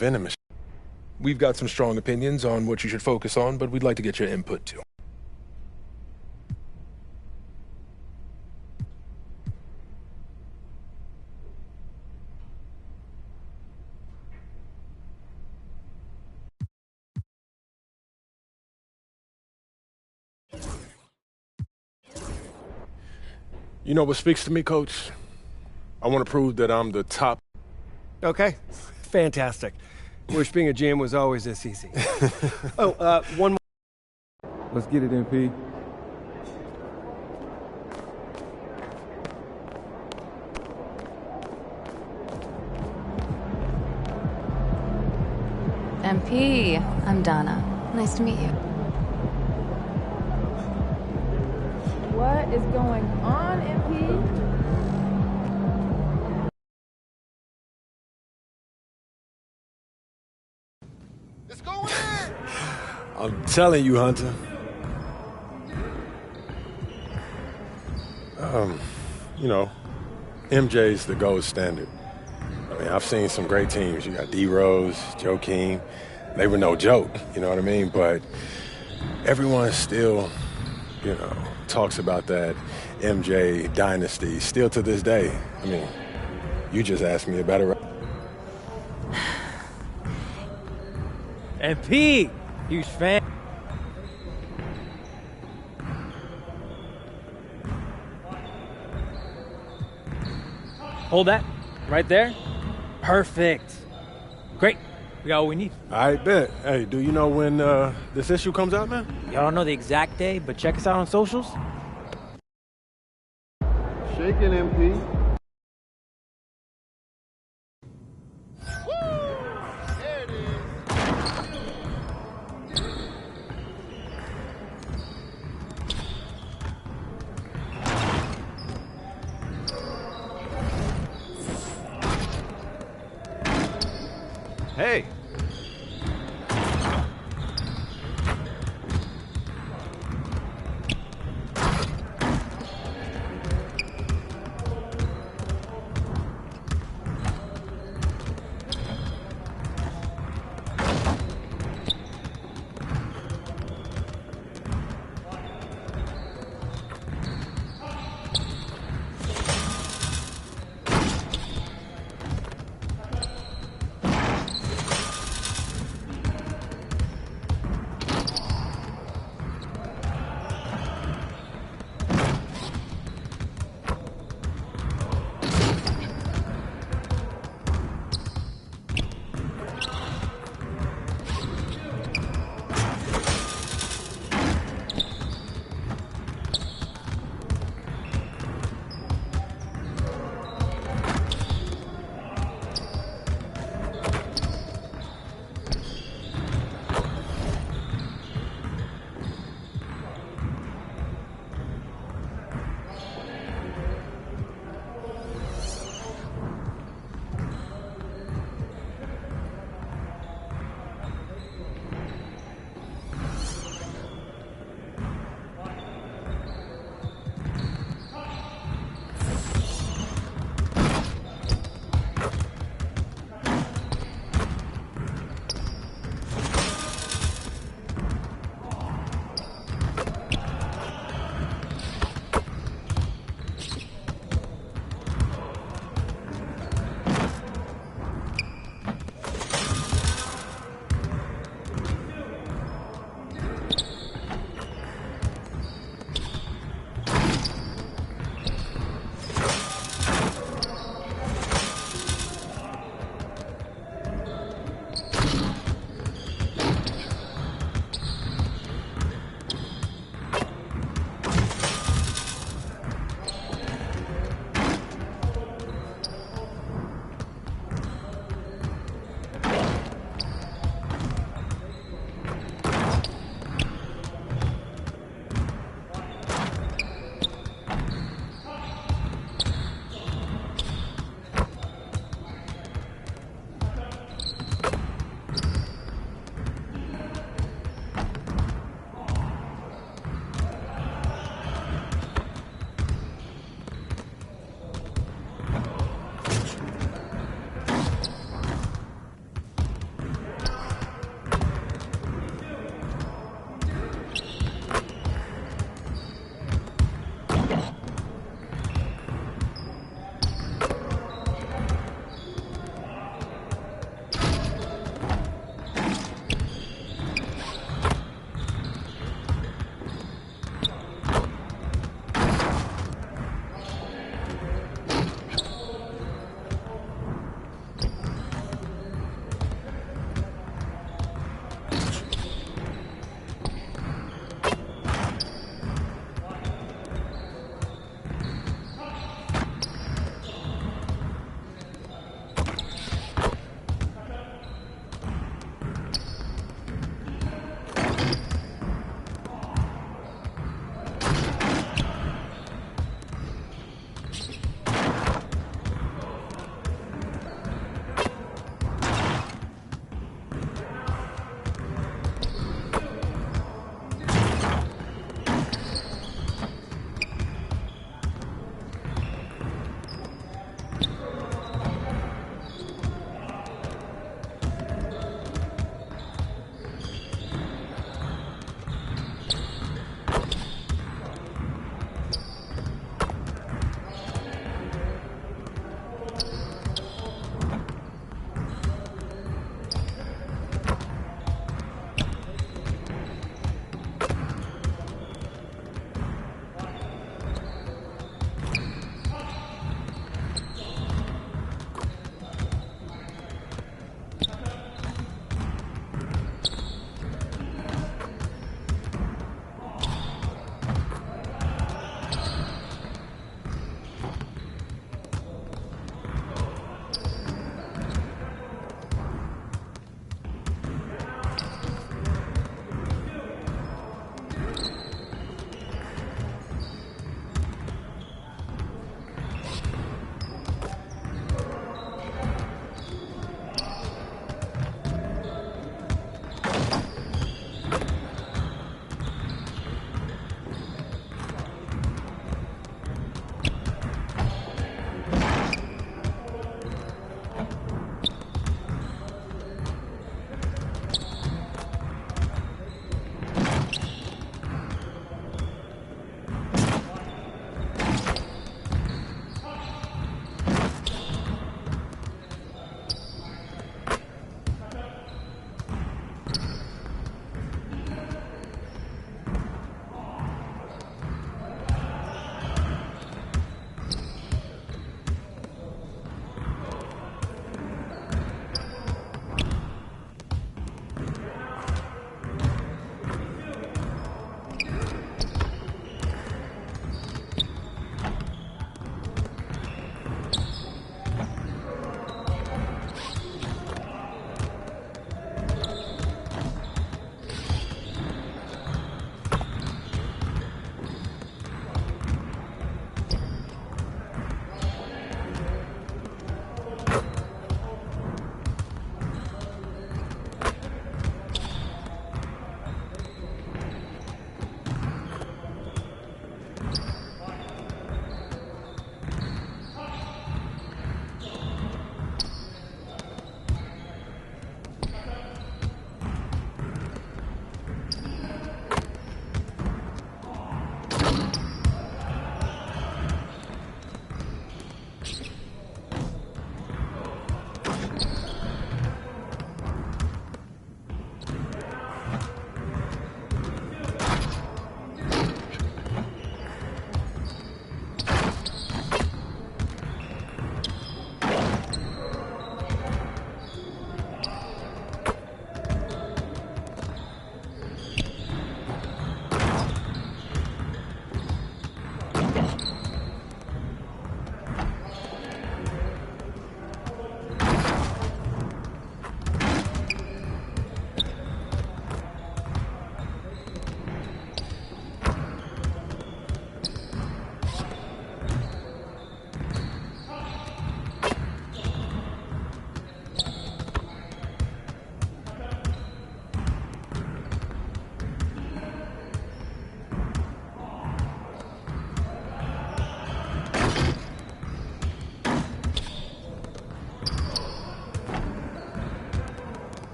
venomous. We've got some strong opinions on what you should focus on, but we'd like to get your input too. You know what speaks to me, Coach? I want to prove that I'm the top. Okay, fantastic. Wish being a GM was always this easy. One more. Let's get it, MP. MP, I'm Donna. Nice to meet you. What is going on, MP? It's going in! I'm telling you, Hunter. You know, MJ's the gold standard. I mean, I've seen some great teams. You got D Rose, Joakim. They were no joke, you know what I mean? But everyone still, you know, talks about that MJ dynasty still to this day. I mean, you just asked me about it. MP, huge fan. Hold that, right there. Perfect. Great, we got what we need. I bet. Hey, do you know when this issue comes out, man? Y'all don't know the exact day, but check us out on socials. Shaking, MP. Hey.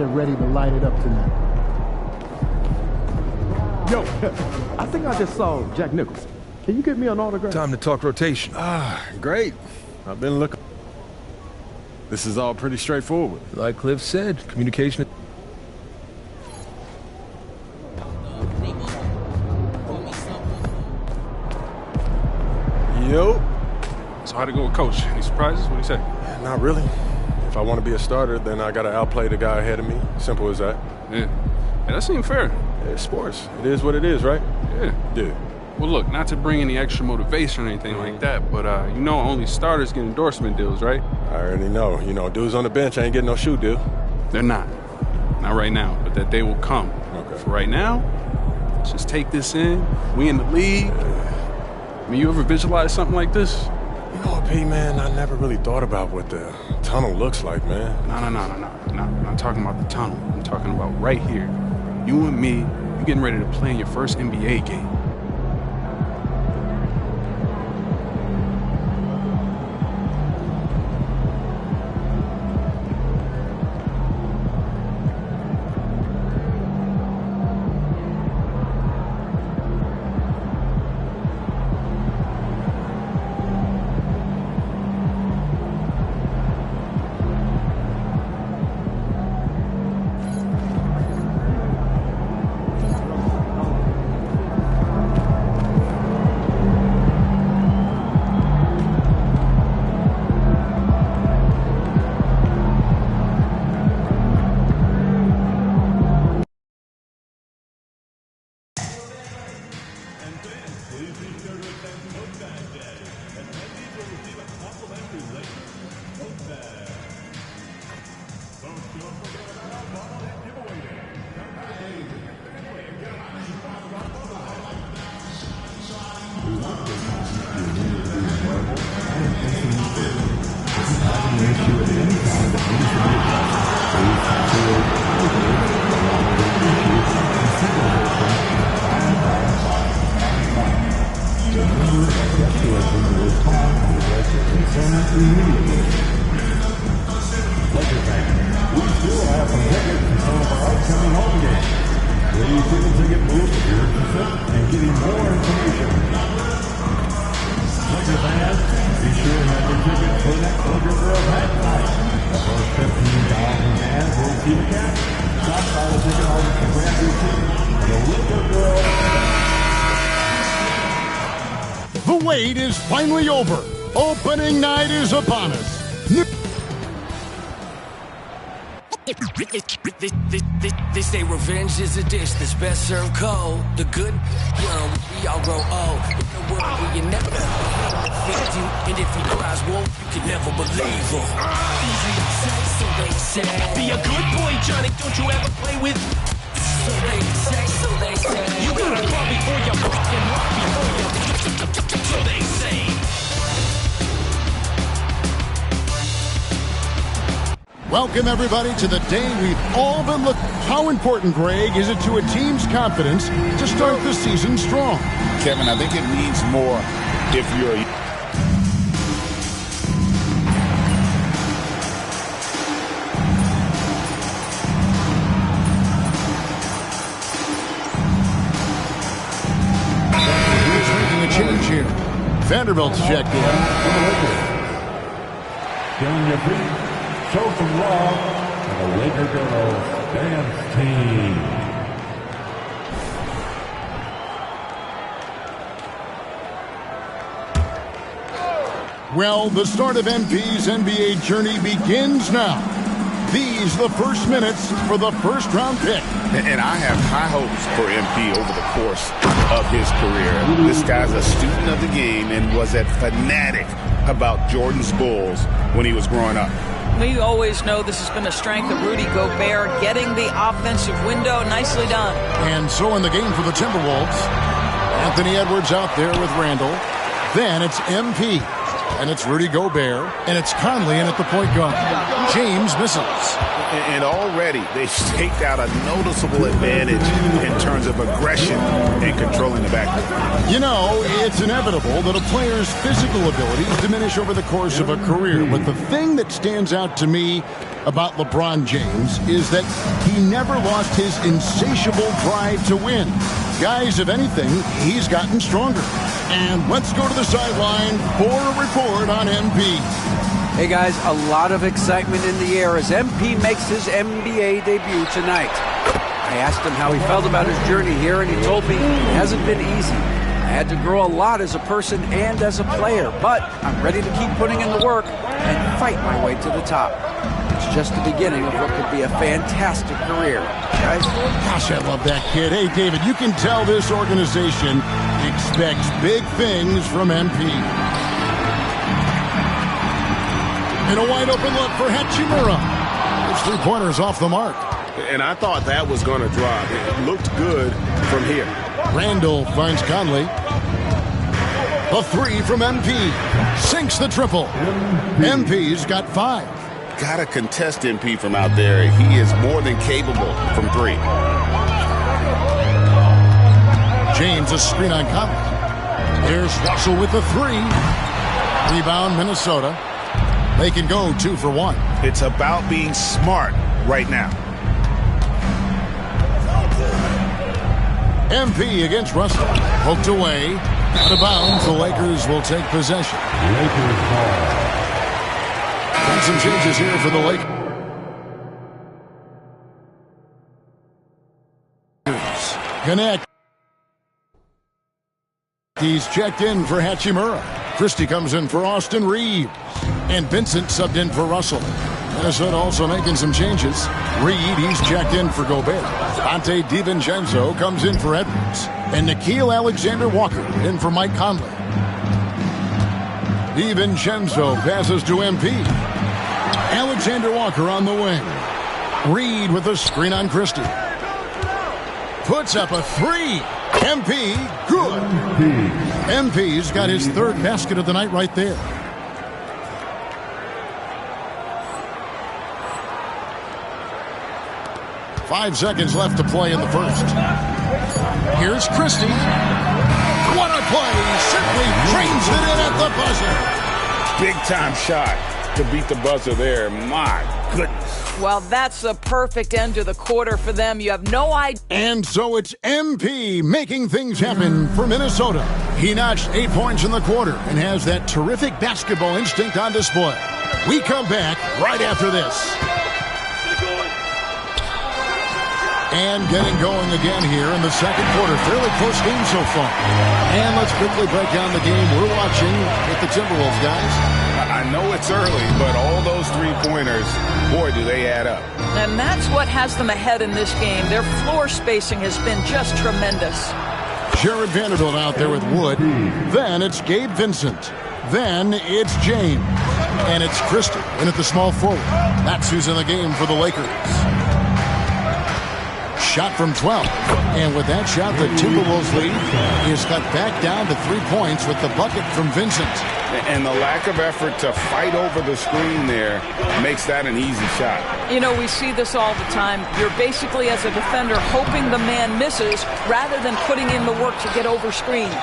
they're ready to light it up tonight. Yo, I think I just saw Jack Nicholson. Can you get me an autograph? Time to talk rotation. Great. I've been looking. This is all pretty straightforward. Like Cliff said, communication. Yo. So how'd it go with Coach? Any surprises? What'd he say? Not really. If I want to be a starter, then I got to outplay the guy ahead of me. Simple as that. Yeah. Hey, that seemed fair. It's sports. It is what it is, right? Yeah. Yeah. Well, look, not to bring any extra motivation or anything like that, but you know only starters get endorsement deals, right? I already know. You know, dudes on the bench ain't getting no shoe deal. They're not. Not right now, but that day will come. Okay. For right now, let's just take this in. We in the league. I mean, you ever visualize something like this? You know what, P, man? I never really thought about what the tunnel looks like, man. No. I'm not talking about the tunnel. I'm talking about right here. You and me, you getting ready to play in your first NBA game. The wait is finally over. Opening night is upon us. They say revenge is a dish that's best served cold. The good, young, we all grow old. In a world where you never fit you, and if he cries wolf, you can never believe him. Easy to say, so they say. Be a good boy, Johnny. Don't you ever play with? So they say, so they say. You gotta crawl before you walk and walk before you. So they say. Welcome, everybody, to the day we've all been looking. How important, Greg, is it to a team's confidence to start the season strong? Kevin, I think it means more if you're a... He's making a change here. Vanderbilt's checked in. Killing your feet. Show some love to the Laker girls dance team. Well, the start of MP's NBA journey begins now. These the first minutes for the first-round pick. And I have high hopes for MP over the course of his career. This guy's a student of the game and was a fanatic about Jordan's Bulls when he was growing up. We always know this has been a strength of Rudy Gobert, getting the offensive window. Nicely done. And so in the game for the Timberwolves, Anthony Edwards out there with Randall. Then it's MP. And it's Rudy Gobert. And it's Conley in at the point guard. James misses. And already they've staked out a noticeable advantage in terms of aggression and controlling the backcourt. You know, it's inevitable that a player's physical abilities diminish over the course of a career. But the thing that stands out to me about LeBron James is that he never lost his insatiable drive to win. Guys, if anything, he's gotten stronger. And let's go to the sideline for a report on MP. Hey guys, a lot of excitement in the air as MP makes his NBA debut tonight. I asked him how he felt about his journey here, and he told me it hasn't been easy. I had to grow a lot as a person and as a player, but I'm ready to keep putting in the work and fight my way to the top. It's just the beginning of what could be a fantastic career. Guys? Gosh, I love that kid. Hey, David, you can tell this organization expects big things from MP. And a wide-open look for Hachimura. His three-pointer's off the mark. And I thought that was going to drop. It looked good from here. Randall finds Conley. A three from MP. Sinks the triple. MP's got 5. Got to contest MP from out there. He is more than capable from 3. James a screen on Conley. Here's Russell with the 3. Rebound Minnesota. They can go 2 for 1. It's about being smart right now. MP against Russell. Poked away. Out of bounds. The Lakers will take possession. And some changes here for the Lakers. Connect. He's checked in for Hachimura. Christie comes in for Austin Reeves. And Vincent subbed in for Russell. Minnesota also making some changes. Reed, he's checked in for Gobert. Ante DiVincenzo comes in for Edwards. And Nickeil Alexander-Walker in for Mike Conley. DiVincenzo passes to MP. Alexander-Walker on the wing. Reed with a screen on Christie. Puts up a 3. MP, good. MP's got his 3rd basket of the night right there. Five seconds left to play in the first. Here's Christie. What a play! Simply trains it in at the buzzer. Big time shot to beat the buzzer there. My goodness. Well, that's a perfect end to the quarter for them. You have no idea. And so it's MP making things happen for Minnesota. He notched 8 points in the quarter and has that terrific basketball instinct on display. We come back right after this. And getting going again here in the second quarter. Fairly close game so far. And let's quickly break down the game we're watching with the Timberwolves, guys. I know it's early, but all those three-pointers, boy, do they add up. And that's what has them ahead in this game. Their floor spacing has been just tremendous. Jared Vanderbilt out there with Wood. Then it's Gabe Vincent. Then it's James. And it's Christie in at the small forward. That's who's in the game for the Lakers. Shot from 12. And with that shot, the Timberwolves lead is cut back down to 3 points with the bucket from Vincent. And the lack of effort to fight over the screen there makes that an easy shot. You know, we see this all the time. You're basically, as a defender, hoping the man misses rather than putting in the work to get over screens.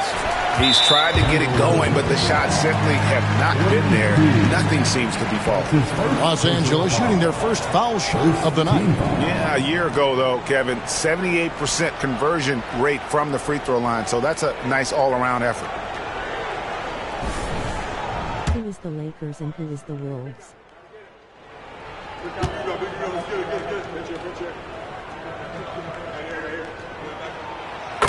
He's tried to get it going, but the shots simply have not been there. Nothing seems to be falling. Los Angeles shooting their first foul shot of the night. Yeah, a year ago, though, Kevin, 78% conversion rate from the free throw line. So that's a nice all-around effort. Who is the Lakers and who is the Wolves?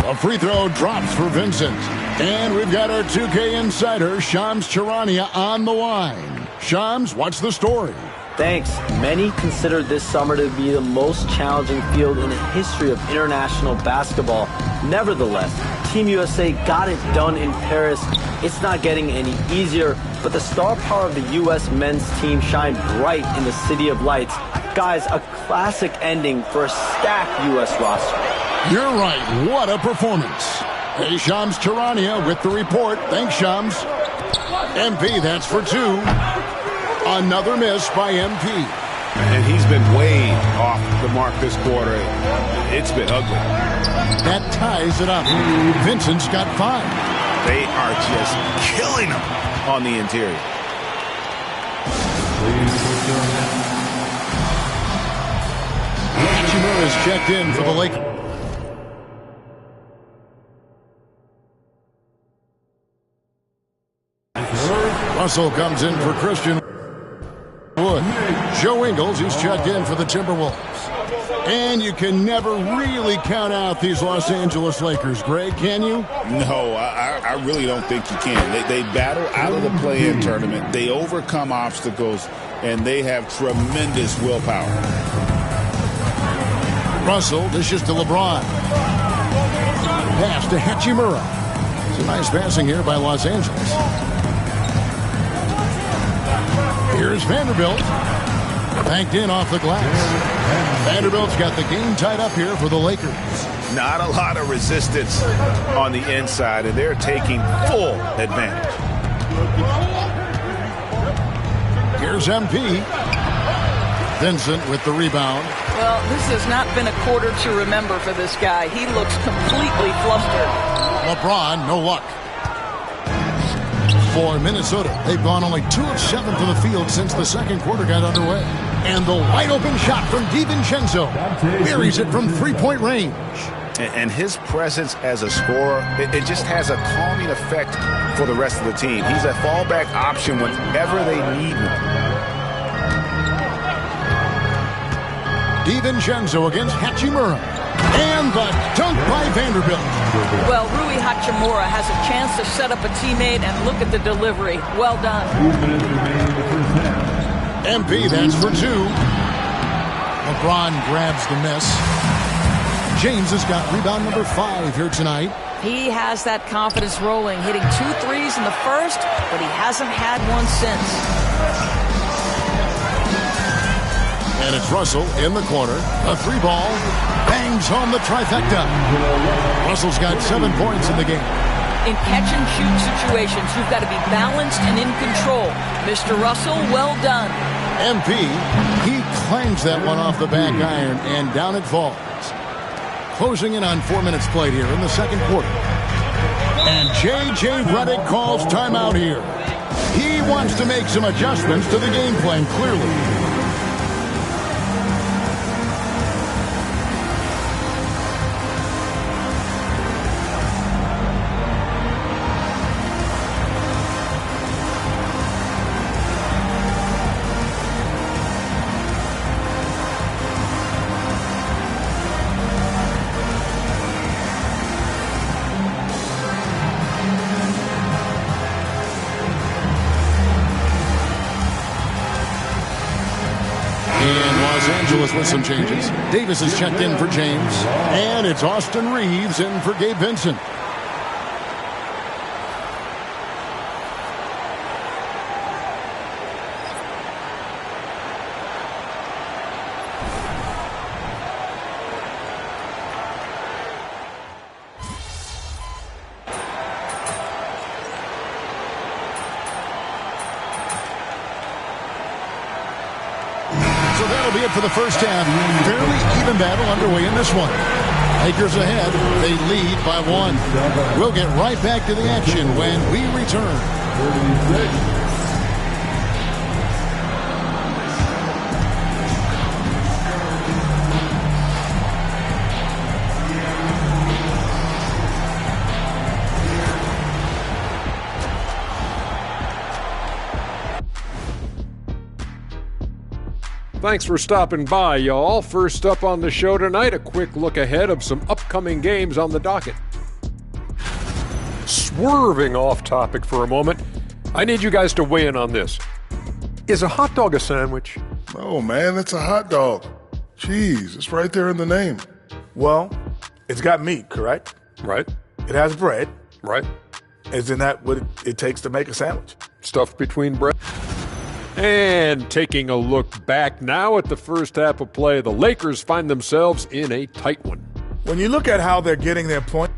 A free throw drops for Vincent. And we've got our 2K insider, Shams Charania, on the line. Shams, what's the story? Thanks. Many consider this summer to be the most challenging field in the history of international basketball. Nevertheless, Team USA got it done in Paris. It's not getting any easier, but the star power of the U.S. men's team shined bright in the City of Lights. Guys, a classic ending for a stacked U.S. roster. You're right. What a performance. Hey, Shams Charania with the report. Thanks, Shams. MP, that's for 2. Another miss by MP. And he's been way off the mark this quarter. It's been ugly. That ties it up. Vincent's got 5. They are just killing him on the interior. Hachimura is checked in for the Lakers. Russell comes in for Christian Wood. Joe Ingles, he's checked in for the Timberwolves. And you can never really count out these Los Angeles Lakers, Greg, can you? No, I really don't think you can. They battle out of the play-in tournament. They overcome obstacles, and they have tremendous willpower. Russell dishes to LeBron. Pass to Hachimura. It's a nice passing here by Los Angeles. Here's Vanderbilt. Banked in off the glass. Vanderbilt's got the game tied up here for the Lakers. Not a lot of resistance on the inside, and they're taking full advantage. Here's MP. Vincent with the rebound. Well, this has not been a quarter to remember for this guy. He looks completely flustered. LeBron, no luck. For Minnesota, they've gone only 2 of 7 from the field since the second quarter got underway. And the wide-open shot from DiVincenzo buries it from three-point range. And his presence as a scorer, it just has a calming effect for the rest of the team. He's a fallback option whenever they need one. DiVincenzo against Hachimura. And the dunk by Vanderbilt. Well, Rui Hachimura has a chance to set up a teammate, and look at the delivery. Well done. MP, that's for 2. LeBron grabs the miss. James has got rebound number 5 here tonight. He has that confidence rolling, hitting 2 threes in the first, but he hasn't had one since. And it's Russell in the corner. A 3-ball. Bangs home the trifecta. Russell's got 7 points in the game. In catch-and-shoot situations, you've got to be balanced and in control. Mr. Russell, well done. MP, he clangs that one off the back iron, and down it falls. Closing in on 4 minutes played here in the second quarter. And J.J. Redick calls timeout here. He wants to make some adjustments to the game plan, clearly. With some changes. Davis is checked in for James. And it's Austin Reeves in for Gabe Vincent. For the first half, fairly even battle underway in this one. Lakers ahead, they lead by 1. We'll get right back to the action when we return. Thanks for stopping by, y'all. First up on the show tonight, a quick look ahead of some upcoming games on the docket. Swerving off topic for a moment, I need you guys to weigh in on this. Is a hot dog a sandwich? Oh, man, it's a hot dog. Jeez, it's right there in the name. Well, it's got meat, correct? Right. It has bread. Right. Isn't that what it takes to make a sandwich? Stuffed between bread. And taking a look back now at the first half of play, the Lakers find themselves in a tight one. When you look at how they're getting their point.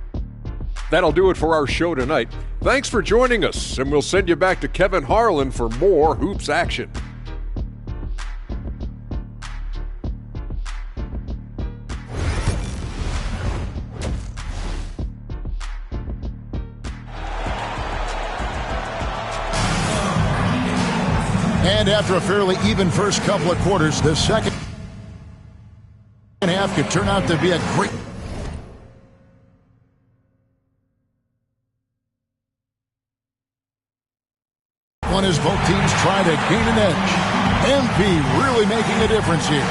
That'll do it for our show tonight. Thanks for joining us, and we'll send you back to Kevin Harlan for more Hoops action. And after a fairly even first couple of quarters, the second half could turn out to be a great one as both teams try to gain an edge. MP really making a difference here.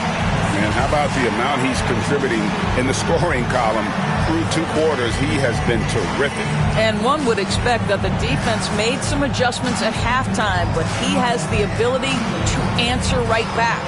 And how about the amount he's contributing in the scoring column through 2 quarters? He has been terrific. And one would expect that the defense made some adjustments at halftime, but he has the ability to answer right back.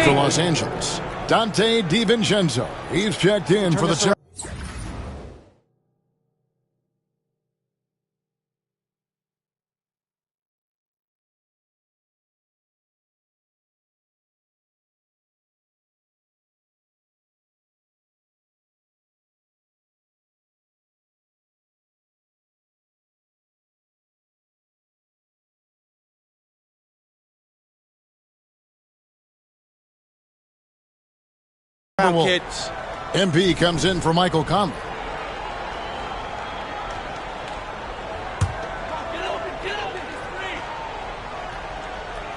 For Los Angeles, Dante DiVincenzo. He's checked in for the kids. MP comes in for Michael Conley.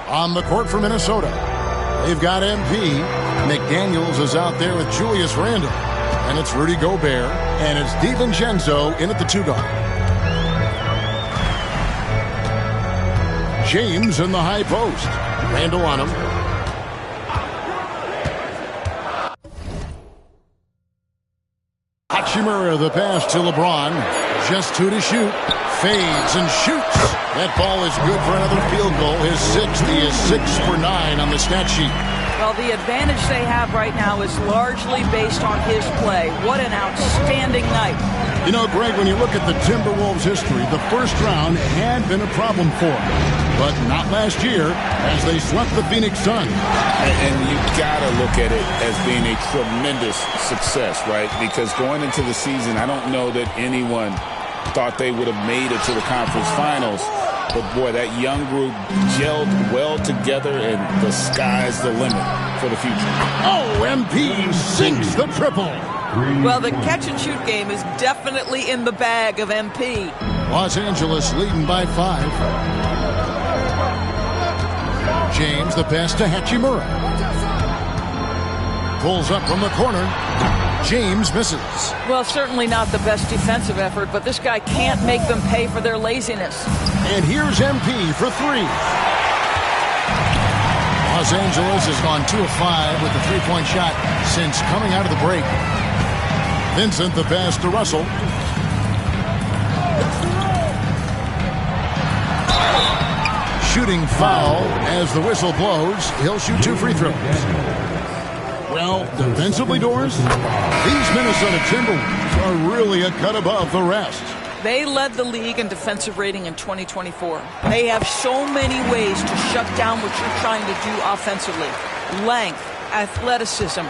On the court for Minnesota, they've got MP. McDaniels is out there with Julius Randle. And it's Rudy Gobert. And it's DiVincenzo in at the 2-guard. James in the high post. Randle on him. Hachimura, the pass to LeBron. Just 2 to shoot. Fades and shoots. That ball is good for another field goal. His 6th. He is 6 for 9 on the stat sheet. Well, the advantage they have right now is largely based on his play. What an outstanding night. You know, Greg, when you look at the Timberwolves' history, the first round had been a problem for them. But not last year, as they swept the Phoenix Suns. And you got to look at it as being a tremendous success, right? Because going into the season, I don't know that anyone thought they would have made it to the conference finals. But, boy, that young group gelled well together, and the sky's the limit for the future. Oh, MP sinks the triple. Well, the catch-and-shoot game is definitely in the bag of MP. Los Angeles leading by 5. James, the pass to Hachimura. Pulls up from the corner. James misses. Well, certainly not the best defensive effort, but this guy can't make them pay for their laziness. And here's MP for 3. Los Angeles has gone 2 of 5 with the 3-point shot since coming out of the break. Vincent, the pass to Russell. Shooting foul as the whistle blows. He'll shoot 2 free throws. Well, defensively, Doris, these Minnesota Timberwolves are really a cut above the rest. They led the league in defensive rating in 2024. They have so many ways to shut down what you're trying to do offensively. Length, athleticism,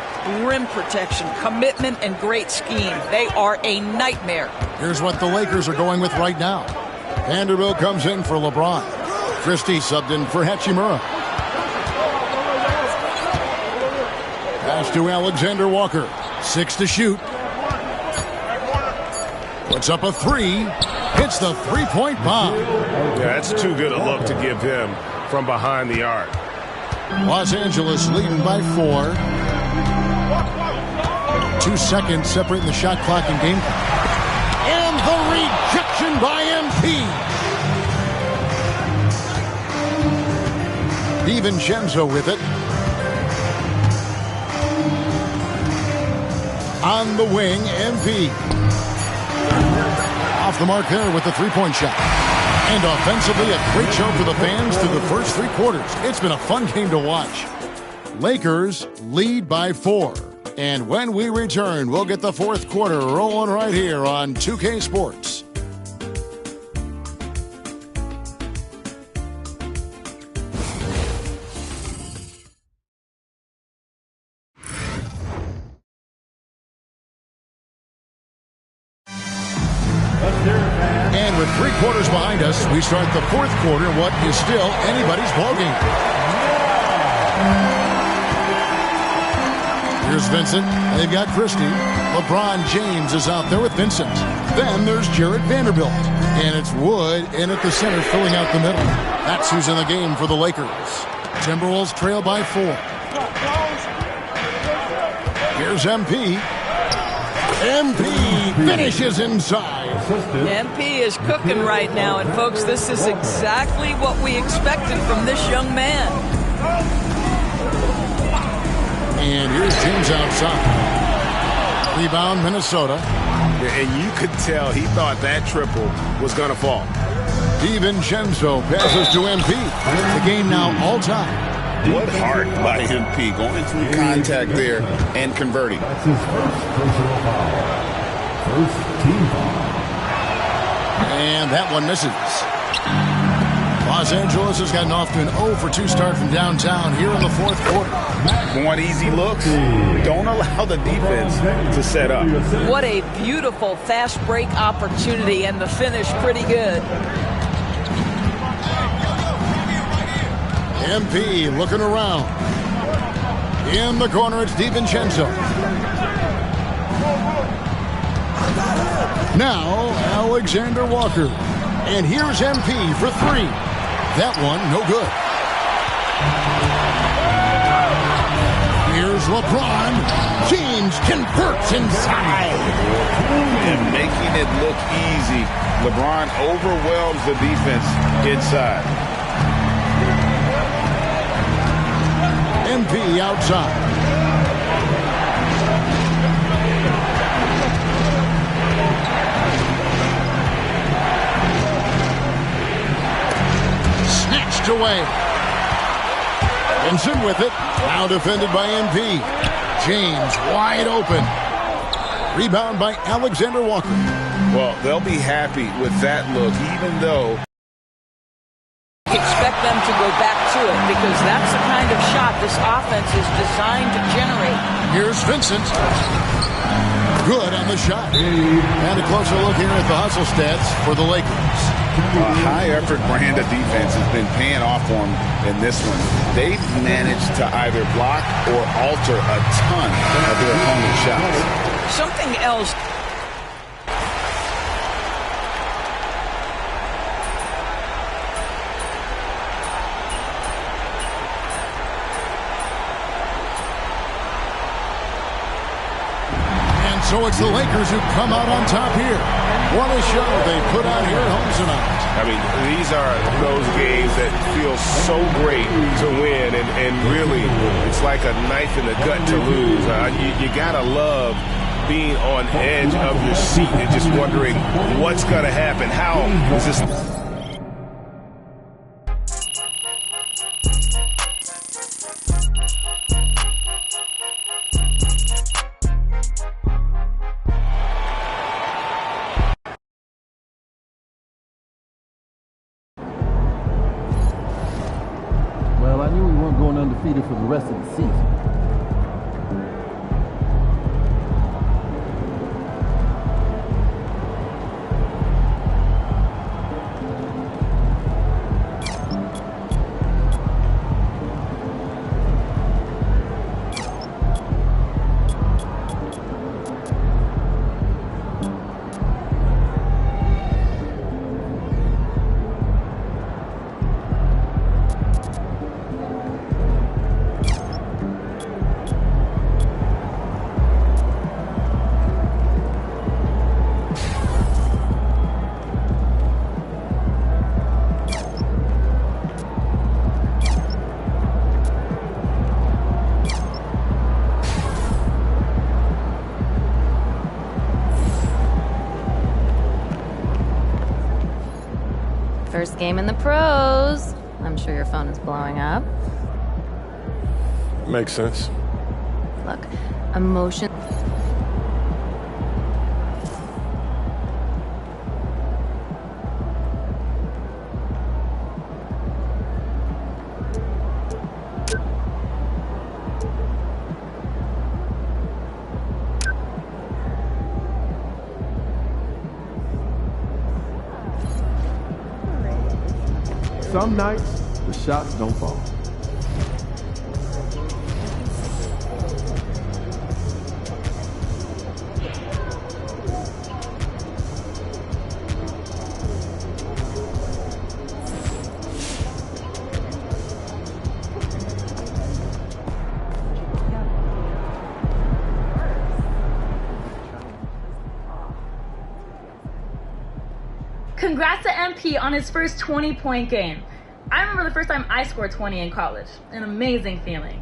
rim protection, commitment, and great scheme. They are a nightmare. Here's what the Lakers are going with right now. Vanderbilt comes in for LeBron. Christie subbed in for Hachimura. Pass to Alexander Walker. 6 to shoot. Puts up a 3. Hits the 3-point bomb. Yeah, that's too good a look to give him from behind the arc. Los Angeles leading by 4. 2 seconds separating the shot clock and game clock. And the rejection by MP. DiVincenzo with it. On the wing, MP. Off the mark there with the 3-point shot. And offensively, a great show for the fans through the first 3 quarters. It's been a fun game to watch. Lakers lead by 4. And when we return, we'll get the 4th quarter rolling right here on 2K Sports. 3 quarters behind us. We start the 4th quarter, what is still anybody's ballgame. Here's Vincent. They've got Christie. LeBron James is out there with Vincent. Then there's Jared Vanderbilt. And it's Wood in at the center, filling out the middle. That's who's in the game for the Lakers. Timberwolves trail by 4. Here's MP. MP finishes inside. MP is cooking right now. And, folks, this is exactly what we expected from this young man. And here's James outside. Rebound, Minnesota. And you could tell he thought that triple was going to fall. DiVincenzo passes to MP. The game now all time. What heart by MP going through contact there and converting. That's his first personal foul. First team foul. And that one misses. Los Angeles has gotten off to an 0-for-2 start from downtown here in the 4th quarter. Want easy looks? Don't allow the defense to set up. What a beautiful fast break opportunity, and the finish pretty good. MP looking around. In the corner, it's DiVincenzo. Now, Alexander Walker. And here's MP for 3. That one, no good. Here's LeBron. James converts inside. And making it look easy. LeBron overwhelms the defense inside. MP outside. Snatched away. Vincent with it. Now defended by MP. James wide open. Rebound by Alexander Walker. Well, they'll be happy with that look, even though Expect them to go back to it, because that's the kind of shot this offense is designed to generate. Here's Vincent. Good on the shot. And a closer look here at the hustle stats for the Lakers. A high-effort brand of defense has been paying off for them in this one. They've managed to either block or alter a ton of their opponent's shots. Something else. So it's the Lakers who come out on top here. What a show they put on here at home tonight. I mean, these are those games that feel so great to win, and really, it's like a knife in the gut to lose. You gotta love being on edge of your seat and just wondering what's gonna happen. How is this? Well, I knew we weren't going undefeated for the rest of the season. First game in the pros. I'm sure your phone is blowing up. Makes sense. Look, emotion. some nights, the shots don't fall. Congrats to MP on his first 20-point game. I remember the first time I scored 20 in college. An amazing feeling.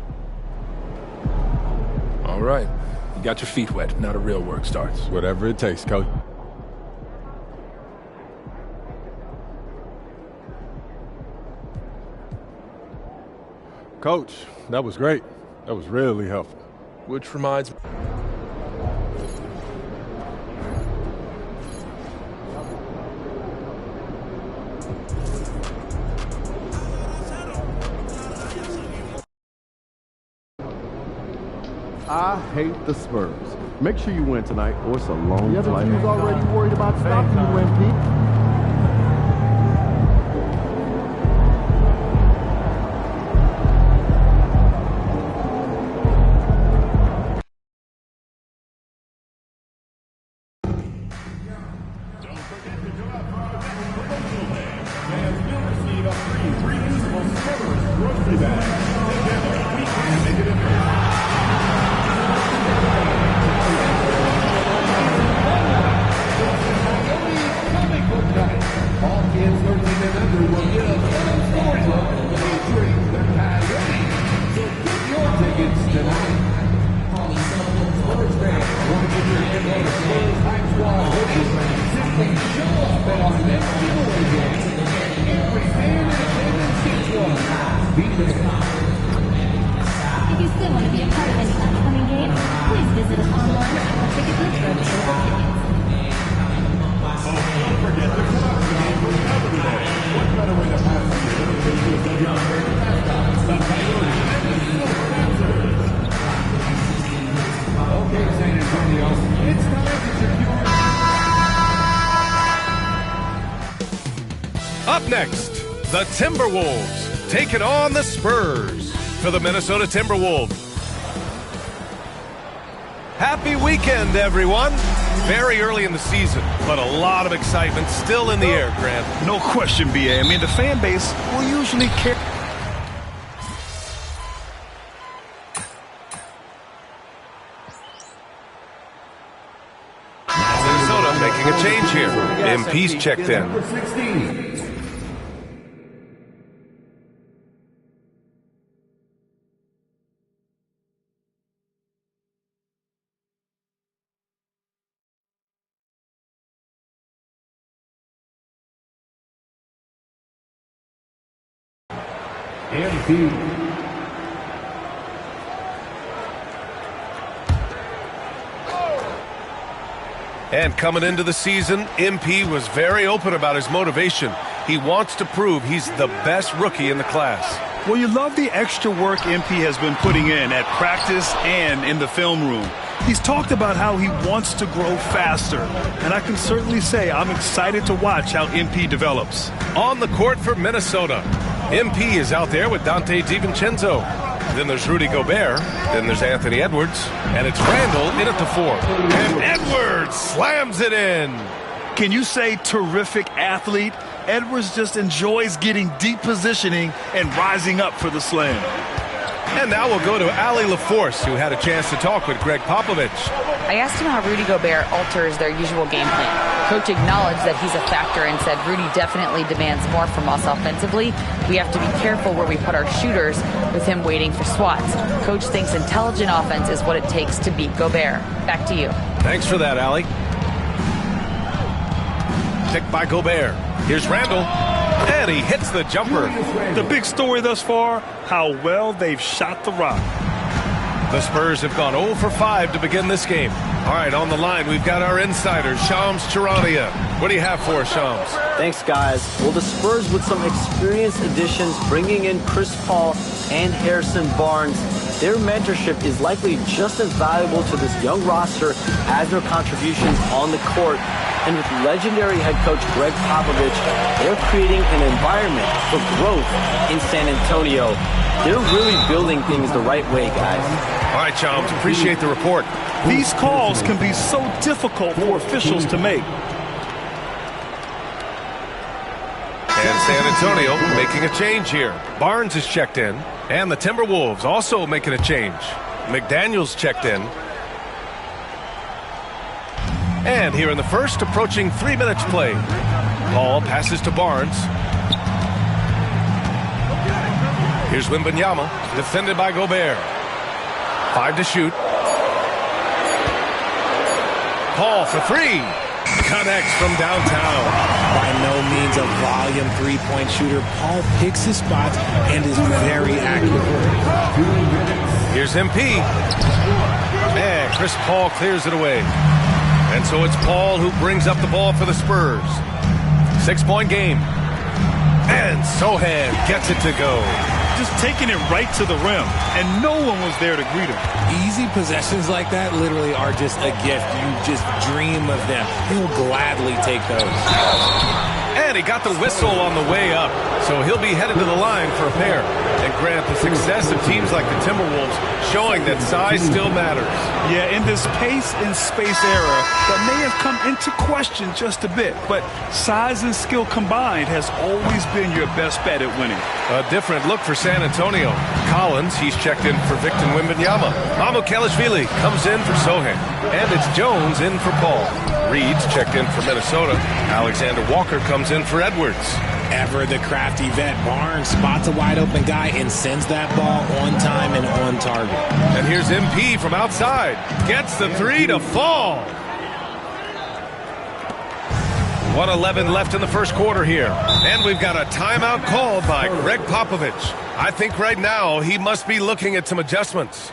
All right. You got your feet wet. Now the real work starts. Whatever it takes, Coach. Coach, that was great. That was really helpful. Which reminds me. I hate the Spurs. Make sure you win tonight, or it's a long flight. The other team's already worried about stopping you, MP. If you still want to be a part of any upcoming games, please visit us online at our ticket booth for available tickets. Don't forget to come out to the game for Saturday. What better way to pass the year than to take the young mascots, the Coyotes and the Silver Panthers. Okay, San Antonio, it's time to secure. Up next, the Timberwolves taking on the Spurs for the Minnesota Timberwolves. Happy weekend, everyone. Very early in the season, but a lot of excitement still in the air, Grant. No question, BA. I mean, the fan base will usually care. Minnesota making a change here. MP's checked in. Number 16. MP. And coming into the season, MP was very open about his motivation. He wants to prove he's the best rookie in the class. Well, you love the extra work MP has been putting in at practice and in the film room. He's talked about how he wants to grow faster, and I can certainly say I'm excited to watch how MP develops. On the court for Minnesota, MP is out there with Dante DiVincenzo. Then there's Rudy Gobert. Then there's Anthony Edwards. And it's Randall in at the 4. And Edwards slams it in. Can you say terrific athlete? Edwards just enjoys getting deep positioning and rising up for the slam. And now we'll go to Allie LaForce, who had a chance to talk with Greg Popovich. I asked him how Rudy Gobert alters their usual game plan. Coach acknowledged that he's a factor and said Rudy definitely demands more from us offensively. We have to be careful where we put our shooters with him waiting for swats. Coach thinks intelligent offense is what it takes to beat Gobert. Back to you. Thanks for that, Allie. Picked by Gobert. Here's Randall. And he hits the jumper. The big story thus far, how well they've shot the rock. The Spurs have gone 0 for 5 to begin this game. All right, on the line, we've got our insider, Shams Charania. What do you have for us, Shams? Thanks, guys. Well, the Spurs with some experienced additions, bringing in Chris Paul and Harrison Barnes. Their mentorship is likely just as valuable to this young roster as their contributions on the court. And with legendary head coach Greg Popovich, they're creating an environment for growth in San Antonio. They're really building things the right way, guys. All right, Chums, appreciate the report. These calls can be so difficult for officials to make. And San Antonio making a change here. Barnes is checked in, and the Timberwolves also making a change. McDaniels checked in. And here in the first, approaching 3 minutes played. Ball passes to Barnes. Here's Wembanyama, defended by Gobert. 5 to shoot. Paul for 3. Connects from downtown. By no means a volume three-point shooter, Paul picks his spots and is very accurate. Here's MP. And Chris Paul clears it away. And so it's Paul who brings up the ball for the Spurs. 6-point game. And Sohan gets it to go. Just taking it right to the rim, and no one was there to greet him. Easy possessions like that literally are just a gift. You just dream of them. He'll gladly take those. And he got the whistle on the way up, so he'll be headed to the line for a pair. And Grant, the success of teams like the Timberwolves showing that size still matters. Yeah, in this pace and space era, that may have come into question just a bit, but size and skill combined has always been your best bet at winning. A different look for San Antonio. Collins, he's checked in for Victor Wembanyama. Mamukelashvili comes in for Sohan. And it's Jones in for Paul. Reed's checked in for Minnesota. Alexander Walker comes in for Edwards. Ever the crafty vet, Barnes spots a wide open guy and sends that ball on time and on target. And here's MP from outside. Gets the 3 to fall. 1:11 left in the first quarter here. And we've got a timeout called by Greg Popovich. I think right now he must be looking at some adjustments.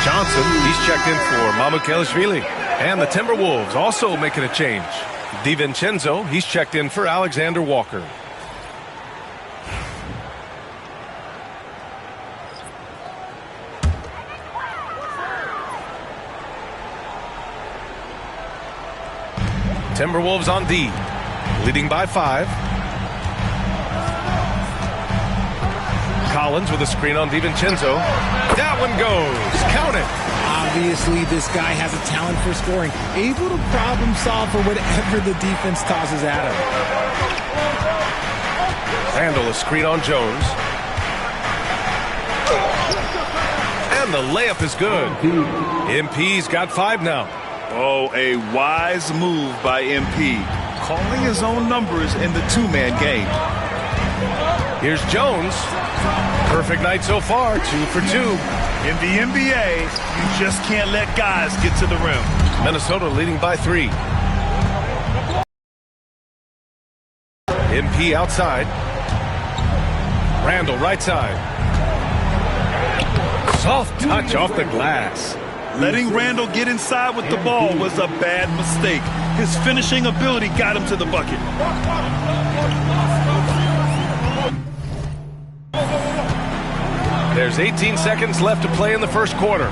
Johnson, he's checked in for Mamukelashvili. And the Timberwolves also making a change. DiVincenzo, he's checked in for Alexander Walker. Timberwolves on D, leading by 5. Collins with a screen on DiVincenzo. That one goes. Count it. Obviously, this guy has a talent for scoring, able to problem solve for whatever the defense tosses at him. Randall, a screen on Jones. And the layup is good. MP's got 5 now. Oh, a wise move by MP, calling his own numbers in the two-man game. Here's Jones. Perfect night so far, 2 for 2. In the NBA, you just can't let guys get to the rim. Minnesota leading by 3. MP outside. Randall right side. Soft touch off the glass. Letting Randall get inside with the ball was a bad mistake. His finishing ability got him to the bucket. There's 18 seconds left to play in the first quarter.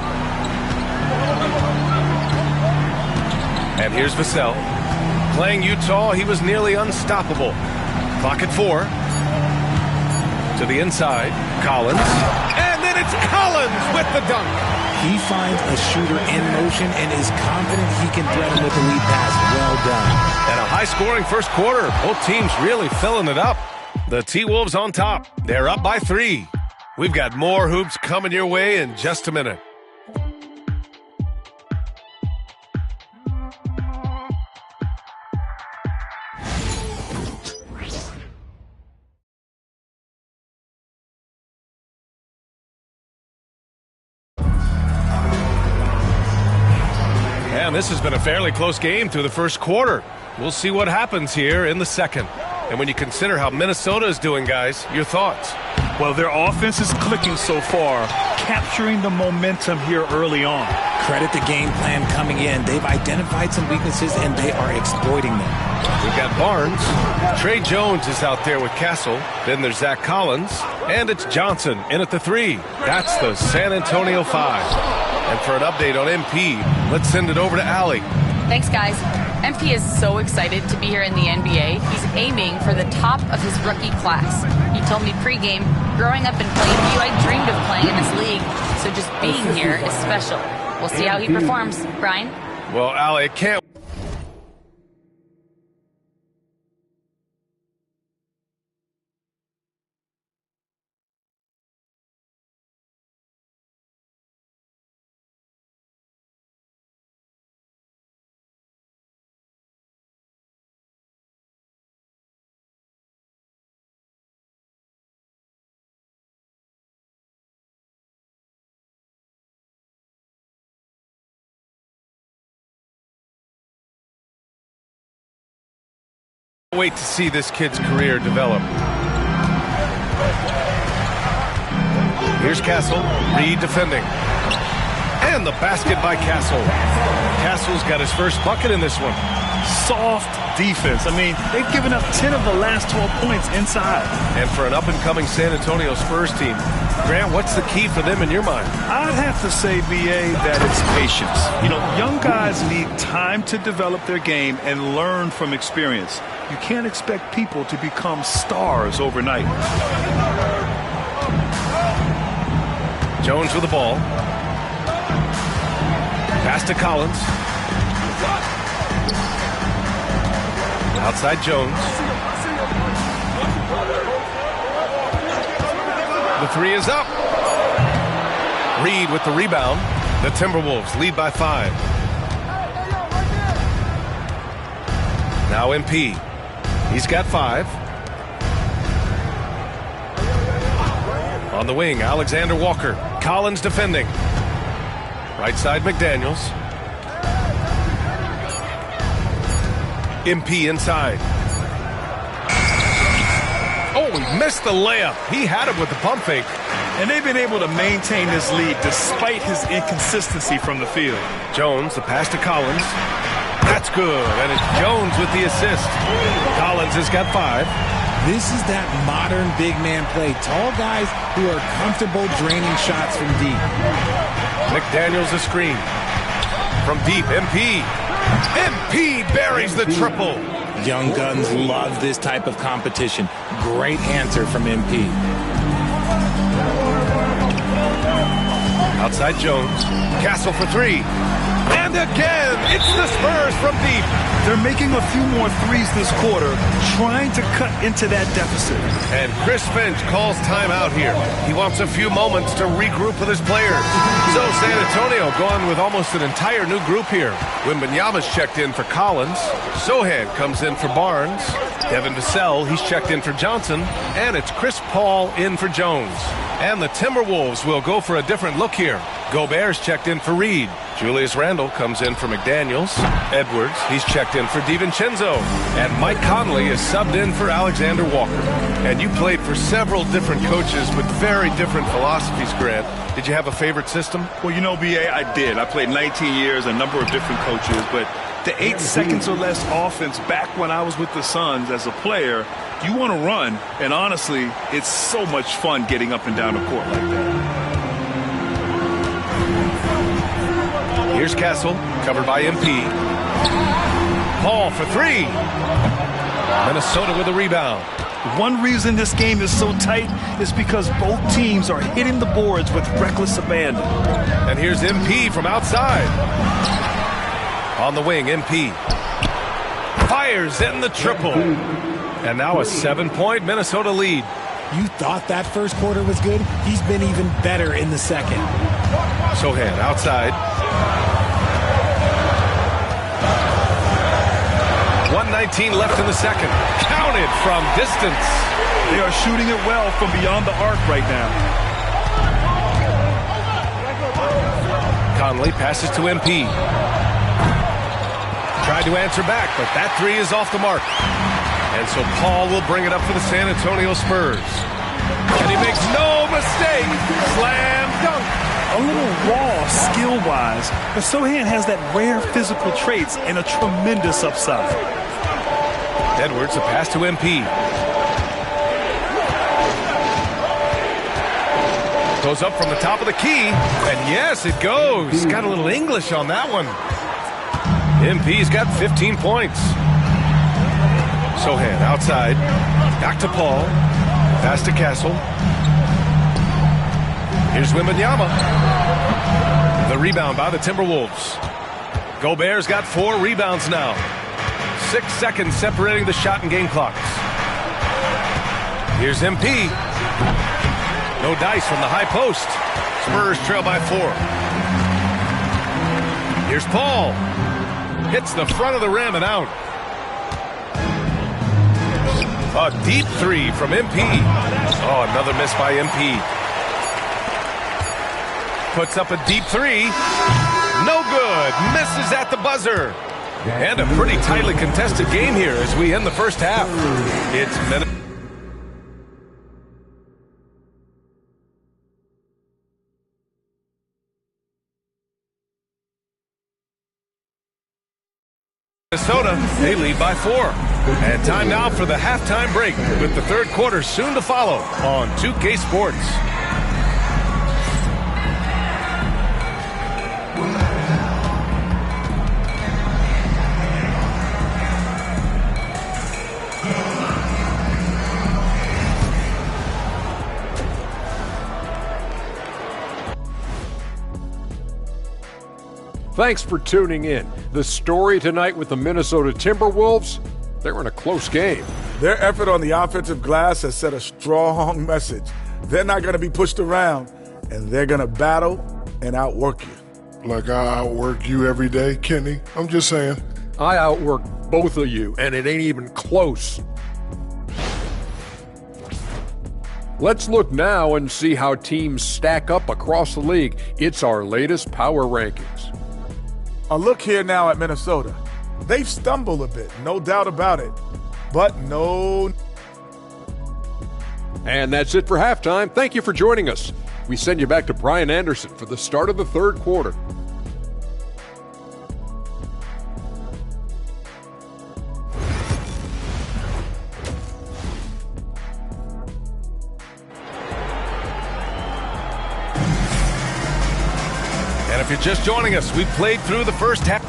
And here's Vassell. Playing Utah, he was nearly unstoppable. Clock at 4. To the inside, Collins. And then it's Collins with the dunk. He finds a shooter in motion and is confident he can thread him with the lead pass. Well done. And a high-scoring first quarter. Both teams really filling it up. The T-Wolves on top. They're up by 3. We've got more hoops coming your way in just a minute. And this has been a fairly close game through the first quarter. We'll see what happens here in the second. And when you consider how Minnesota is doing, guys, your thoughts? Well, their offense is clicking so far, capturing the momentum here early on. Credit the game plan coming in. They've identified some weaknesses, and they are exploiting them. We've got Barnes. Trey Jones is out there with Castle. Then there's Zach Collins. And it's Johnson in at the 3. That's the San Antonio 5. And for an update on MP, let's send it over to Allie. Thanks, guys. MP is so excited to be here in the NBA. He's aiming for the top of his rookie class. He told me pregame, growing up in Plainview, I dreamed of playing in this league. So just being here is special. We'll see how he performs. Brian? Well, Allie, it can't. Wait to see this kid's career develop. Here's Castle, Reed defending. And the basket by Castle. Castle's got his first bucket in this one. Soft defense. I mean, they've given up 10 of the last 12 points inside. And for an up-and-coming San Antonio Spurs team, Grant, what's the key for them in your mind? I'd have to say, B.A., that it's patience. You know, young guys need time to develop their game and learn from experience. You can't expect people to become stars overnight. Jones with the ball. Pass to Collins. Outside Jones. The 3 is up. Reed with the rebound. The Timberwolves lead by 5. Now MP. He's got 5. On the wing, Alexander Walker. Collins defending. Right side, McDaniels. MP inside. Oh, he missed the layup. He had him with the pump fake. And they've been able to maintain this lead despite his inconsistency from the field. Jones, the pass to Collins. That's good, and it's Jones with the assist. Collins has got 5. This is that modern big man play. Tall guys who are comfortable draining shots from deep. McDaniels a screen. From deep, MP. MP buries the triple. Young guns love this type of competition. Great answer from MP. Outside Jones. Castle for 3. And again, it's the Spurs from deep. They're making a few more threes this quarter, trying to cut into that deficit. And Chris Finch calls timeout here. He wants a few moments to regroup with his players. So San Antonio going with almost an entire new group here. Wembanyama's checked in for Collins. Sohan comes in for Barnes. Devin Vassell, he's checked in for Johnson. And it's Chris Paul in for Jones. And the Timberwolves will go for a different look here. Gobert's checked in for Reed. Julius Randle comes in for McDaniels. Edwards, he's checked in for DiVincenzo. And Mike Conley is subbed in for Alexander Walker. And you played for several different coaches with very different philosophies, Grant. Did you have a favorite system? Well, you know, B.A., I did. I played 19 years, a number of different coaches, but the 8 seconds or less offense back when I was with the Suns as a player, you want to run, and honestly, it's so much fun getting up and down the court like that. Here's Castle, covered by MP. Paul for 3. Minnesota with a rebound. One reason this game is so tight is because both teams are hitting the boards with reckless abandon. And here's MP from outside. On the wing, MP. Fires in the triple. And now a 7-point Minnesota lead. You thought that first quarter was good? He's been even better in the second. Sohan outside. 1:19 left in the second. Counted from distance. They are shooting it well from beyond the arc right now. Conley passes to MP. Tried to answer back, but that 3 is off the mark. And so Paul will bring it up for the San Antonio Spurs. And he makes no mistake. Slam dunk. A little raw skill-wise, but Sochan has that rare physical traits and a tremendous upside. Edwards, a pass to MP. Goes up from the top of the key, and yes, it goes. Got a little English on that one. MP's got 15 points. Sochan outside, back to Paul, pass to Castle. Here's Wembanyama. The rebound by the Timberwolves. Gobert's got 4 rebounds now. 6 seconds separating the shot and game clocks. Here's MP. No dice from the high post. Spurs trail by 4. Here's Paul. Hits the front of the rim and out. A deep 3 from MP. Oh, another miss by MP. Puts up a deep 3. No good. Misses at the buzzer. And a pretty tightly contested game here as we end the first half. It's Minnesota, they lead by 4. And time now for the halftime break with the third quarter soon to follow on 2K Sports. Thanks for tuning in. The story tonight with the Minnesota Timberwolves, they're in a close game. Their effort on the offensive glass has set a strong message. They're not going to be pushed around, and they're going to battle and outwork you. Like I outwork you every day, Kenny. I'm just saying. I outwork both of you, and it ain't even close. Let's look now and see how teams stack up across the league. It's our latest power rankings. A look here now at Minnesota. They've stumbled a bit, no doubt about it. But no. And that's it for halftime. Thank you for joining us. We send you back to Brian Anderson for the start of the third quarter. And if you're just joining us, we've played through the first half.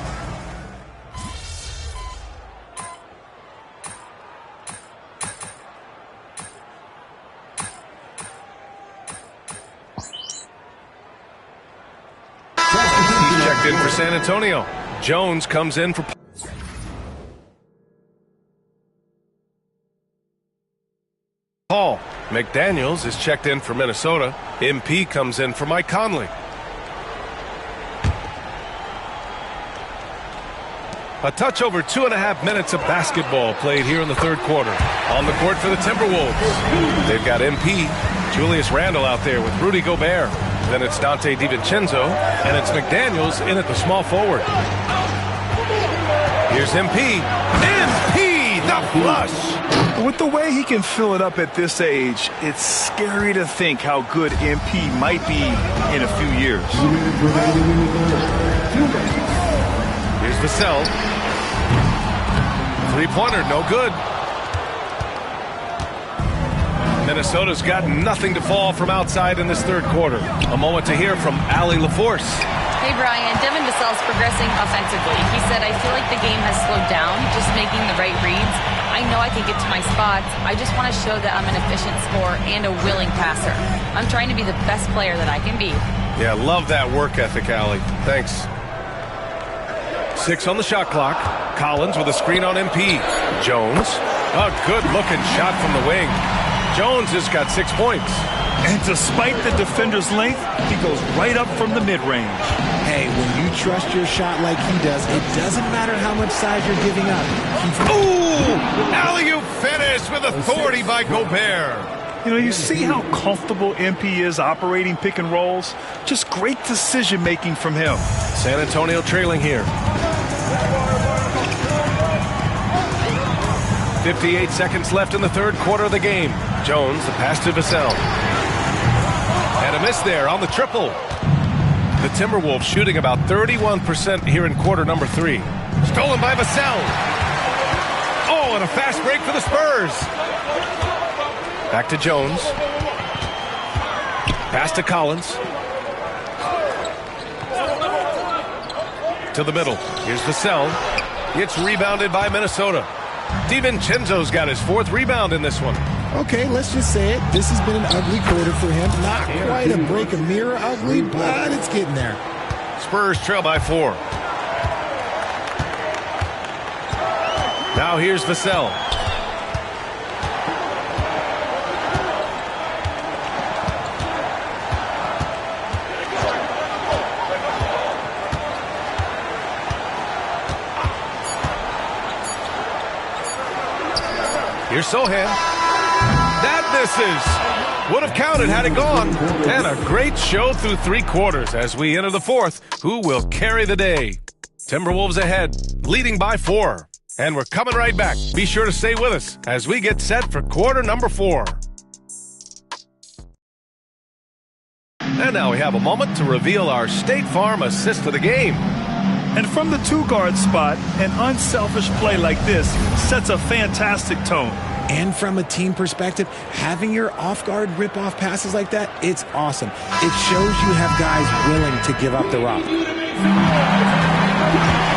He's checked in for San Antonio. Jones comes in for Paul. McDaniels is checked in for Minnesota. MP comes in for Mike Conley. A touch over 2.5 minutes of basketball played here in the third quarter. On the court for the Timberwolves. They've got MP, Julius Randle out there with Rudy Gobert. Then it's Dante DiVincenzo, and it's McDaniels in at the small forward. Here's MP. MP, the flush! With the way he can fill it up at this age, it's scary to think how good MP might be in a few years. Here's Vassell. Three-pointer, no good. Minnesota's got nothing to fall from outside in this third quarter. A moment to hear from Allie LaForce. Hey, Brian. Devin Vassell's progressing offensively. He said, I feel like the game has slowed down, just making the right reads. I know I can get to my spots. I just want to show that I'm an efficient scorer and a willing passer. I'm trying to be the best player that I can be. Yeah, love that work ethic, Allie. Thanks. 6 on the shot clock. Collins with a screen on MP. Jones. A good-looking shot from the wing. Jones has got 6 points. And despite the defender's length, he goes right up from the mid-range. Hey, when you trust your shot like he does, it doesn't matter how much size you're giving up. Ooh! Alley-oop finish with authority by Gobert. You know, you see how comfortable MP is operating pick and rolls? Just great decision-making from him. San Antonio trailing here. 58 seconds left in the third quarter of the game. Jones, the pass to Vassell. And a miss there on the triple. The Timberwolves shooting about 31% here in quarter number 3. Stolen by Vassell. Oh, and a fast break for the Spurs. Back to Jones. Pass to Collins. To the middle. Here's Vassell. It's rebounded by Minnesota. DiVincenzo's got his 4th rebound in this one. Okay, let's just say it. This has been an ugly quarter for him. Not quite a break a mirror ugly, but it's getting there. Spurs trail by 4. Now here's Vassell. Here's Sohan. That misses. Would have counted had it gone. And a great show through 3 quarters as we enter the 4th. Who will carry the day? Timberwolves ahead, leading by 4. And we're coming right back. Be sure to stay with us as we get set for quarter number 4. And now we have a moment to reveal our State Farm assist of the game. And from the 2-guard spot, an unselfish play like this sets a fantastic tone. And from a team perspective, having your off-guard rip-off passes like that, it's awesome. It shows you have guys willing to give up the rock.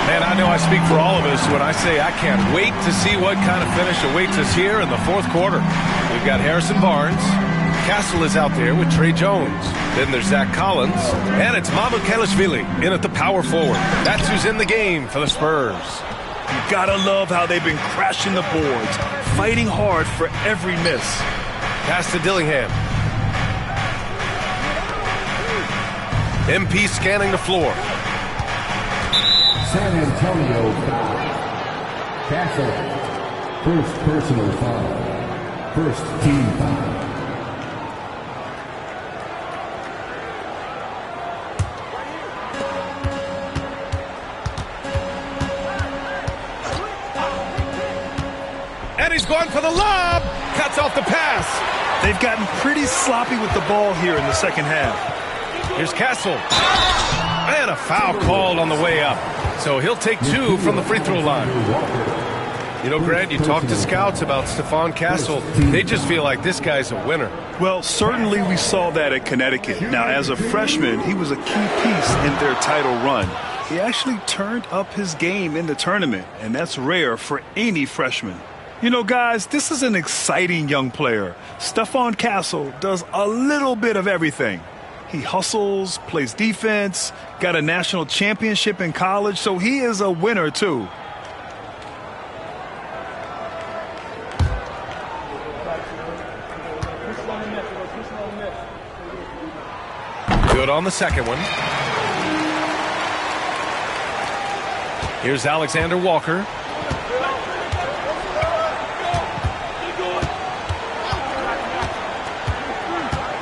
Man, I know I speak for all of us when I say I can't wait to see what kind of finish awaits us here in the 4th quarter. We've got Harrison Barnes. Castle is out there with Trey Jones. Then there's Zach Collins. And it's Mamukelashvili in at the power forward. That's who's in the game for the Spurs. You gotta love how they've been crashing the boards, fighting hard for every miss. Pass to Dillingham. MP scanning the floor. San Antonio foul. Castle. First personal foul. First team foul. And he's going for the lob. Cuts off the pass. They've gotten pretty sloppy with the ball here in the second half. Here's Castle. And a foul called on the way up. So he'll take 2 from the free throw line. You know, Grant, you talk to scouts about Stephon Castle. They just feel like this guy's a winner. Well, certainly we saw that at Connecticut. Now, as a freshman, he was a key piece in their title run. He actually turned up his game in the tournament, and that's rare for any freshman. You know, guys, this is an exciting young player. Stephon Castle does a little bit of everything. He hustles, plays defense, got a national championship in college, so he is a winner, too. Good on the second one. Here's Alexander Walker.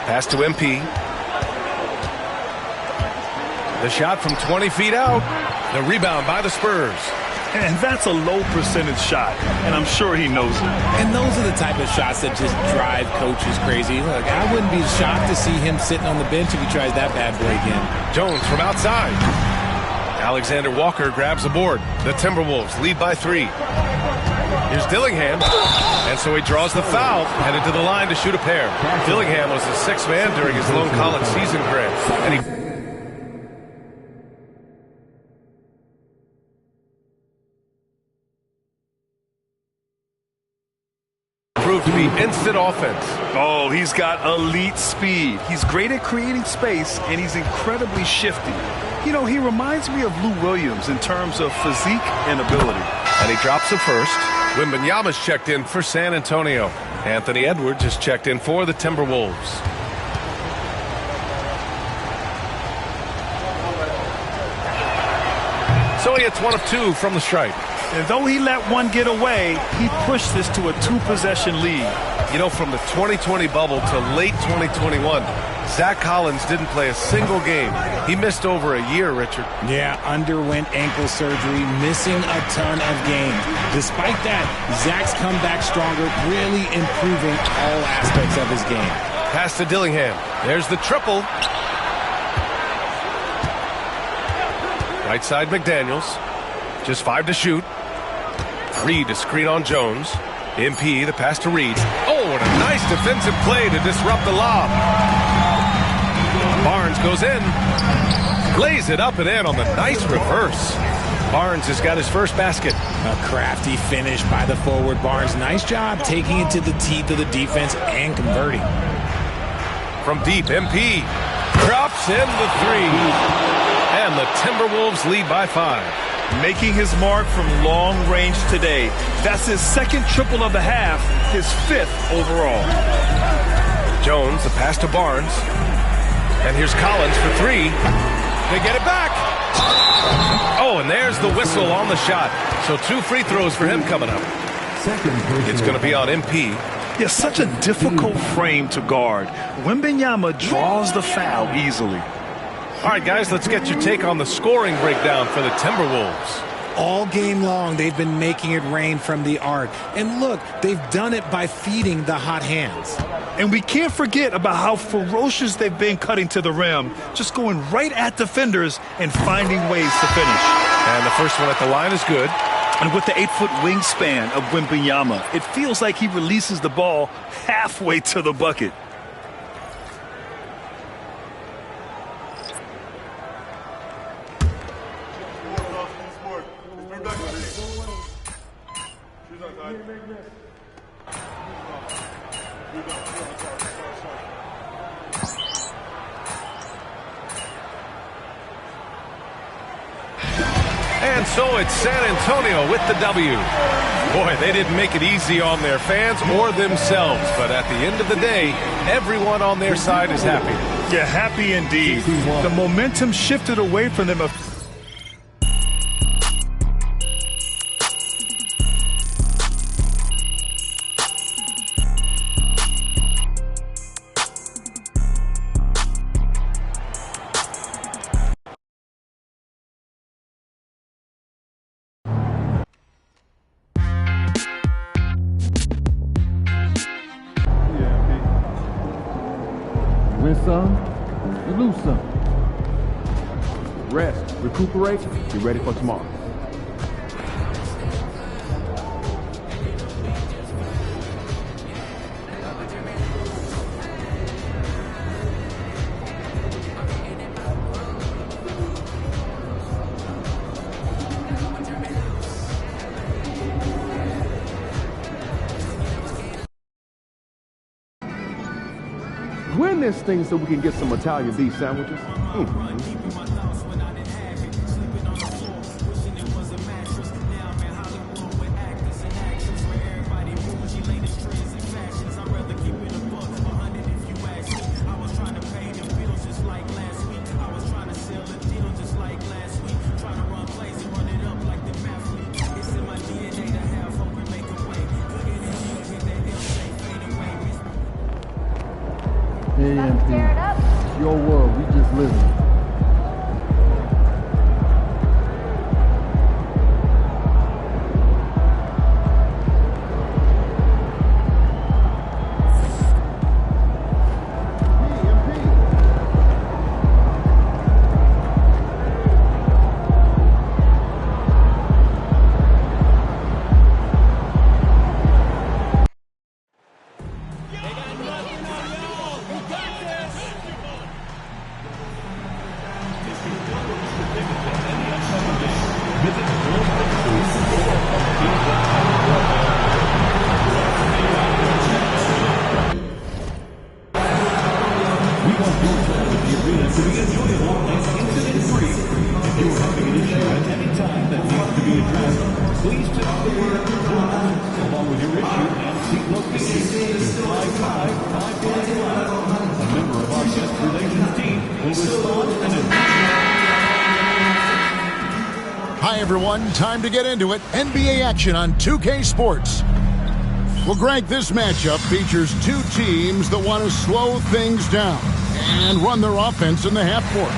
Pass to MP. The shot from 20 feet out. The rebound by the Spurs. And that's a low percentage shot, and I'm sure he knows it. And those are the type of shots that just drive coaches crazy. Look, I wouldn't be shocked to see him sitting on the bench if he tries that bad boy again. Jones from outside. Alexander Walker grabs the board. The Timberwolves lead by 3. Here's Dillingham. And so he draws the foul, headed to the line to shoot a pair. Dillingham was the 6th man during his lone college season, Grant. And he proved to be instant offense. Oh, he's got elite speed. He's great at creating space, and he's incredibly shifty. You know, he reminds me of Lou Williams in terms of physique and ability. And he drops the first. Wembanyama's checked in for San Antonio. Anthony Edwards is checked in for the Timberwolves. So he hits 1 of 2 from the stripe. And though he let one get away, he pushed this to a 2-possession lead. You know, from the 2020 bubble to late 2021, Zach Collins didn't play a single game. He missed over a year, Richard. Yeah, underwent ankle surgery, missing a ton of games. Despite that, Zach's come back stronger, really improving all aspects of his game. Pass to Dillingham. There's the triple. Right side McDaniels. Just 5 to shoot. Reed to screen on Jones. MP, the pass to Reed. Oh, what a nice defensive play to disrupt the lob. Barnes goes in. Lays it up and in on the nice reverse. Barnes has got his first basket. A crafty finish by the forward Barnes. Nice job taking it to the teeth of the defense and converting. From deep, MP drops in the 3. And the Timberwolves lead by 5. Making his mark from long range today. That's his second triple of the half, his 5th overall. Jones, the pass to Barnes. And here's Collins for 3. They get it back. Oh, and there's the whistle on the shot. So 2 free throws for him coming up. It's going to be on MP. Yeah, such a difficult frame to guard. Wembanyama draws the foul easily. All right, guys, let's get your take on the scoring breakdown for the Timberwolves. All game long, they've been making it rain from the arc. And look, they've done it by feeding the hot hands. And we can't forget about how ferocious they've been cutting to the rim, just going right at defenders and finding ways to finish. And the first one at the line is good. And with the 8-foot wingspan of Wembanyama, it feels like he releases the ball halfway to the bucket. And so it's San Antonio with the W. Boy, they didn't make it easy on their fans or themselves, but at the end of the day, everyone on their side is happy. Yeah, happy indeed. The momentum shifted away from them. Win some, you lose some. Rest, recuperate, get ready for tomorrow. Win this thing so we can get some Italian beef sandwiches. AMP, it's your world, we just live in it. Hi, everyone. Time to get into it. NBA action on 2K Sports. Well, Greg, this matchup features two teams that want to slow things down. and run their offense in the half court.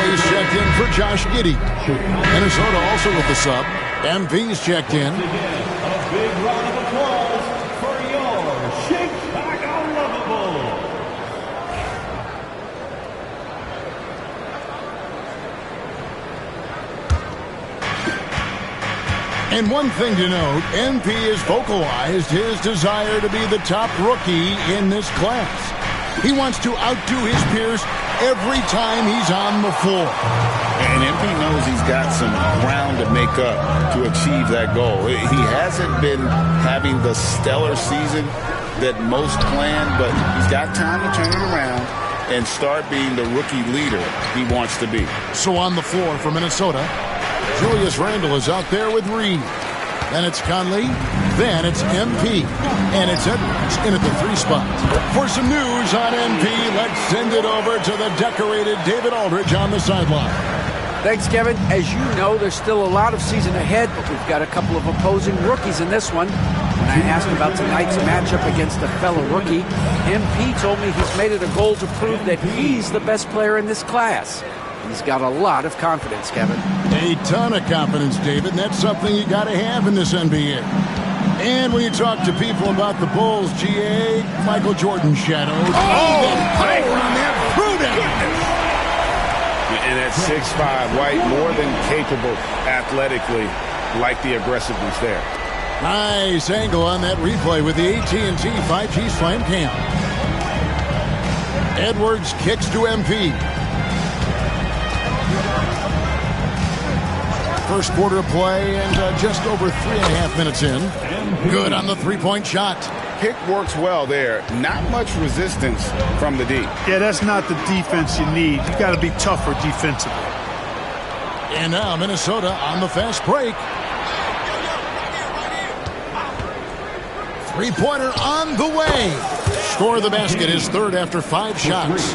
He's checked in for Josh Giddey. Minnesota also with the sub. MP's checked in. A big round of applause for your Chicago Lovable. And one thing to note, MP has vocalized his desire to be the top rookie in this class. He wants to outdo his peers every time he's on the floor. And MP knows he's got some ground to make up to achieve that goal. He hasn't been having the stellar season that most plan, but he's got time to turn it around and start being the rookie leader he wants to be. So on the floor for Minnesota, Julius Randle is out there with Reed. Then it's Conley. Then it's MP. And it's Edwards in at the 3 spot. For some news on MP, let's send it over to the decorated David Aldridge on the sideline. Thanks, Kevin. As you know, there's still a lot of season ahead, but we've got a couple of opposing rookies in this one. When I asked about tonight's matchup against a fellow rookie, MP told me he's made it a goal to prove that he's the best player in this class. He's got a lot of confidence, Kevin. A ton of confidence, David, and that's something you got to have in this NBA. And when you talk to people about the Bulls, GA, Michael Jordan shadows. Oh, power on that prudence! And at 6'5", White more than capable athletically, like the aggressiveness there. Nice angle on that replay with the AT&T 5G Slam Cam. Edwards kicks to MP. First quarter of play and just over 3.5 minutes in. Good on the three-point shot. Pick works well there. Not much resistance from the D. Yeah, that's not the defense you need. You got to be tougher defensively. And now Minnesota on the fast break. Three-pointer on the way. Score of the basket is third after 5 shots.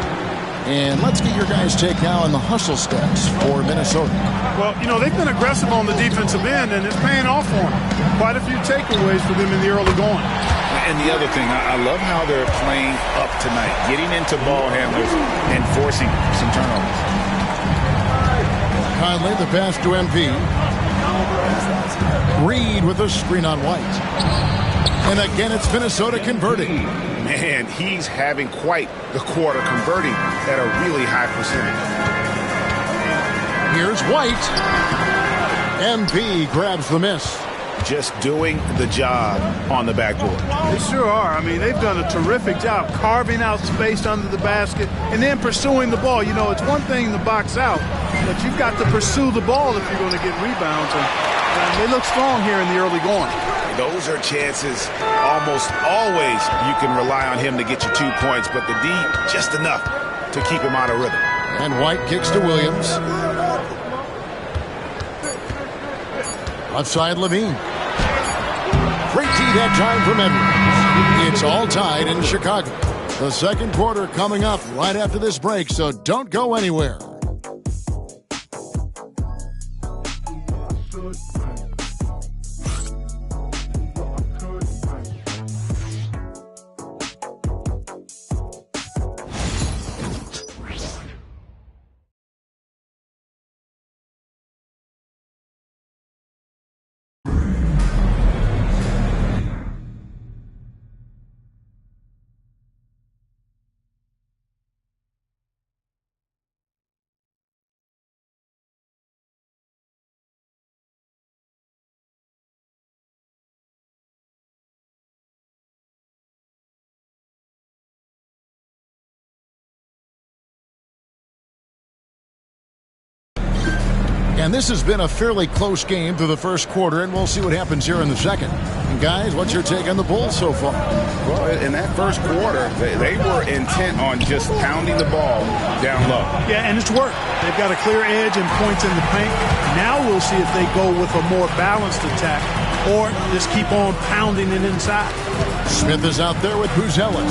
And let's get your guys' take now on the hustle stats for Minnesota. Well, you know, they've been aggressive on the defensive end, and it's paying off for them. Quite a few takeaways for them in the early going. And the other thing, I love how they're playing up tonight, getting into ball handlers and forcing some turnovers. Conley, the pass to MP. Reed with a screen on White. And again, it's Minnesota converting. Man, he's having quite the quarter, converting at a really high percentage. Here's White. MP grabs the miss. Just doing the job on the backboard. They sure are. I mean, they've done a terrific job carving out space under the basket and then pursuing the ball. You know, it's one thing to box out, but you've got to pursue the ball if you're going to get rebounds. And they look strong here in the early going. Those are chances almost always you can rely on him to get you 2 points, but the D, just enough to keep him out of rhythm. And White kicks to Williams. Left side, Levine. Great D that time from Edwards. It's all tied in Chicago. The second quarter coming up right after this break, so don't go anywhere. And this has been a fairly close game through the first quarter, and we'll see what happens here in the second. And guys, what's your take on the Bulls so far? Well, in that first quarter, they were intent on just pounding the ball down low. Yeah, and it's worked. They've got a clear edge and points in the paint. Now we'll see if they go with a more balanced attack or just keep on pounding it inside. Smith is out there with Buzelis.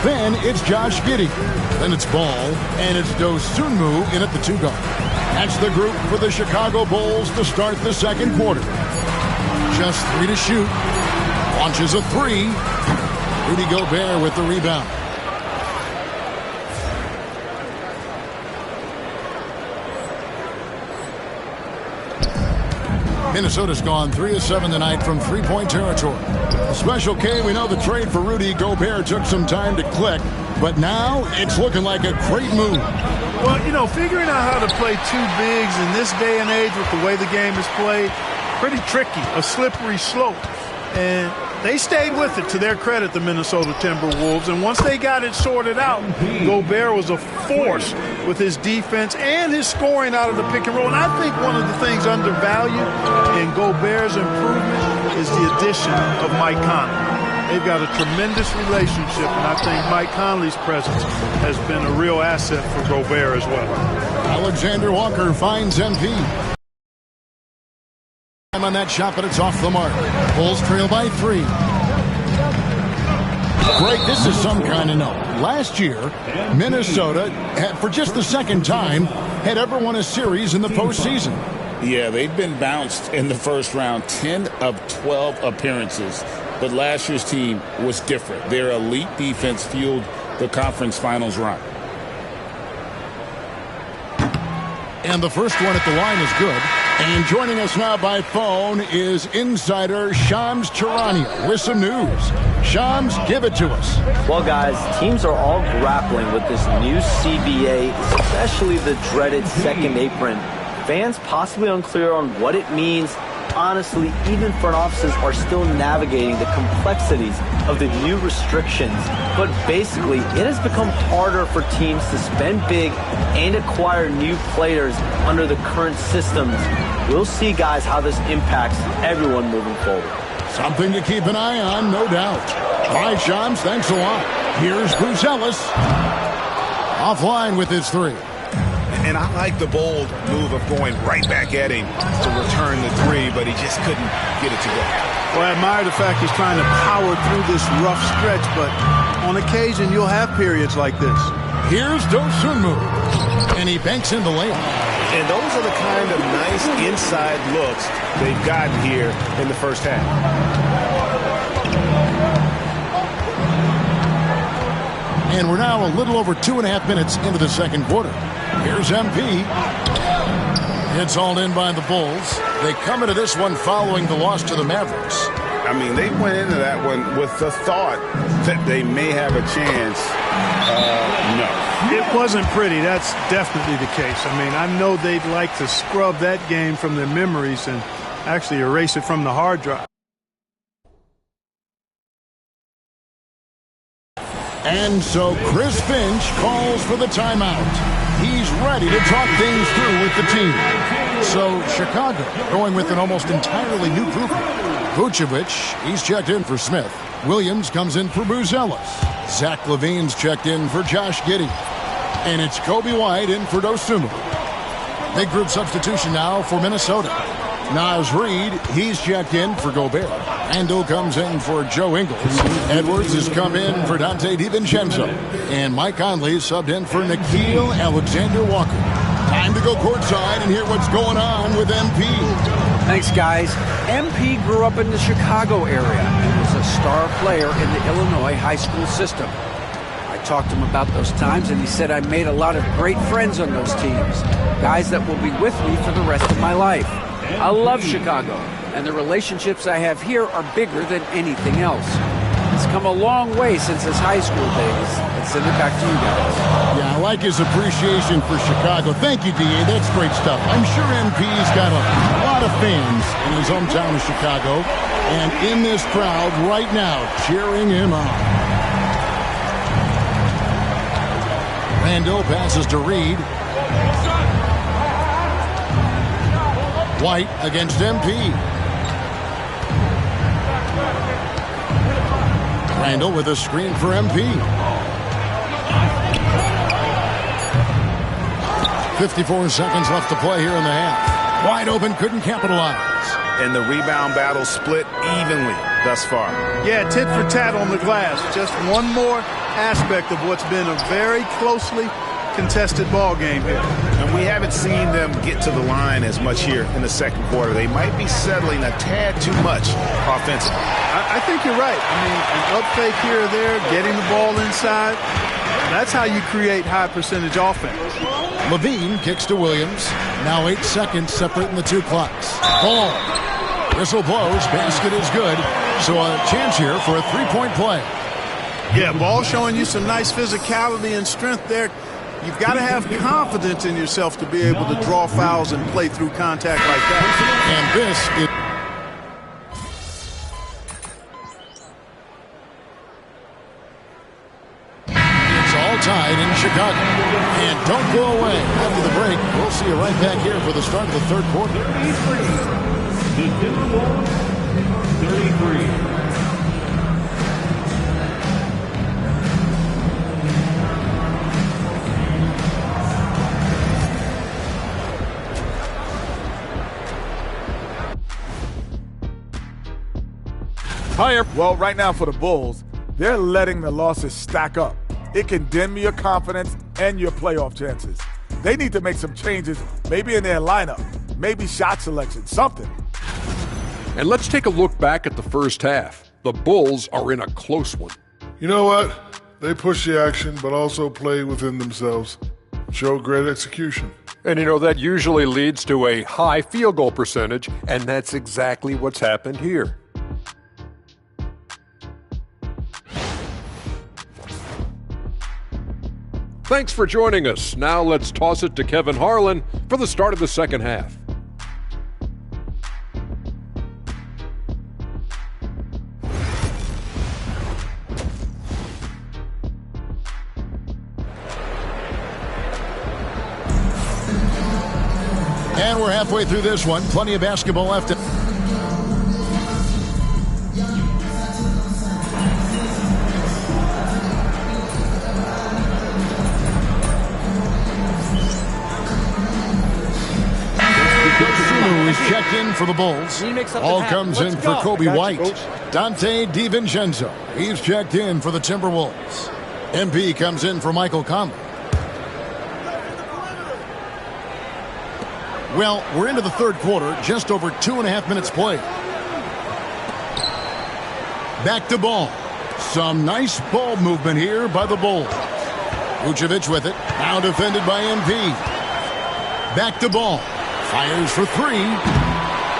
Then it's Josh Giddey. Then it's Ball, and it's Dosunmu in at the 2 guard. That's the group for the Chicago Bulls to start the second quarter. Just 3 to shoot. Launches a 3. Rudy Gobert with the rebound. Minnesota's gone 3 of 7 tonight from three-point territory. Special K, we know the trade for Rudy Gobert took some time to click, but now it's looking like a great move. Well, you know, figuring out how to play two bigs in this day and age with the way the game is played, pretty tricky, a slippery slope. And they stayed with it, to their credit, the Minnesota Timberwolves. And once they got it sorted out, Gobert was a force with his defense and his scoring out of the pick and roll. And I think one of the things undervalued in Gobert's improvement is the addition of Mike Conley. They've got a tremendous relationship, and I think Mike Conley's presence has been a real asset for Gobert as well. Alexander Walker finds MP. On that shot, but it's off the mark. Bulls trail by 3. Greg, this is some kind of note. Last year, Minnesota, for just the second time, had ever won a series in the postseason. Yeah, they've been bounced in the first round, 10 of 12 appearances. But last year's team was different. Their elite defense fueled the conference finals run. And the first one at the line is good. And joining us now by phone is insider Shams Charania with some news. Shams, give it to us. Well, guys, teams are all grappling with this new CBA, especially the dreaded second apron. Fans possibly unclear on what it means. Honestly, even front offices are still navigating the complexities of the new restrictions. But basically, it has become harder for teams to spend big and acquire new players under the current systems. We'll see, guys, how this impacts everyone moving forward. Something to keep an eye on, no doubt. All right, Shams, thanks a lot. Here's Bruce Ellis. Offline with his 3. And I like the bold move of going right back at him to return the 3, but he just couldn't get it to go. Well, I admire the fact he's trying to power through this rough stretch, but on occasion you'll have periods like this. Here's Dosunmu, and he banks in the lane. And those are the kind of nice inside looks they've gotten here in the first half. And we're now a little over 2.5 minutes into the second quarter. Here's MP. It's hauled in by the Bulls. They come into this one following the loss to the Mavericks. I mean, they went into that one with the thought that they may have a chance. No. It wasn't pretty. That's definitely the case. I mean, I know they'd like to scrub that game from their memories and actually erase it from the hard drive. And so Chris Finch calls for the timeout. He's ready to talk things through with the team. So Chicago going with an almost entirely new group. Vucevic, he's checked in for Smith. Williams comes in for Bruce Ellis. Zach LaVine's checked in for Josh Giddey. And it's Kobe White in for Dosunmu. Big group substitution now for Minnesota. Naz Reid, he's checked in for Gobert. Randall comes in for Joe Ingles. Edwards has come in for Donte DiVincenzo. And Mike Conley subbed in for Nickeil Alexander-Walker. Time to go courtside and hear what's going on with MP. Thanks, guys. MP grew up in the Chicago area and was a star player in the Illinois high school system. I talked to him about those times, and he said I made a lot of great friends on those teams, guys that will be with me for the rest of my life. I love Chicago, and the relationships I have here are bigger than anything else. It's come a long way since his high school days. Let's send it back to you guys. Yeah, I like his appreciation for Chicago. Thank you, D.A. That's great stuff. I'm sure MP's got a lot of fans in his hometown of Chicago, and in this crowd right now cheering him on. Randall passes to Reid. White against MP. Randall with a screen for MP. 54 seconds left to play here in the half. Wide open, couldn't capitalize. And the rebound battle split evenly thus far. Yeah, tit for tat on the glass. Just one more aspect of what's been a very closely contested ball game here. And we haven't seen them get to the line as much here in the second quarter. They might be settling a tad too much offensively. I think you're right. I mean, an up fake here or there, getting the ball inside, that's how you create high percentage offense. Levine kicks to Williams. Now 8 seconds separating the two clocks. Ball. Whistle blows. Basket is good. So a chance here for a three-point play. Yeah, ball showing you some nice physicality and strength there. You've got to have confidence in yourself to be able to draw fouls and play through contact like that. And this is... It's all tied in Chicago. And don't go away. After the break, we'll see you right back here for the start of the third quarter. The Timberwolves, 33. Well, right now for the Bulls, they're letting the losses stack up. It can dim your confidence and your playoff chances. They need to make some changes, maybe in their lineup, maybe shot selection, something. And let's take a look back at the first half. The Bulls are in a close one. You know what? They push the action, but also play within themselves. Show great execution. And you know, that usually leads to a high field goal percentage, and that's exactly what's happened here. Thanks for joining us. Now let's toss it to Kevin Harlan for the start of the second half. And we're halfway through this one. Plenty of basketball left. Is checked in for the Bulls. All comes in for Kobe White. Dante DiVincenzo. He's checked in for the Timberwolves. MP comes in for Michael Conley. Well, we're into the third quarter. Just over 2.5 minutes played. Back to Ball. Some nice ball movement here by the Bulls. Vucevic with it. Now defended by MP. Back to Ball. Fires for three.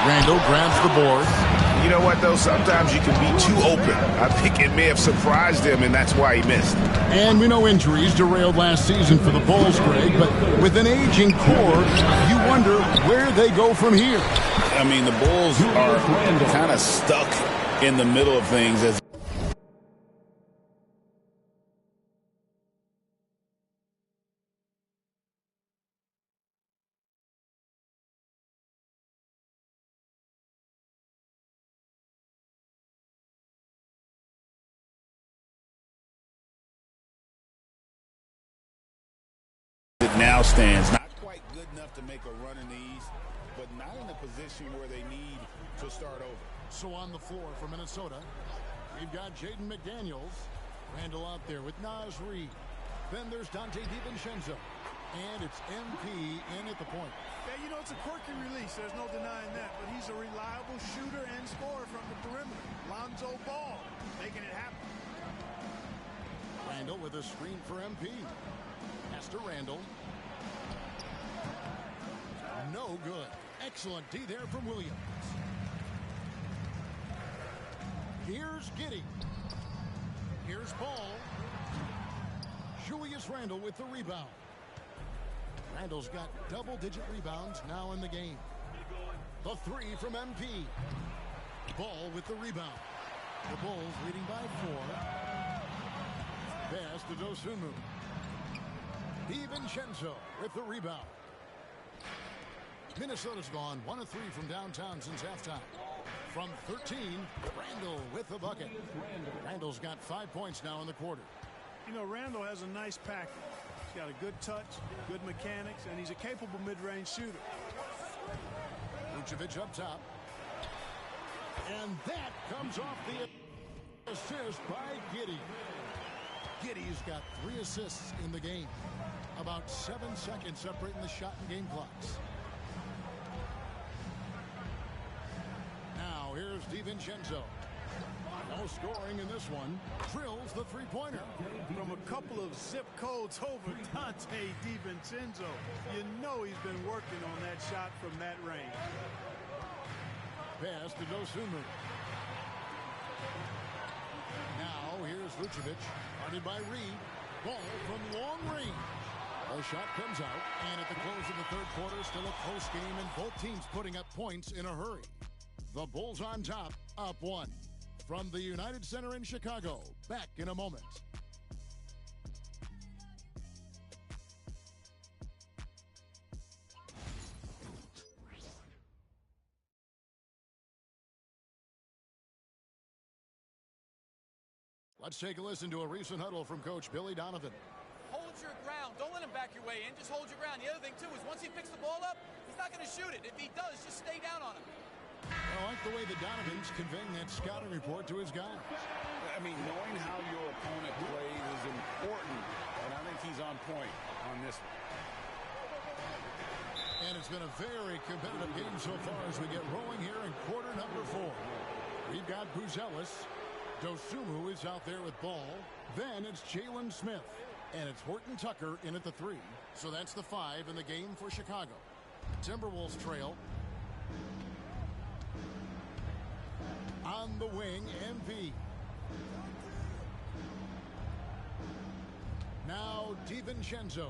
Randall grabs the board. You know what, though? Sometimes you can be too open. I think it may have surprised him, and that's why he missed. And we know injuries derailed last season for the Bulls, Greg, but with an aging core, you wonder where they go from here. I mean, the Bulls are kind of stuck in the middle of things as now stands. Not quite good enough to make a run in the East, but not in a position where they need to start over. So on the floor for Minnesota, we've got Jaden McDaniels. Randall out there with Naz Reid. Then there's Dante DiVincenzo. And it's MP in at the point. Yeah, you know, it's a quirky release. There's no denying that. But he's a reliable shooter and scorer from the perimeter. Lonzo Ball making it happen. Randall with a screen for MP. Pass to Randall. No good. Excellent D there from Williams. Here's Giddey. Here's Ball. Julius Randle with the rebound. Randall's got double-digit rebounds now in the game. The three from MP. Ball with the rebound. The Bulls leading by 4. Pass to Dosunmu. DiVincenzo with the rebound. Minnesota's gone 1 of 3 from downtown since halftime. From 13, Randall with the bucket. Randall's got 5 points now in the quarter. You know, Randall has a nice package. He's got a good touch, good mechanics, and he's a capable mid-range shooter. Vucevic up top. And that comes off the assist by Giddey. Giddey's got 3 assists in the game. About 7 seconds separating the shot and game clocks. Now here's DiVincenzo. No scoring in this one. Drills the three-pointer. From a couple of zip codes over Donte DiVincenzo. You know he's been working on that shot from that range. Pass to Dosunmu. Now here's Vucevic. Guarded by Reed. Ball from long range. The shot comes out, and at the close of the third quarter, still a close game, and both teams putting up points in a hurry. The Bulls on top, up 1. From the United Center in Chicago, back in a moment. Let's take a listen to a recent huddle from Coach Billy Donovan. Hold your ground. Don't let him back your way in. Just hold your ground. The other thing, too, is once he picks the ball up, he's not going to shoot it. If he does, just stay down on him. I like the way the Donovan's conveying that scouting report to his guys. I mean, knowing how your opponent plays is important, and I think he's on point on this one. And it's been a very competitive game so far as we get rolling here in quarter number 4. We've got Buzelis. Dosunmu is out there with ball. Then it's Jalen Smith. And it's Horton Tucker in at the 3. So that's the 5 in the game for Chicago. Timberwolves trail. On the wing, MV. Now DiVincenzo.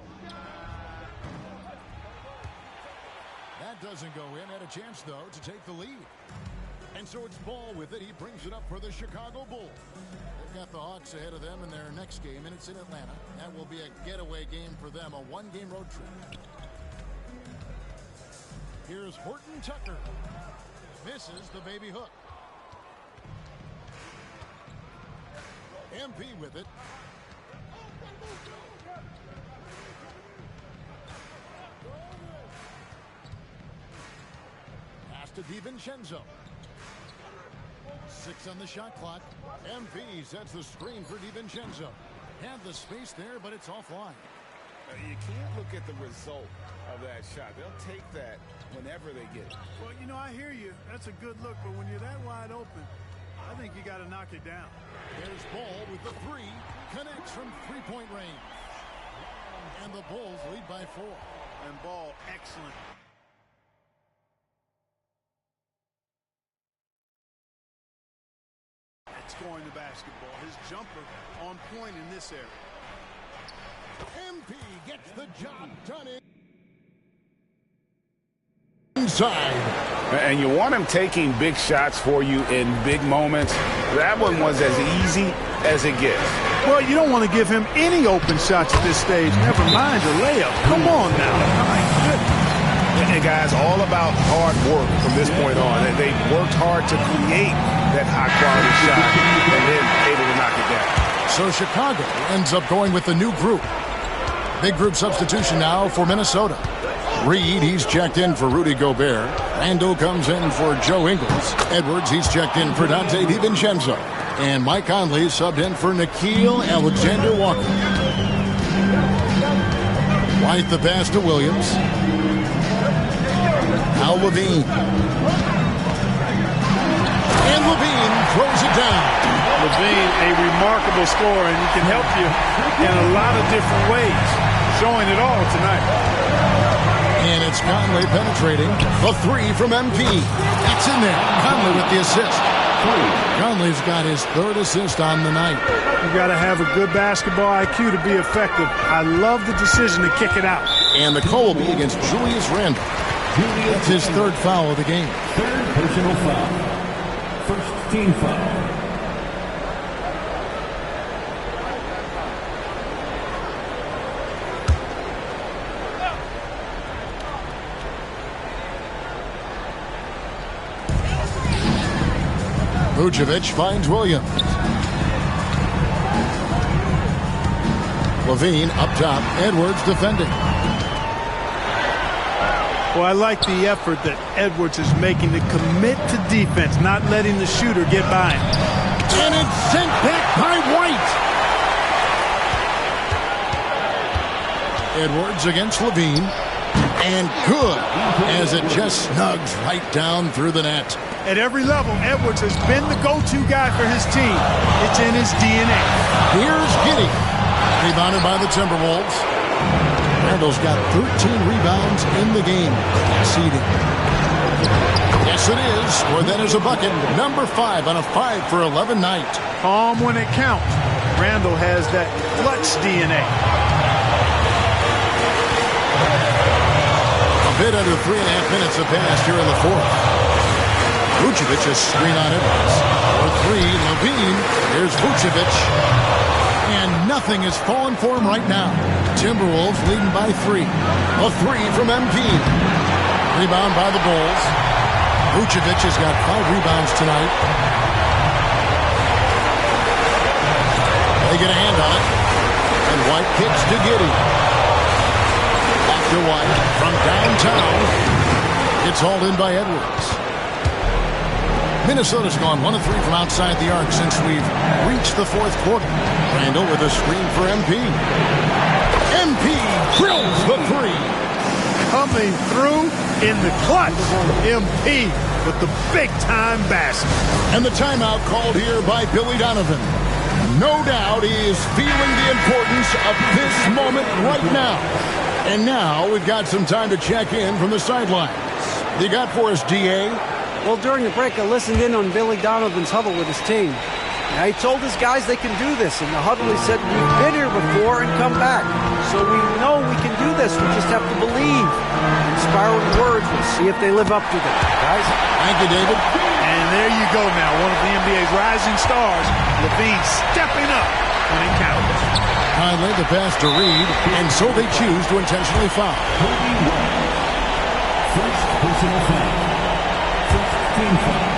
That doesn't go in. Had a chance, though, to take the lead. And so it's Ball with it. He brings it up for the Chicago Bulls. They've got the Hawks ahead of them in their next game, and it's in Atlanta. That will be a getaway game for them, a 1-game road trip. Here's Horton Tucker. Misses the baby hook. MP with it. Pass to DiVincenzo. 6 on the shot clock. MP sets the screen for DiVincenzo. Had the space there, but it's offline. You can't look at the result of that shot. They'll take that whenever they get it. Well, you know, I hear you. That's a good look, but when you're that wide open, I think you got to knock it down. There's Ball with the 3. Connects from three-point range. And the Bulls lead by 4. And Ball, excellent. Scoring the basketball. His jumper on point in this area. MP gets the job done inside. And you want him taking big shots for you in big moments. That one was as easy as it gets. Well, you don't want to give him any open shots at this stage. Never mind a layup. Come on now. My goodness. And guys, all about hard work from this point on. And they worked hard to create that high-quality shot and then able to knock it down. So Chicago ends up going with the new group. Big group substitution now for Minnesota. Reed, he's checked in for Rudy Gobert. Randall comes in for Joe Ingles. Edwards, he's checked in for Donte DiVincenzo. And Mike Conley subbed in for Nickeil Alexander-Walker. White the pass to Williams. Now Levine. And Levine throws it down. Levine, a remarkable scorer, and he can help you in a lot of different ways. Showing it all tonight. And it's Conley penetrating. The 3 from MP. That's in there. Conley with the assist. Conley's got his 3rd assist on the night. You got to have a good basketball IQ to be effective. I love the decision to kick it out. And the call will be against Julius Randle. That's his 3rd foul of the game. 3rd personal foul. First team foul. Vucevic finds Williams. Levine up top. Edwards defending. Well, I like the effort that Edwards is making to commit to defense, not letting the shooter get by him. And it's sent back by White. Edwards against Levine. And good, as it just snugs right down through the net. At every level, Edwards has been the go-to guy for his team. It's in his DNA. Here's Giddey. Rebounded by the Timberwolves. Randall's got 13 rebounds in the game. Conceding. Yes, it is. Or that is a bucket. Number 5 on a 5-for-11 night. Calm when it counts. Randall has that clutch DNA. A bit under 3.5 minutes have passed here in the fourth. Vucevic is screen on Edwards. For 3, Levine. Here's Vucevic. And nothing is falling for him right now. Timberwolves leading by 3. A 3 from MP. Rebound by the Bulls. Vucevic has got 5 rebounds tonight. They get a hand on it. And White kicks to Giddey. After White from downtown. It's hauled in by Edwards. Minnesota's gone 1 of 3 from outside the arc since we've reached the fourth quarter. Randall with a screen for MP. MP drills the 3. Coming through in the clutch. MP with the big-time basket. And the timeout called here by Billy Donovan. No doubt he is feeling the importance of this moment right now. And now we've got some time to check in from the sidelines. You got for us, D.A.? Well, during the break, I listened in on Billy Donovan's huddle with his team. Now, he told his guys they can do this. In the huddle, he said, we've been here before and come back. So we know we can do this. We just have to believe. Inspiring words. We'll see if they live up to them. Guys? Thank you, David. And there you go now. One of the NBA's rising stars, Levine, stepping up when it counts. Conley, the pass to Reed, and so they choose to intentionally foul. First personal foul. First team foul.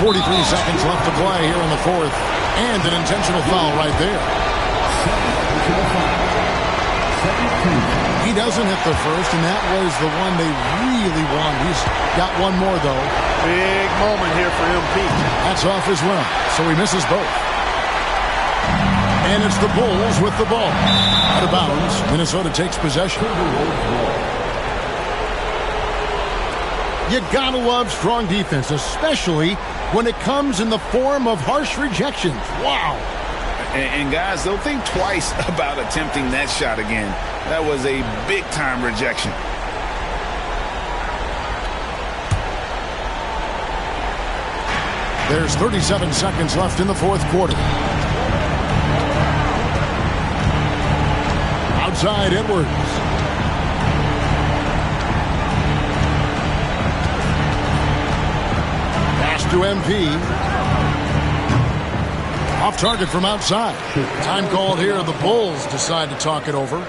43 seconds left to play here in the fourth. And an intentional foul right there. He doesn't hit the first, and that was the one they really wanted. He's got one more, though. Big moment here for MP. That's off as well, so he misses both. And it's the Bulls with the ball. Out of bounds, Minnesota takes possession. You gotta love strong defense, especially when it comes in the form of harsh rejections. Wow. And guys, they'll think twice about attempting that shot again. That was a big-time rejection. There's 37 seconds left in the fourth quarter. Outside Edwards. Pass to MP. Off target from outside. Time called here. The Bulls decide to talk it over.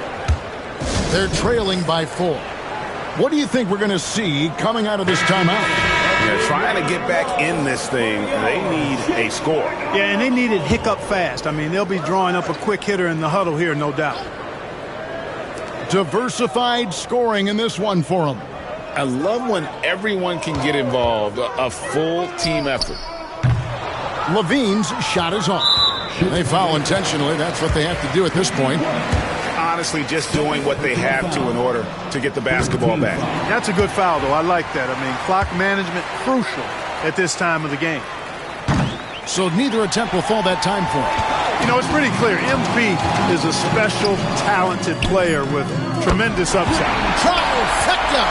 They're trailing by 4. What do you think we're going to see coming out of this timeout? They're trying to get back in this thing. They need a score. Yeah, and they need it hiccup fast. I mean, they'll be drawing up a quick hitter in the huddle here, no doubt. Diversified scoring in this one for them. I love when everyone can get involved, a full team effort. Levine's shot is off. They foul intentionally. That's what they have to do at this point. Honestly, just doing what they have to in order to get the basketball back. That's a good foul, though. I like that. I mean, clock management crucial at this time of the game. So neither attempt will fall that time for him. You know, it's pretty clear. MP is a special, talented player with tremendous upside. Trifecta!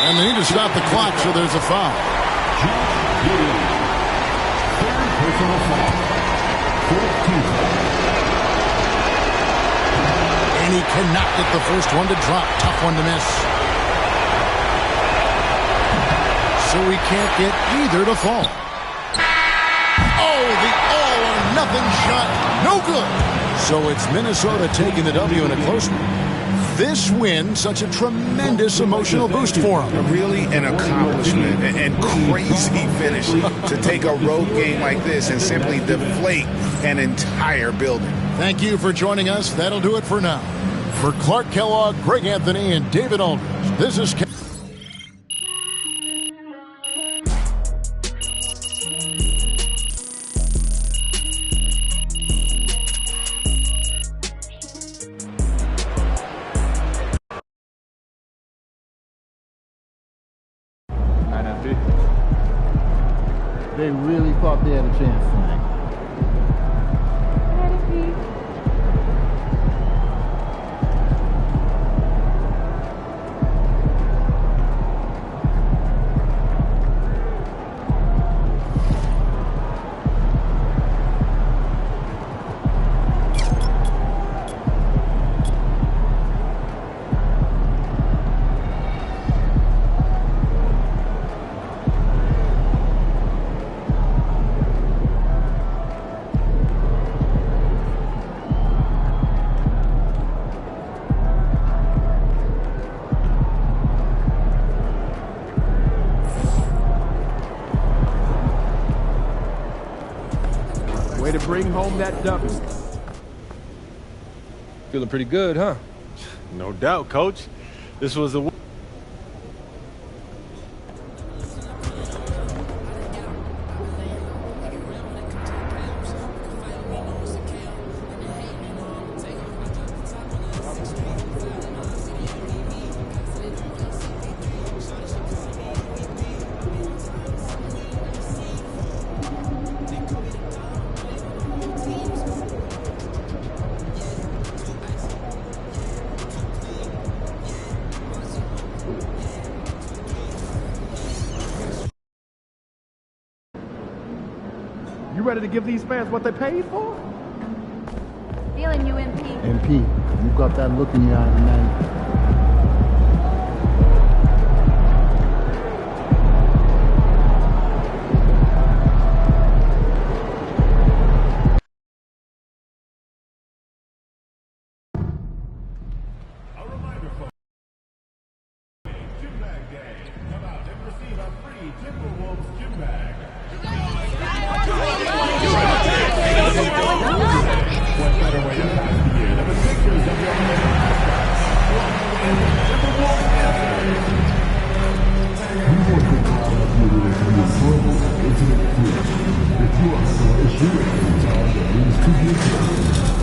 And they need to stop the clock, so there's a foul. And he cannot get the first one to drop. Tough one to miss. So he can't get either to fall. Oh, the all-or-nothing shot. No good. So it's Minnesota taking the W in a close one. This win, such a tremendous emotional boost for them. Really an accomplishment and crazy finish to take a road game like this and simply deflate an entire building. Thank you for joining us. That'll do it for now. For Clark Kellogg, Greg Anthony, and David Aldridge, this is They really thought they had a chance tonight. Way to bring home that W. Feeling pretty good, huh? No doubt, Coach. This was a You ready to give these fans what they paid for? Feeling you, MP. MP, you got that look in your eye tonight.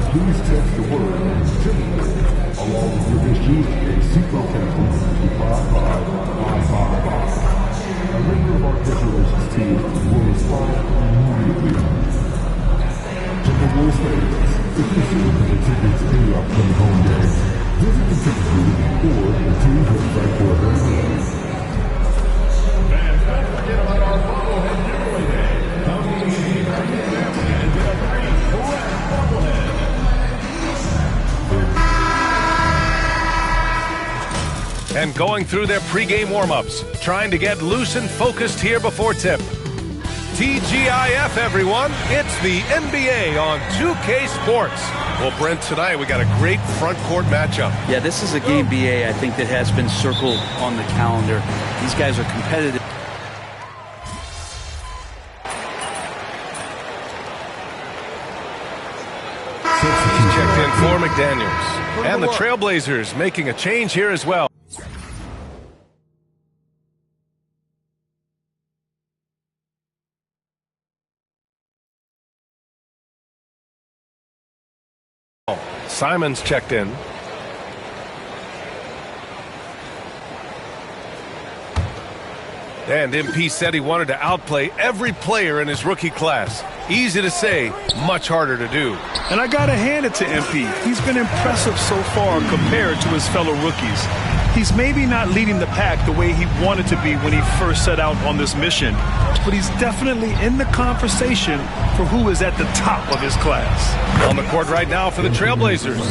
Please text the word Timberwolves along with your issues and seat location to 55555. A member of our guest relations team will respond immediately. Timberwolves fans, if you're seeing the tickets to any upcoming home games, visit the ticket booth or the team's website for availability. Fans, don't forget about our bobblehead giveaway day. Come to the team and get a free correct bobblehead. And going through their pregame warm-ups, trying to get loose and focused here before tip. TGIF, everyone. It's the NBA on 2K Sports. Well, Brent, tonight we got a great front court matchup. Yeah, this is a game, BA, I think, that has been circled on the calendar. These guys are competitive. He's checked in for McDaniels. And the Trailblazers making a change here as well. Simons checked in. And MP said he wanted to outplay every player in his rookie class. Easy to say, much harder to do. And I gotta hand it to MP. He's been impressive so far compared to his fellow rookies. He's maybe not leading the pack the way he wanted to be when he first set out on this mission, but he's definitely in the conversation for who is at the top of his class. On the court right now for the Trailblazers.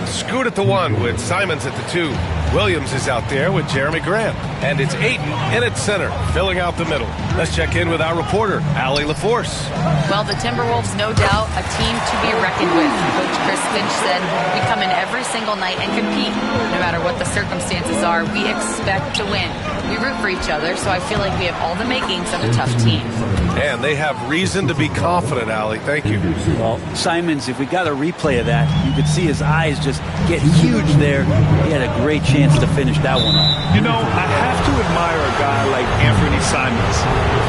Scoot at the 1 with Simons at the 2. Williams is out there with Jeremy Grant. And it's Ayton in at center, filling out the middle. Let's check in with our reporter, Allie LaForce. Well, the Timberwolves, no doubt, a team to be reckoned with. Coach Chris Finch said, we come in every single night and compete. No matter what the circumstances are, we expect to win. We root for each other, so I feel like we have all the makings of a tough team. And they have reason to be confident, Allie. Thank you. Well, Simons, if we got a replay of that, you could see his eyes just get huge there. He had a great chance to finish that one off. You know, I have to admire a guy like Anthony Simons.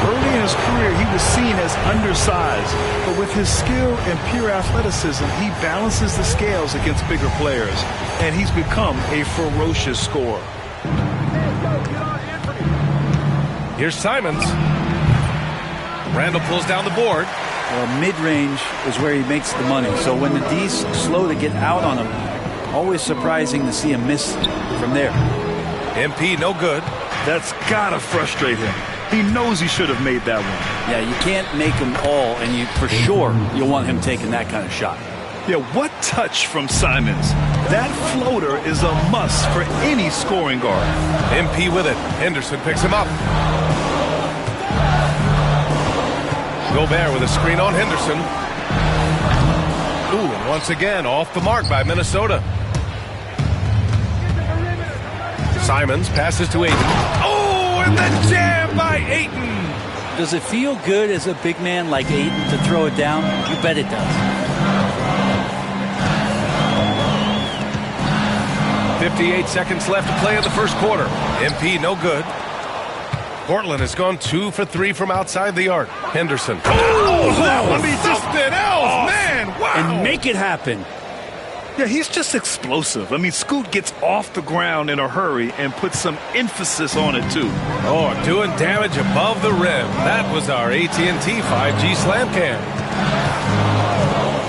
Early in his career, he was seen as undersized, but with his skill and pure athleticism, he balances the scales against bigger players, and he's become a ferocious scorer. Here's Simons. Randall pulls down the board. Well, mid-range is where he makes the money. So when the D's slow to get out on him, always surprising to see him miss from there. MP no good. That's gotta frustrate him. He knows he should have made that one. Yeah, you can't make them all, and for sure you'll want him taking that kind of shot. Yeah, what touch from Simons. That floater is a must for any scoring guard. MP with it. Henderson picks him up. Gobert with a screen on Henderson. Ooh, and once again off the mark by Minnesota. Simons passes to Ayton. Oh, and the jam by Ayton. Does it feel good as a big man like Ayton to throw it down? You bet it does. 58 seconds left to play in the first quarter. MP no good. Portland has gone 2 for 3 from outside the arc. Henderson. Oh, that was something else, man. Wow. And make it happen. Yeah, he's just explosive. I mean, Scoot gets off the ground in a hurry and puts some emphasis on it, too. Oh, doing damage above the rim. That was our AT&T 5G slam cam.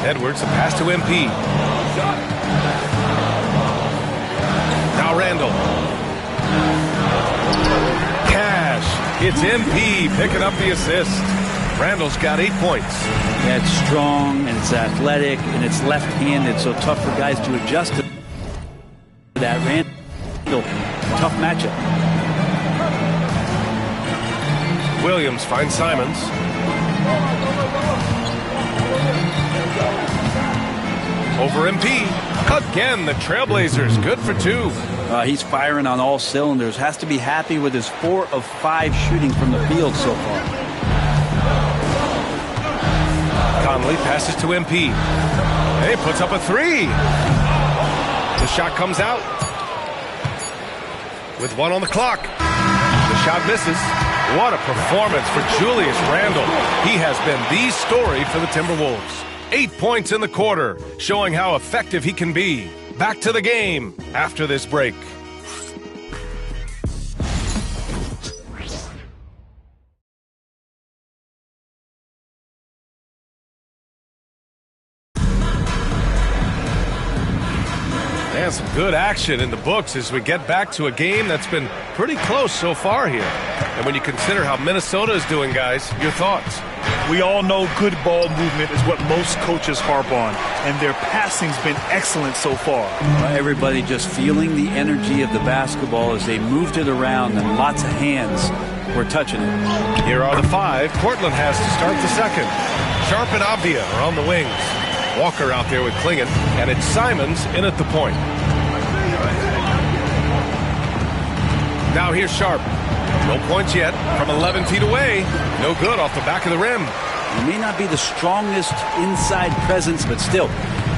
Edwards, a pass to MP. Now Randall. Cash. It's MP picking up the assist. Randall's got 8 points. Yeah, it's strong, and it's athletic, and it's left-handed, so tough for guys to adjust to that. Randall, tough matchup. Williams finds Simons. Over MP. Again, the Trailblazers good for 2. He's firing on all cylinders. Has to be happy with his 4 of 5 shooting from the field so far. Conley passes to MP. Hey, puts up a 3. The shot comes out. With 1 on the clock. The shot misses. What a performance for Julius Randle. He has been the story for the Timberwolves. 8 points in the quarter, showing how effective he can be. Back to the game after this break. And some good action in the books as we get back to a game that's been pretty close so far here. And when you consider how Minnesota is doing, guys, your thoughts? We all know good ball movement is what most coaches harp on, and their passing's been excellent so far. Everybody just feeling the energy of the basketball as they moved it around, and lots of hands were touching it. Here are the 5 Portland has to start the second. Sharp and Avdia are on the wings. Walker out there with Klingon, and it's Simons in at the point. Now here's Sharp. No points yet from 11 feet away. No good off the back of the rim. He may not be the strongest inside presence, but still,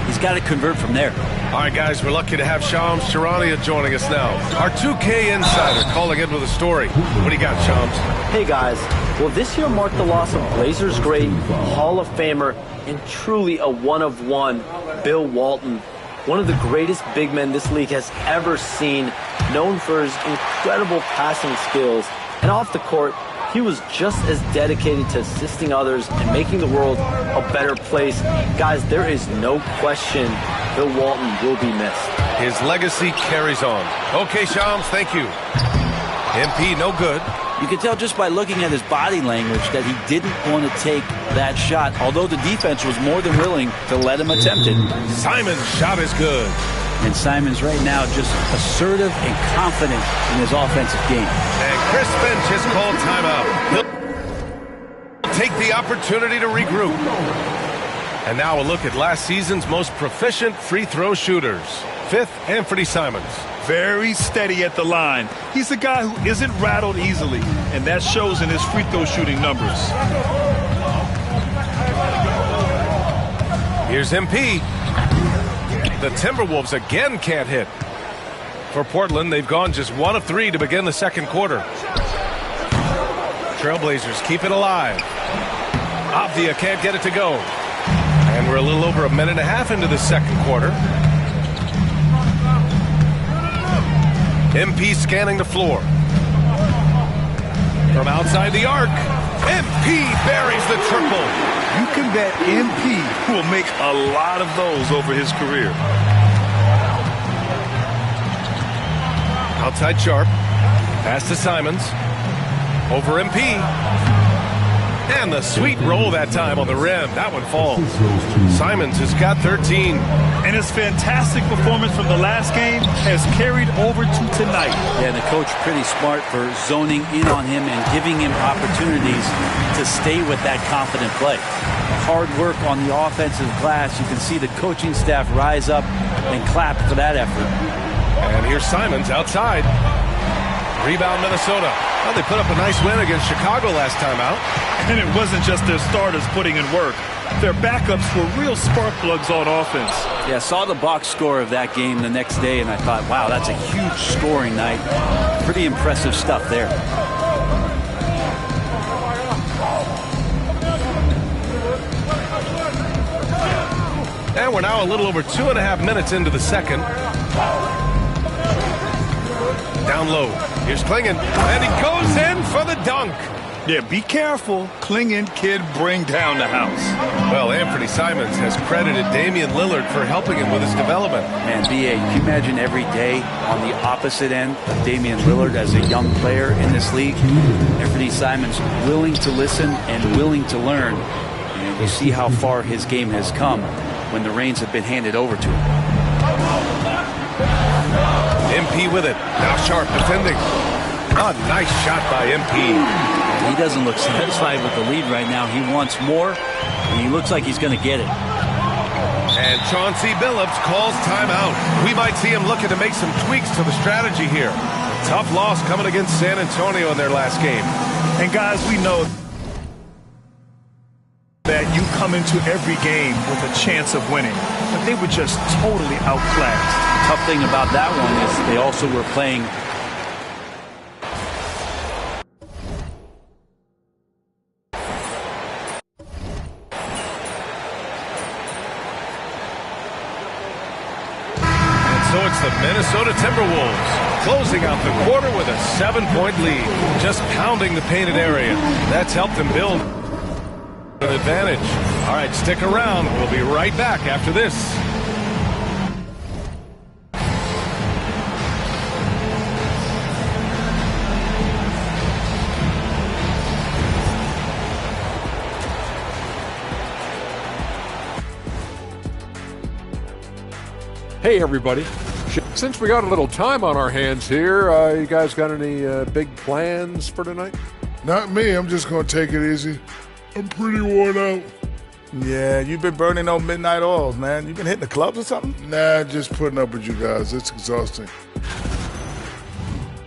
he's got to convert from there. All right, guys, we're lucky to have Shams Charania joining us now. Our 2K insider calling in with a story. What do you got, Shams? Hey, guys. Well, this year marked the loss of Blazers great, Hall of Famer, and truly a one-of-one, Bill Walton. One of the greatest big men this league has ever seen, known for his incredible passing skills. And off the court, he was just as dedicated to assisting others and making the world a better place. Guys, there is no question Bill Walton will be missed. His legacy carries on. Okay, Shams, thank you. MP, no good. You can tell just by looking at his body language that he didn't want to take that shot, although the defense was more than willing to let him attempt it. Simon's shot is good. And Simons right now just assertive and confident in his offensive game. And Chris Finch has called timeout. He'll take the opportunity to regroup. And now a look at last season's most proficient free throw shooters. 5th, Anthony Simons. Very steady at the line. He's a guy who isn't rattled easily, and that shows in his free throw shooting numbers. Here's MP. The Timberwolves again can't hit. For Portland, they've gone just 1 of 3 to begin the second quarter. Trailblazers keep it alive. Avdia can't get it to go. And we're a little over a minute and a half into the second quarter. MP scanning the floor. From outside the arc, MP buries You can bet MP will make a lot of those over his career. Outside Sharp. Pass to Simons. Over MP. And the sweet roll that time on the rim. That one falls. Simons has got 13. And his fantastic performance from the last game has carried over to tonight. Yeah, and the coach pretty smart for zoning in on him and giving him opportunities to stay with that confident play. Hard work on the offensive glass. You can see the coaching staff rise up and clap for that effort. And here's Simons outside. Rebound Minnesota. Well, they put up a nice win against Chicago last time out. And it wasn't just their starters putting in work. Their backups were real spark plugs on offense. Yeah, I saw the box score of that game the next day, and I thought, wow, that's a huge scoring night. Pretty impressive stuff there. And we're now a little over 2.5 minutes into the second. Down low. Here's Clingan. And he goes in for the dunk. Yeah, be careful. Clingan kid bring down the house. Well, Anthony Simons has credited Damian Lillard for helping him with his development. And B.A., can you imagine every day on the opposite end of Damian Lillard as a young player in this league? Anthony Simons willing to listen and willing to learn. And you see how far his game has come when the reins have been handed over to him. MP with it. Now Sharp defending. A nice shot by MP. He doesn't look satisfied with the lead right now. He wants more, and he looks like he's going to get it. And Chauncey Billups calls timeout. We might see him looking to make some tweaks to the strategy here. Tough loss coming against San Antonio in their last game. And guys, we know that you come into every game with a chance of winning, but they were just totally outclassed. Tough thing about that one is they also were playing So it's the Minnesota Timberwolves closing out the quarter with a 7-point lead, just pounding the painted area. That's helped them build an advantage. All right, stick around. We'll be right back after this. Hey, everybody. Since we got a little time on our hands here, you guys got any big plans for tonight? Not me. I'm just going to take it easy. I'm pretty worn out. Yeah, you've been burning those midnight oils, man. You been hitting the clubs or something? Nah, just putting up with you guys. It's exhausting.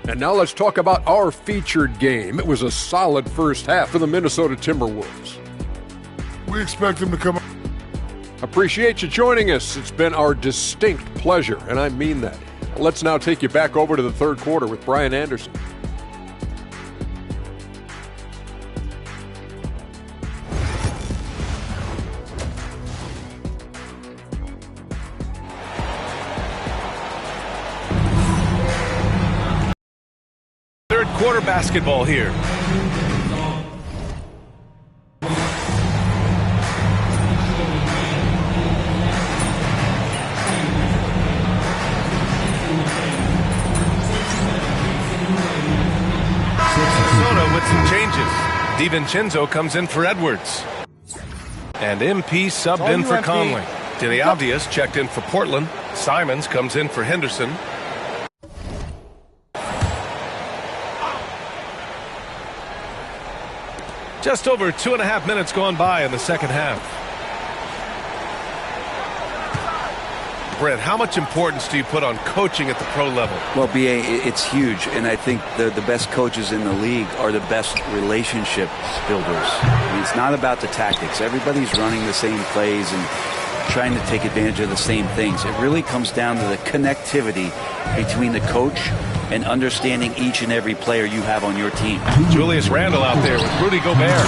And now let's talk about our featured game. It was a solid first half for the Minnesota Timberwolves. We expect them to come. Appreciate you joining us. It's been our distinct pleasure, and I mean that. Let's now take you back over to the third quarter with Brian Anderson. Third quarter basketball here. With some changes. DiVincenzo comes in for Edwards. And MP subbed in for Conley. Diliavius checked in for Portland. Simons comes in for Henderson. Just over 2.5 minutes gone by in the second half. Brent, how much importance do you put on coaching at the pro level? Well, B.A., it's huge, and I think the best coaches in the league are the best relationship builders. I mean, it's not about the tactics. Everybody's running the same plays and trying to take advantage of the same things. It really comes down to the connectivity between the coach and understanding each and every player you have on your team. Julius Randle out there with Rudy Gobert.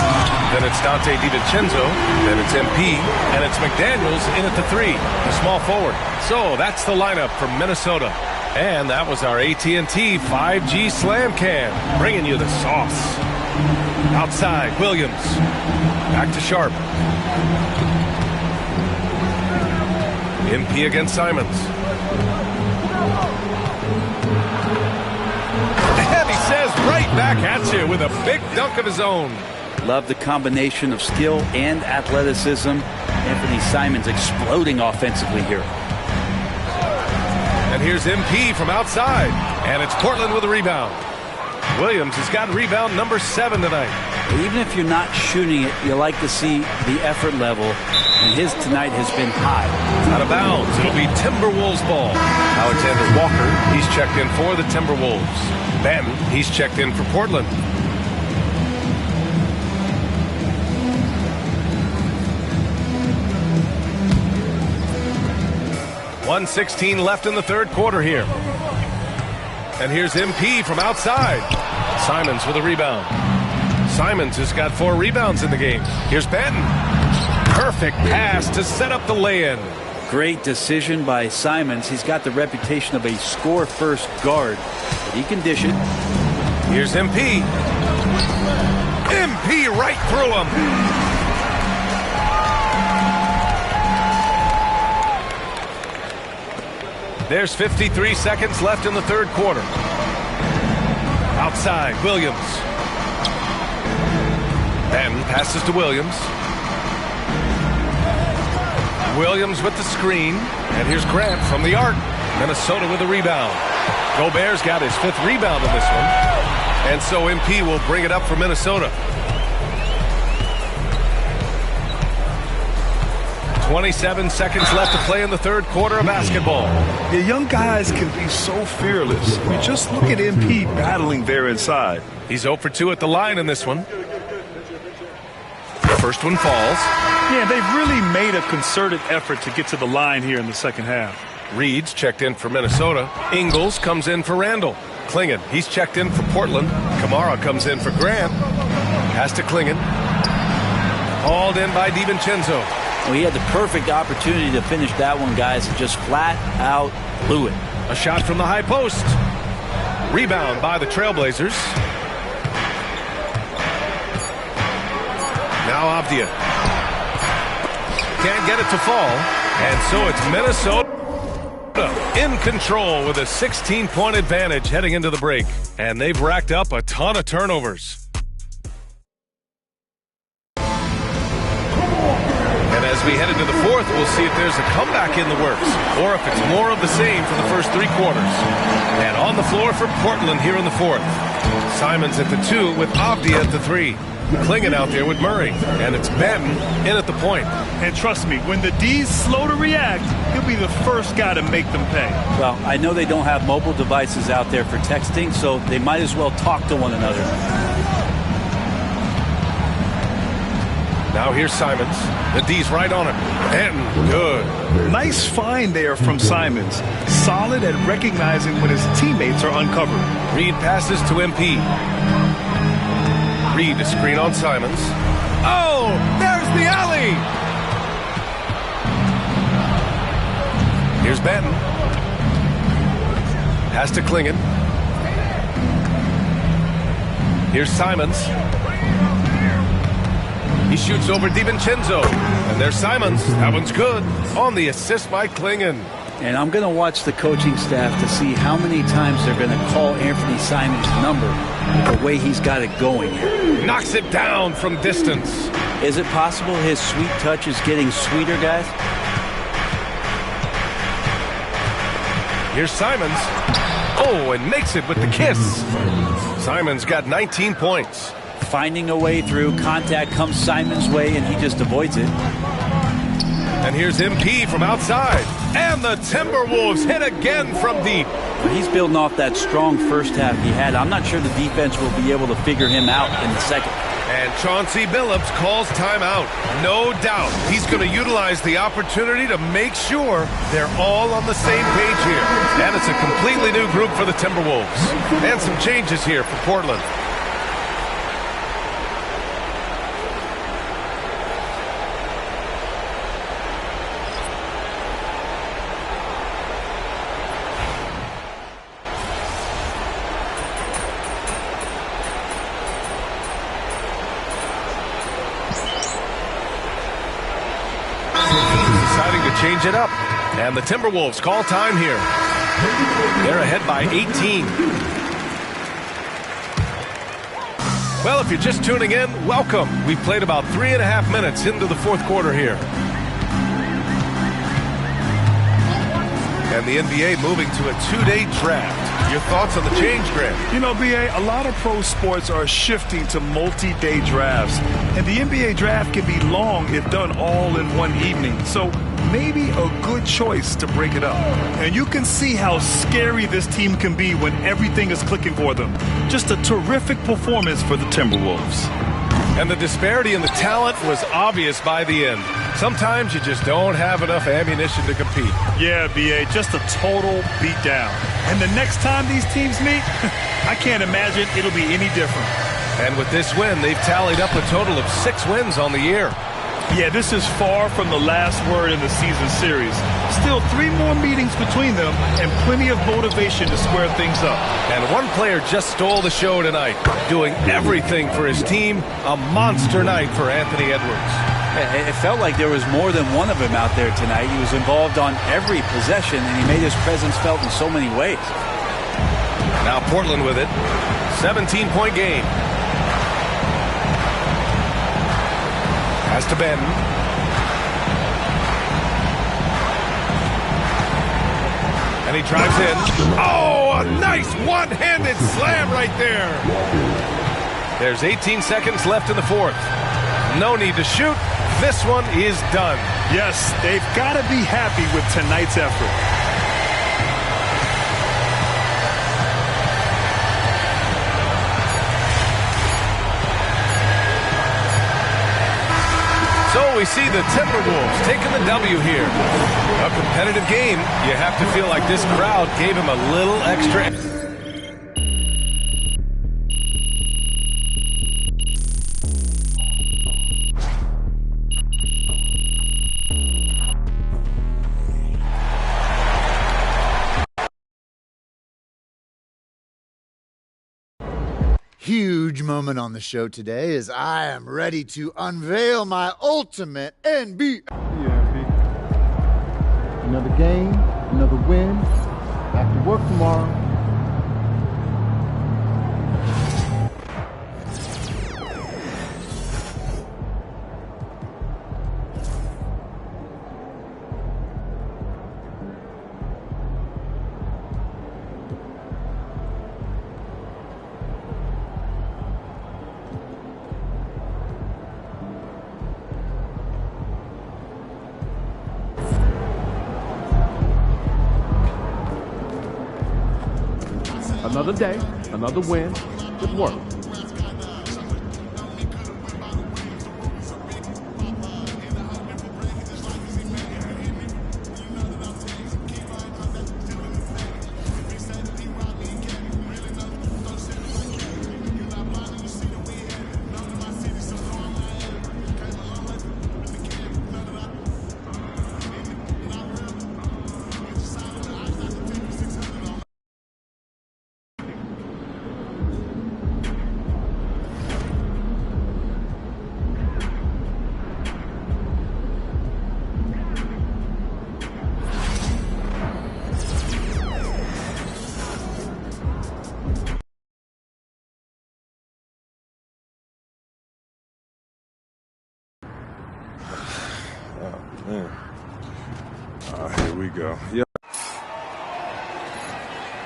Then it's Dante DiVincenzo. Then it's MP. And it's McDaniels in at the 3, the small forward. So that's the lineup from Minnesota. And that was our AT&T 5G Slam Cam, bringing you the sauce. Outside, Williams. Back to Sharp. MP against Simons. And he says right back at you with a big dunk of his own. Love the combination of skill and athleticism. Anthony Simons exploding offensively here. And here's MP from outside. And it's Portland with a rebound. Williams has got rebound number 7 tonight. Even if you're not shooting it, you like to see the effort level, and his tonight has been high. Out of bounds. It'll be Timberwolves ball. Alexander Walker, he's checked in for the Timberwolves. Banton, he's checked in for Portland. .116 left in the third quarter here. And here's MP from outside. Simons with a rebound. Simons has got 4 rebounds in the game. Here's Banton. Perfect pass to set up the lay-in. Great decision by Simons. He's got the reputation of a score-first guard, but he can dish it. Here's MP. MP right through him. There's 53 seconds left in the third quarter. Outside, Williams. Banton passes to Williams. Williams with the screen. And here's Grant from the arc. Minnesota with the rebound. Gobert's got his 5th rebound in this one. And so MP will bring it up for Minnesota. 27 seconds left to play in the third quarter of basketball. The young guys can be so fearless. I mean, just look at MP battling there inside. He's 0 for 2 at the line in this one. The first one falls. Yeah, they've really made a concerted effort to get to the line here in the second half. Reed's checked in for Minnesota. Ingles comes in for Randall. Klingon, he's checked in for Portland. Kamara comes in for Grant. Pass to Klingon. Hauled in by DiVincenzo. Well, he had the perfect opportunity to finish that one, guys, and just flat out blew it. A shot from the high post. Rebound by the Trailblazers. Now Avdia. Can't get it to fall. And so it's Minnesota in control with a 16-point advantage heading into the break. And they've racked up a ton of turnovers. As we head into the fourth, we'll see if there's a comeback in the works or if it's more of the same for the first 3 quarters. And on the floor for Portland here in the fourth. Simons at the 2 with Avdia at the 3. Klingon out there with Murray. And it's Banton in at the point. And trust me, when the D's slow to react, he'll be the first guy to make them pay. Well, I know they don't have mobile devices out there for texting, so they might as well talk to one another. Now here's Simons. The D's right on him. And good. Nice find there from Simons. Solid at recognizing when his teammates are uncovered. Reed passes to MP. Reed to screen on Simons. Oh, there's the alley. Here's Banton. Pass to Klingon. Here's Simons. He shoots over DiVincenzo. And there's Simons. That one's good. On the assist by Klingon. And I'm going to watch the coaching staff to see how many times they're going to call Anthony Simons' number the way he's got it going here. Knocks it down from distance. Is it possible his sweet touch is getting sweeter, guys? Here's Simons. Oh, and makes it with the kiss. Simons got 19 points. Finding a way through. Contact comes Simons' way, and he just avoids it. And here's MP from outside. And the Timberwolves hit again from deep. He's building off that strong first half he had. I'm not sure the defense will be able to figure him out in the second. And Chauncey Billups calls timeout. No doubt he's going to utilize the opportunity to make sure they're all on the same page here. And it's a completely new group for the Timberwolves. And some changes here for Portland. deciding to change it up. And the Timberwolves call time here. They're ahead by 18. Well, if you're just tuning in, welcome. We've played about 3.5 minutes into the fourth quarter here. And the NBA moving to a 2-day draft. Your thoughts on the change, Grant? You know, B.A., a lot of pro sports are shifting to multi-day drafts. And the NBA draft can be long if done all in one evening. So maybe a good choice to break it up. And you can see how scary this team can be when everything is clicking for them. Just a terrific performance for the Timberwolves. And the disparity in the talent was obvious by the end. Sometimes you just don't have enough ammunition to compete. Yeah, B.A., just a total beatdown. And the next time these teams meet, I can't imagine it'll be any different. And with this win, they've tallied up a total of 6 wins on the year. Yeah, this is far from the last word in the season series. Still 3 more meetings between them and plenty of motivation to square things up. And one player just stole the show tonight, doing everything for his team. A monster night for Anthony Edwards. It felt like there was more than one of them out there tonight. He was involved on every possession, and he made his presence felt in so many ways. Now Portland with it. 17-point game. Has to bend. And he drives in. Oh, a nice one-handed slam right there. There's 18 seconds left in the fourth. No need to shoot. This one is done. Yes, they've got to be happy with tonight's effort. So we see the Timberwolves taking the W here. A competitive game. You have to feel like this crowd gave him a little extra. Huge moment on the show today as I am ready to unveil my ultimate NBA. Another game, another win. Back to work tomorrow. Another day, another win. Good work. Here we go. Yep.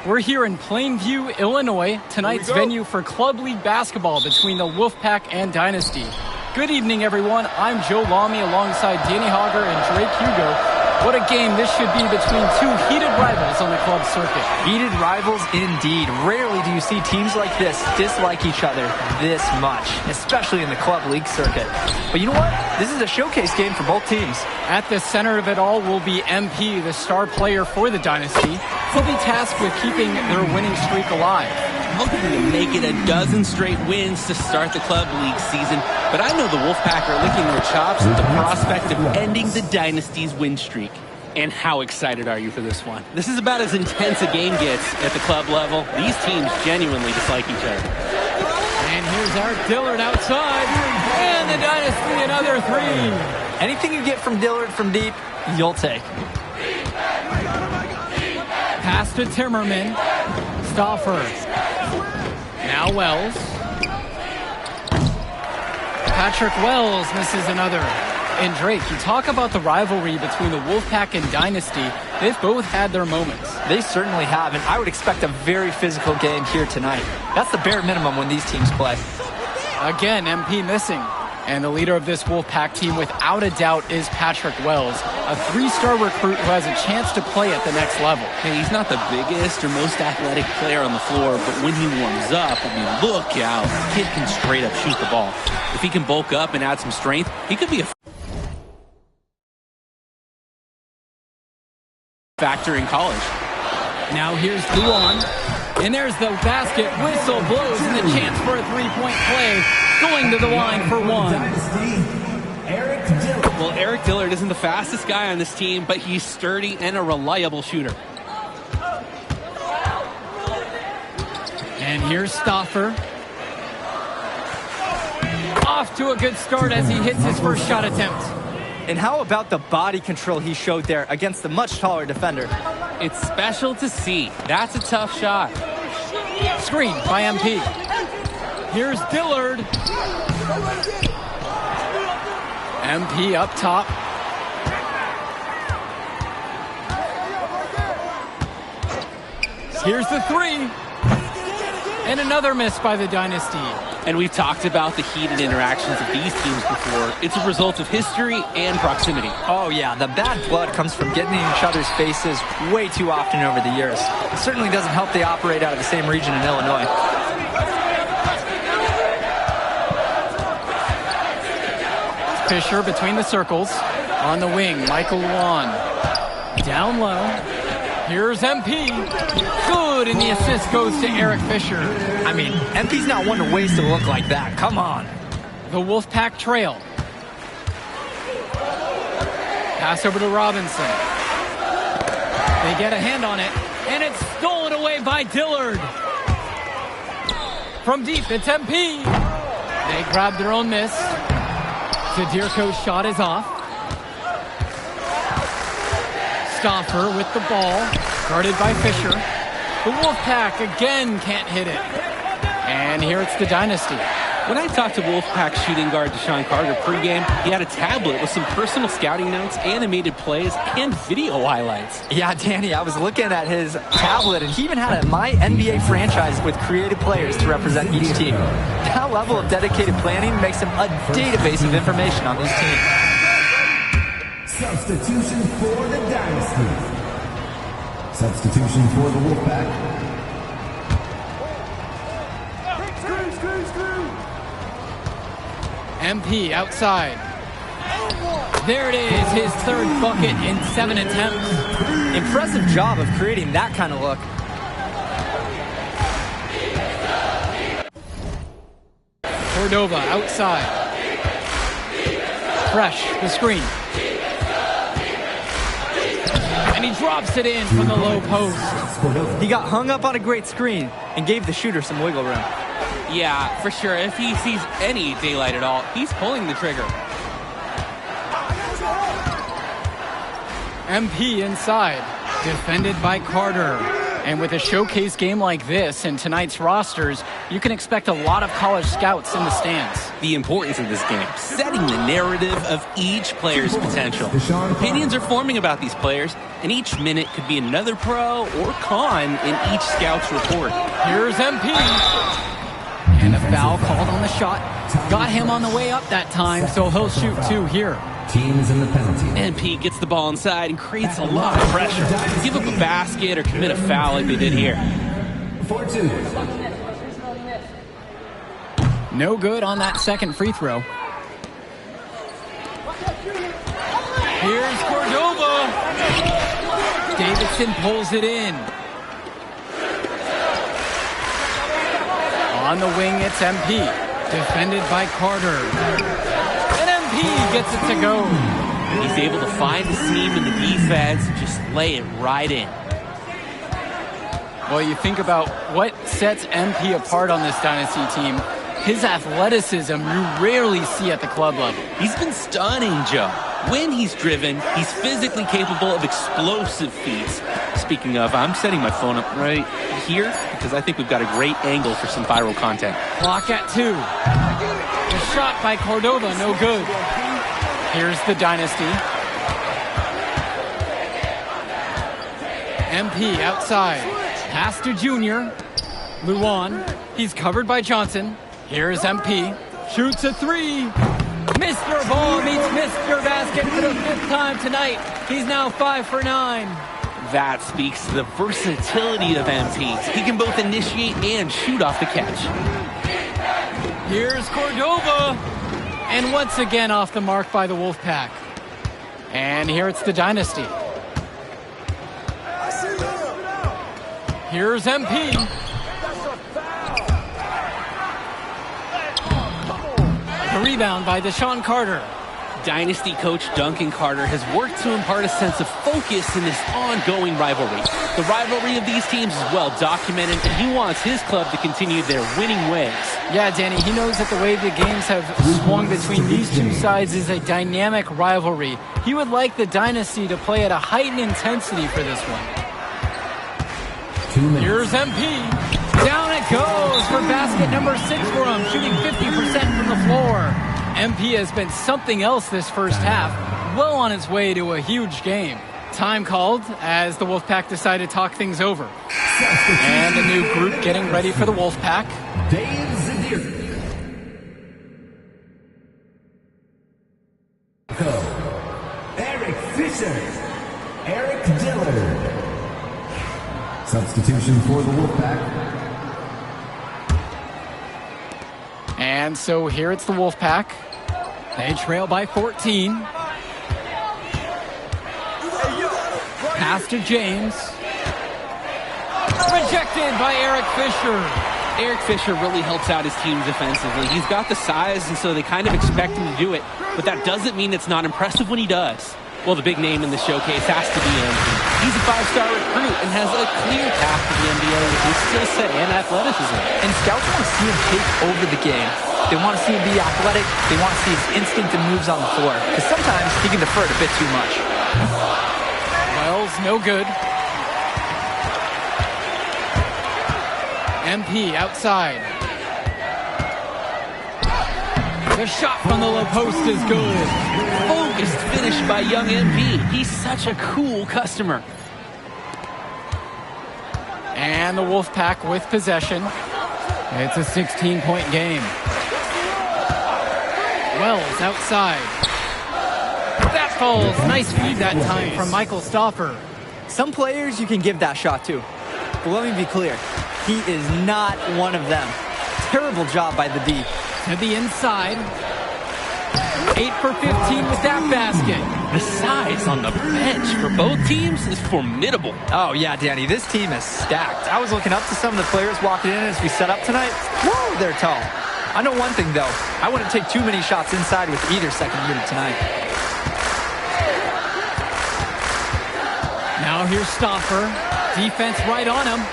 We're here in Plainview, Illinois, tonight's venue for Club League basketball between the Wolfpack and Dynasty. Good evening, everyone. I'm Joe Lamy alongside Danny Hogger and Drake Hugo. What a game this should be between 2 heated rivals on the club circuit. Heated rivals indeed. Rarely do you see teams like this dislike each other this much, especially in the club league circuit. But you know what? This is a showcase game for both teams. At the center of it all will be MP, the star player for the Dynasty. He'll be tasked with keeping their winning streak alive. Hoping to make it a dozen straight wins to start the club league season, but I know the Wolfpack are licking their chops at the prospect of ending the Dynasty's win streak. And how excited are you for this one? This is about as intense a game gets at the club level. These teams genuinely dislike each other. And here's Art Dillard outside, and the Dynasty another 3. Anything you get from Dillard from deep, you'll take. Pass to Timmerman. Stauffer. Now Wells. Patrick Wells misses another. And Drake, you talk about the rivalry between the Wolfpack and Dynasty. They've both had their moments. They certainly have, and I would expect a very physical game here tonight. That's the bare minimum when these teams play. Again, MP missing. And the leader of this Wolfpack team, without a doubt, is Patrick Wells, a 3-star recruit who has a chance to play at the next level. Hey, he's not the biggest or most athletic player on the floor, but when he warms up, I mean, look out. The kid can straight up shoot the ball. If he can bulk up and add some strength, he could be a factor in college. Now here's Duan. And there's the basket. Whistle blows and the chance for a three-point play. Going to the line for one. Well, Eric Dillard isn't the fastest guy on this team, but he's sturdy and a reliable shooter. And here's Stauffer. Off to a good start as he hits his first shot attempt. And how about the body control he showed there against the much taller defender? It's special to see. That's a tough shot. Screen by MP. Here's Dillard. MP up top. Here's the three. And another miss by the Dynasty. And we've talked about the heated interactions of these teams before. It's a result of history and proximity. Oh, yeah. The bad blood comes from getting in each other's faces way too often over the years. It certainly doesn't help they operate out of the same region in Illinois. Fisher between the circles. On the wing, Michael Luan. Down low. Here's MP. Good, and the assist goes to Eric Fisher. I mean, MP's not one to waste a look like that. Come on. The Wolfpack trail. Pass over to Robinson. They get a hand on it, and it's stolen away by Dillard. From deep, it's MP. They grab their own miss. Zadirko's shot is off. Stauffer with the ball, guarded by Fisher. The Wolfpack again can't hit it. And here it's the Dynasty. When I talked to Wolfpack shooting guard Deshaun Carter pregame, he had a tablet with some personal scouting notes, animated plays, and video highlights. Yeah, Danny, I was looking at his tablet, and he even had a My NBA franchise with creative players to represent each team. That level of dedicated planning makes him a database of information on these teams. Substitution for the Dynasty. Substitution for the Wolfpack. MP outside. There it is, his third bucket in 7 attempts. Impressive job of creating that kind of look. Cordova outside. Fresh, the screen. And he drops it in from the low post. He got hung up on a great screen and gave the shooter some wiggle room. Yeah, for sure. If he sees any daylight at all, he's pulling the trigger. MP inside, defended by Carter. And with a showcase game like this in tonight's rosters, you can expect a lot of college scouts in the stands. The importance of this game, setting the narrative of each player's potential. Opinions are forming about these players, and each minute could be another pro or con in each scout's report. Here's MP. And a foul called on the shot. Got him on the way up that time, so he'll shoot 2 here. Teams in the penalty. MP gets the ball inside and creates a lot of pressure. Give up a basket or commit a foul like they did here. 4-2. No good on that second free throw. Here's Cordova. Davidson pulls it in. On the wing, it's MP. Defended by Carter. And MP gets it to go. He's able to find the seam in the defense and just lay it right in. Well, you think about what sets MP apart on this Dynasty team. His athleticism you rarely see at the club level. He's been stunning, Joe. When he's driven, he's physically capable of explosive feats. Speaking of, I'm setting my phone up right here because I think we've got a great angle for some viral content. Clock at 2. The shot by Cordova, no good. Here's the Dynasty. MP outside. Pass to Junior. Luan. He's covered by Johnson. Here's MP. Shoots a 3. Mr. Ball meets Mr. Basket for the 5th time tonight. He's now 5 for 9. That speaks to the versatility of MP. He can both initiate and shoot off the catch. Here's Cordova. And once again off the mark by the Wolfpack. And here it's the Dynasty. Here's MP. The rebound by Deshaun Carter. Dynasty coach Duncan Carter has worked to impart a sense of focus in this ongoing rivalry. The rivalry of these teams is well documented, and he wants his club to continue their winning ways. Yeah, Danny, he knows that the way the games have swung between these two sides is a dynamic rivalry. He would like the Dynasty to play at a heightened intensity for this one. Here's MP. Down it goes for basket number 6 for him, shooting 50% from the floor. MP has been something else this first half, well on its way to a huge game. Time called as the Wolfpack decide to talk things over. And a new group getting ready for the Wolfpack. Dave Zadir. Eric Fisher. Eric Dillard. Substitution for the Wolfpack. And so here it's the Wolfpack. They trail by 14. Pass to James. Rejected by Eric Fisher. Eric Fisher really helps out his team defensively. He's got the size, and so they kind of expect him to do it. But that doesn't mean it's not impressive when he does. Well, the big name in the showcase has to be MP. He's a 5-star recruit and has a clear path to the NBA with his skill set and athleticism. And scouts want to see him take over the game. They want to see him be athletic. They want to see his instinct and moves on the floor. Because sometimes he can defer it a bit too much. Wells, no good. MP outside. The shot from the low post is good. Focused finish by young MP. He's such a cool customer. And the Wolfpack with possession. It's a 16-point game. Wells outside. That falls. Nice feed that time from Michael Stauffer. Some players you can give that shot to. But let me be clear. He is not one of them. Terrible job by the D. To the inside. 8 for 15 with that basket. The size on the bench for both teams is formidable. Oh, yeah, Danny. This team is stacked. I was looking up to some of the players walking in as we set up tonight. Woo, they're tall. I know one thing, though. I wouldn't take too many shots inside with either second unit tonight. Now here's Stauffer. Defense right on him.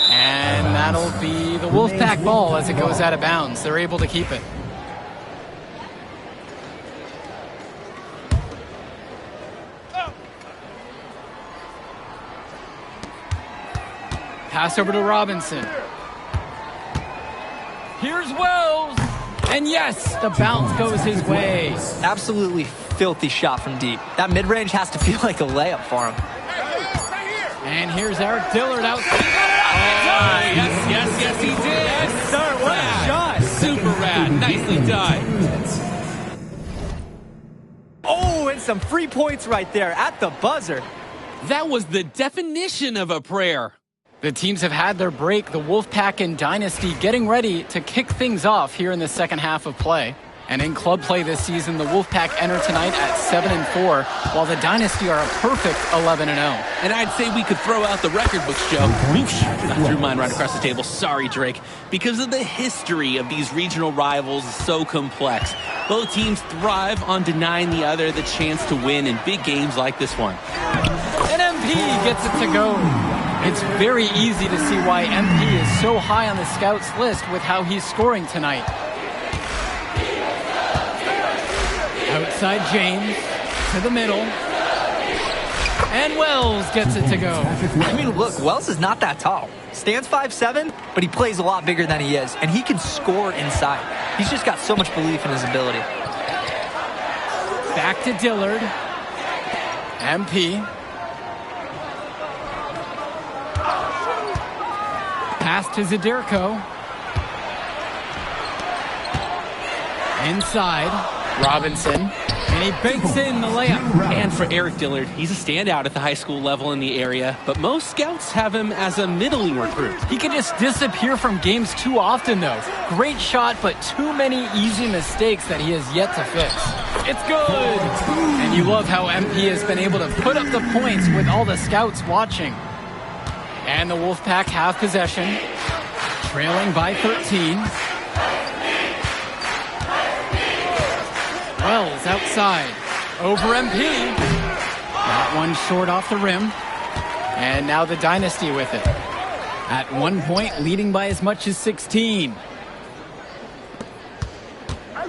And that'll be the Wolfpack ball as it goes out of bounds. They're able to keep it. Pass over to Robinson. Here's Wells. And yes, the bounce goes his way. Absolutely filthy shot from deep. That mid-range has to feel like a layup for him. And here's Eric Dillard out. Yes, he did. Yes, sir. What a shot. Super rad. Nicely done. Oh, and some free points right there at the buzzer. That was the definition of a prayer. The teams have had their break. The Wolfpack and Dynasty getting ready to kick things off here in the second half of play. And in club play this season, the Wolfpack enter tonight at 7-4, while the Dynasty are a perfect 11-0. And I'd say we could throw out the record books, Joe. Oops, I threw mine right across the table. Sorry, Drake. Because of the history of these regional rivals is so complex. Both teams thrive on denying the other the chance to win in big games like this one. And MP gets it to go. It's very easy to see why MP is so high on the scouts list with how he's scoring tonight. Outside James to the middle. And Wells gets it to go. I mean, look, Wells is not that tall. Stands 5'7", but he plays a lot bigger than he is, and he can score inside. He's just got so much belief in his ability. Back to Dillard. MP. Pass to Zadirko. Inside. Robinson. And he banks in the layup. And for Eric Dillard, he's a standout at the high school level in the area, but most scouts have him as a middling recruit. He can just disappear from games too often, though. Great shot, but too many easy mistakes that he has yet to fix. It's good! And you love how MP has been able to put up the points with all the scouts watching. And the Wolfpack have possession, trailing by 13. Wells outside, over MP. That one short off the rim. And now the Dynasty with it. At 1 point, leading by as much as 16. Hey,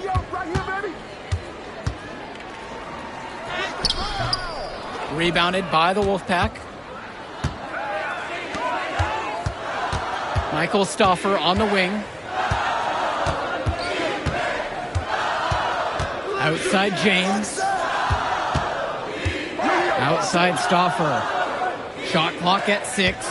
yo, right here, baby. Rebounded by the Wolfpack. Michael Stauffer on the wing. Outside James. Outside Stauffer. Shot clock at 6.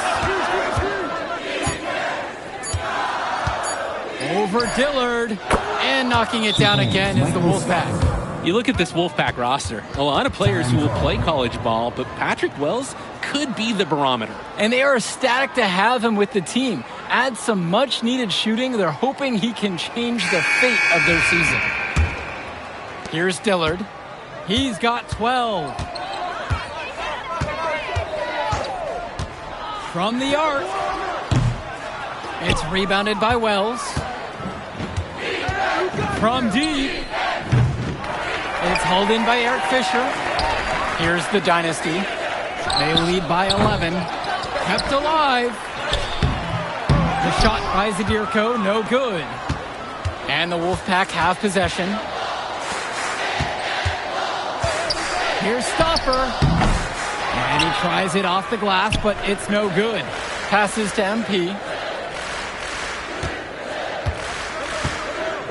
Over Dillard. And knocking it down again is the Wolfpack. You look at this Wolfpack roster, a lot of players who will play college ball, but Patrick Wells could be the barometer. And they are ecstatic to have him with the team. Add some much-needed shooting. They're hoping he can change the fate of their season. Here's Dillard. He's got 12. From the arc. It's rebounded by Wells. From deep. It's hauled in by Eric Fisher. Here's the Dynasty. They lead by 11. Kept alive. The shot by Zadirko, no good. And the Wolfpack have possession. Here's Stauffer. And he tries it off the glass, but it's no good. Passes to MP.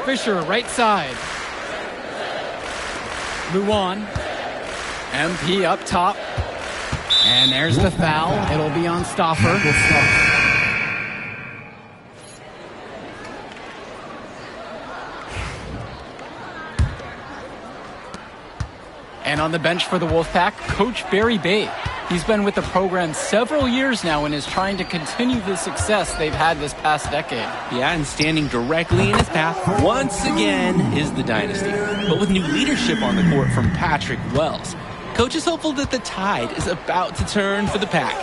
Fisher, right side. Luan. MP up top. And there's the foul. It'll be on Stauffer. And on the bench for the Wolfpack, Coach Barry Bay. He's been with the program several years now and is trying to continue the success they've had this past decade. Yeah, and standing directly in his path once again is the Dynasty. But with new leadership on the court from Patrick Wells, Coach is hopeful that the tide is about to turn for the Pack.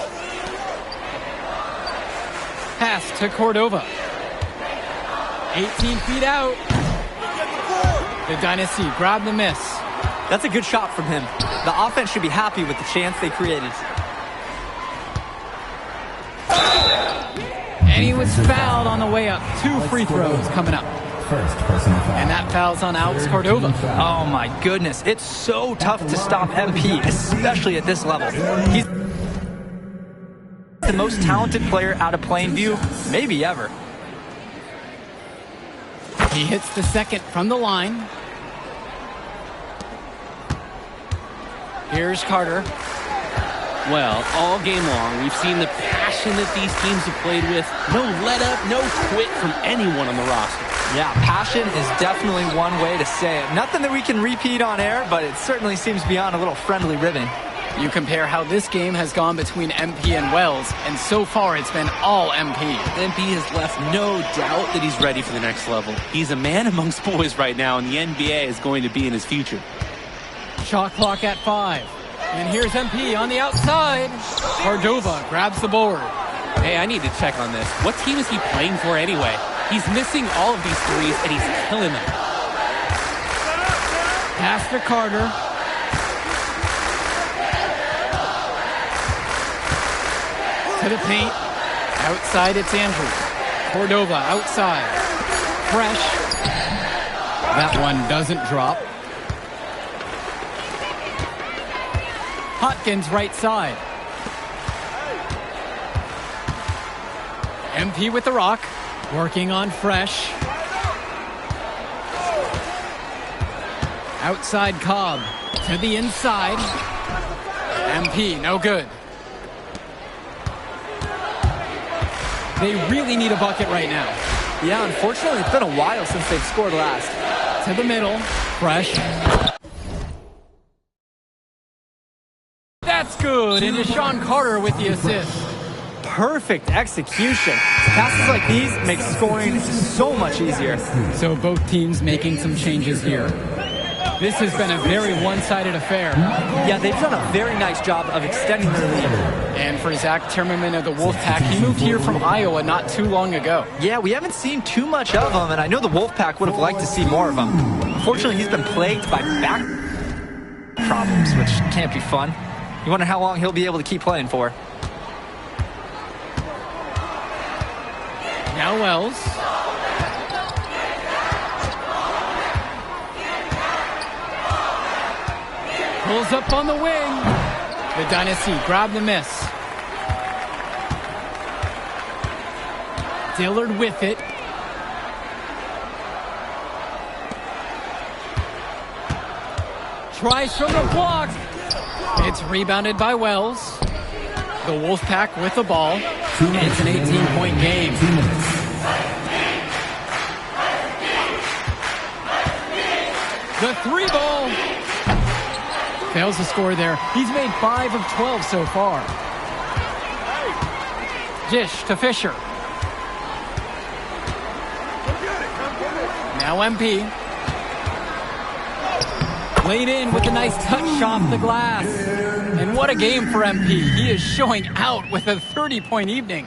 Pass to Cordova. 18 feet out. The Dynasty grab the miss. That's a good shot from him. The offense should be happy with the chance they created. And he was fouled on the way up. 2 free throws coming up. And that foul's on Alex Cordova. Oh my goodness. It's so tough to stop MP, especially at this level. He's the most talented player out of Plainview, maybe ever. He hits the second from the line. Here's Carter. Well, all game long, we've seen the passion that these teams have played with. No let up, no quit from anyone on the roster. Yeah, passion is definitely one way to say it. Nothing that we can repeat on air, but it certainly seems beyond a little friendly ribbon. You compare how this game has gone between MP and Wells, and so far it's been all MP. MP has left no doubt that he's ready for the next level. He's a man amongst boys right now, and the NBA is going to be in his future. Shot clock at 5. And here's MP on the outside. Cordova grabs the board. Hey, I need to check on this. What team is he playing for anyway? He's missing all of these threes, and he's killing them. Pass to Carter. To the paint. Outside, it's Andrews. Cordova outside. Fresh. That one doesn't drop. Hopkins right side. MP with the rock. Working on Fresh. Outside Cobb. To the inside. MP, no good. They really need a bucket right now. Yeah, unfortunately, it's been a while since they've scored last. To the middle. Fresh. That's good. And Deshaun Carter with the assist. Perfect execution. Passes like these make scoring so much easier. So both teams making some changes here. This has been a very one-sided affair. Yeah, they've done a very nice job of extending their lead. And for Zach Timmerman of the Wolfpack, he moved here from Iowa not too long ago. Yeah, we haven't seen too much of him, and I know the Wolfpack would have liked to see more of him. Unfortunately, he's been plagued by back problems, which can't be fun. You wonder how long he'll be able to keep playing for. Now Wells. Pulls up on the wing. The Dynasty grab the miss. Dillard with it. Tries from the block. It's rebounded by Wells. The Wolfpack with the ball. It's an 18-point game. The three ball. Fails to score there. He's made 5 of 12 so far. Dish to Fisher. Now MP. Laid in with a nice touch off the glass. And what a game for MP. He is showing out with a 30-point evening.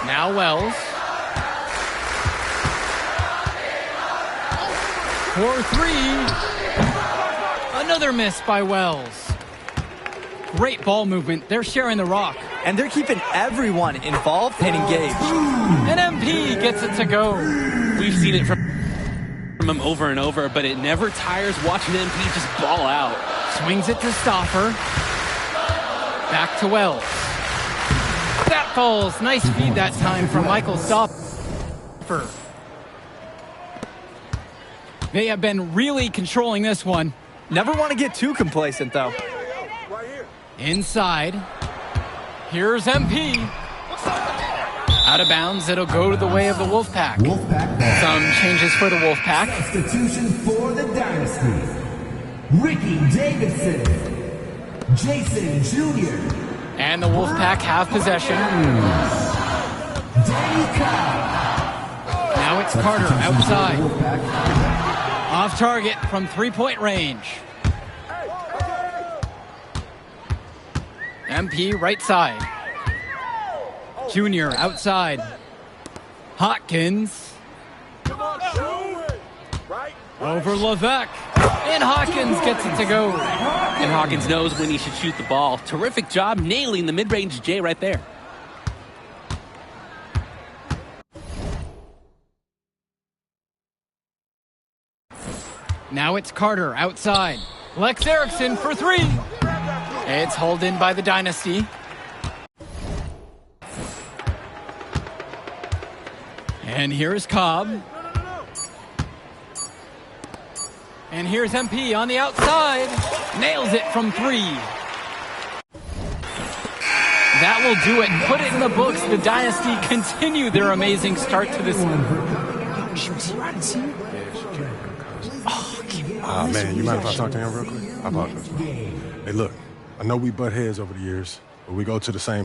Now Wells. 4-3. Another miss by Wells. Great ball movement. They're sharing the rock. And they're keeping everyone involved and engaged. And MP gets it to go. We've seen it from him over and over, but it never tires watching MP just ball out. Swings it to Stoffer. Back to Wells. That falls. Nice feed that time from Michael Stoffer. They have been really controlling this one. Never want to get too complacent, though. Right here. Inside. Here's MP. Out of bounds, it'll go to the way of the Wolfpack. Some changes for the Wolfpack. Substitution for the Dynasty. Ricky Davidson. Jason Jr. And the Wolfpack have possession. Now it's Carter outside. Off target from three-point range. MP right side. Junior outside. Hawkins. Over Levesque. And Hawkins gets it to go. And Hawkins knows when he should shoot the ball. Terrific job nailing the mid-range J right there. Now it's Carter outside. Lex Erickson for three. It's hauled in by the Dynasty. And here's Cobb. And here's MP on the outside. Nails it from three. That will do it. Put it in the books. The Dynasty continue their amazing start to this. Man, you mind if I talk to him real quick? I apologize. Hey, look, I know we butt heads over the years, but we go to the same.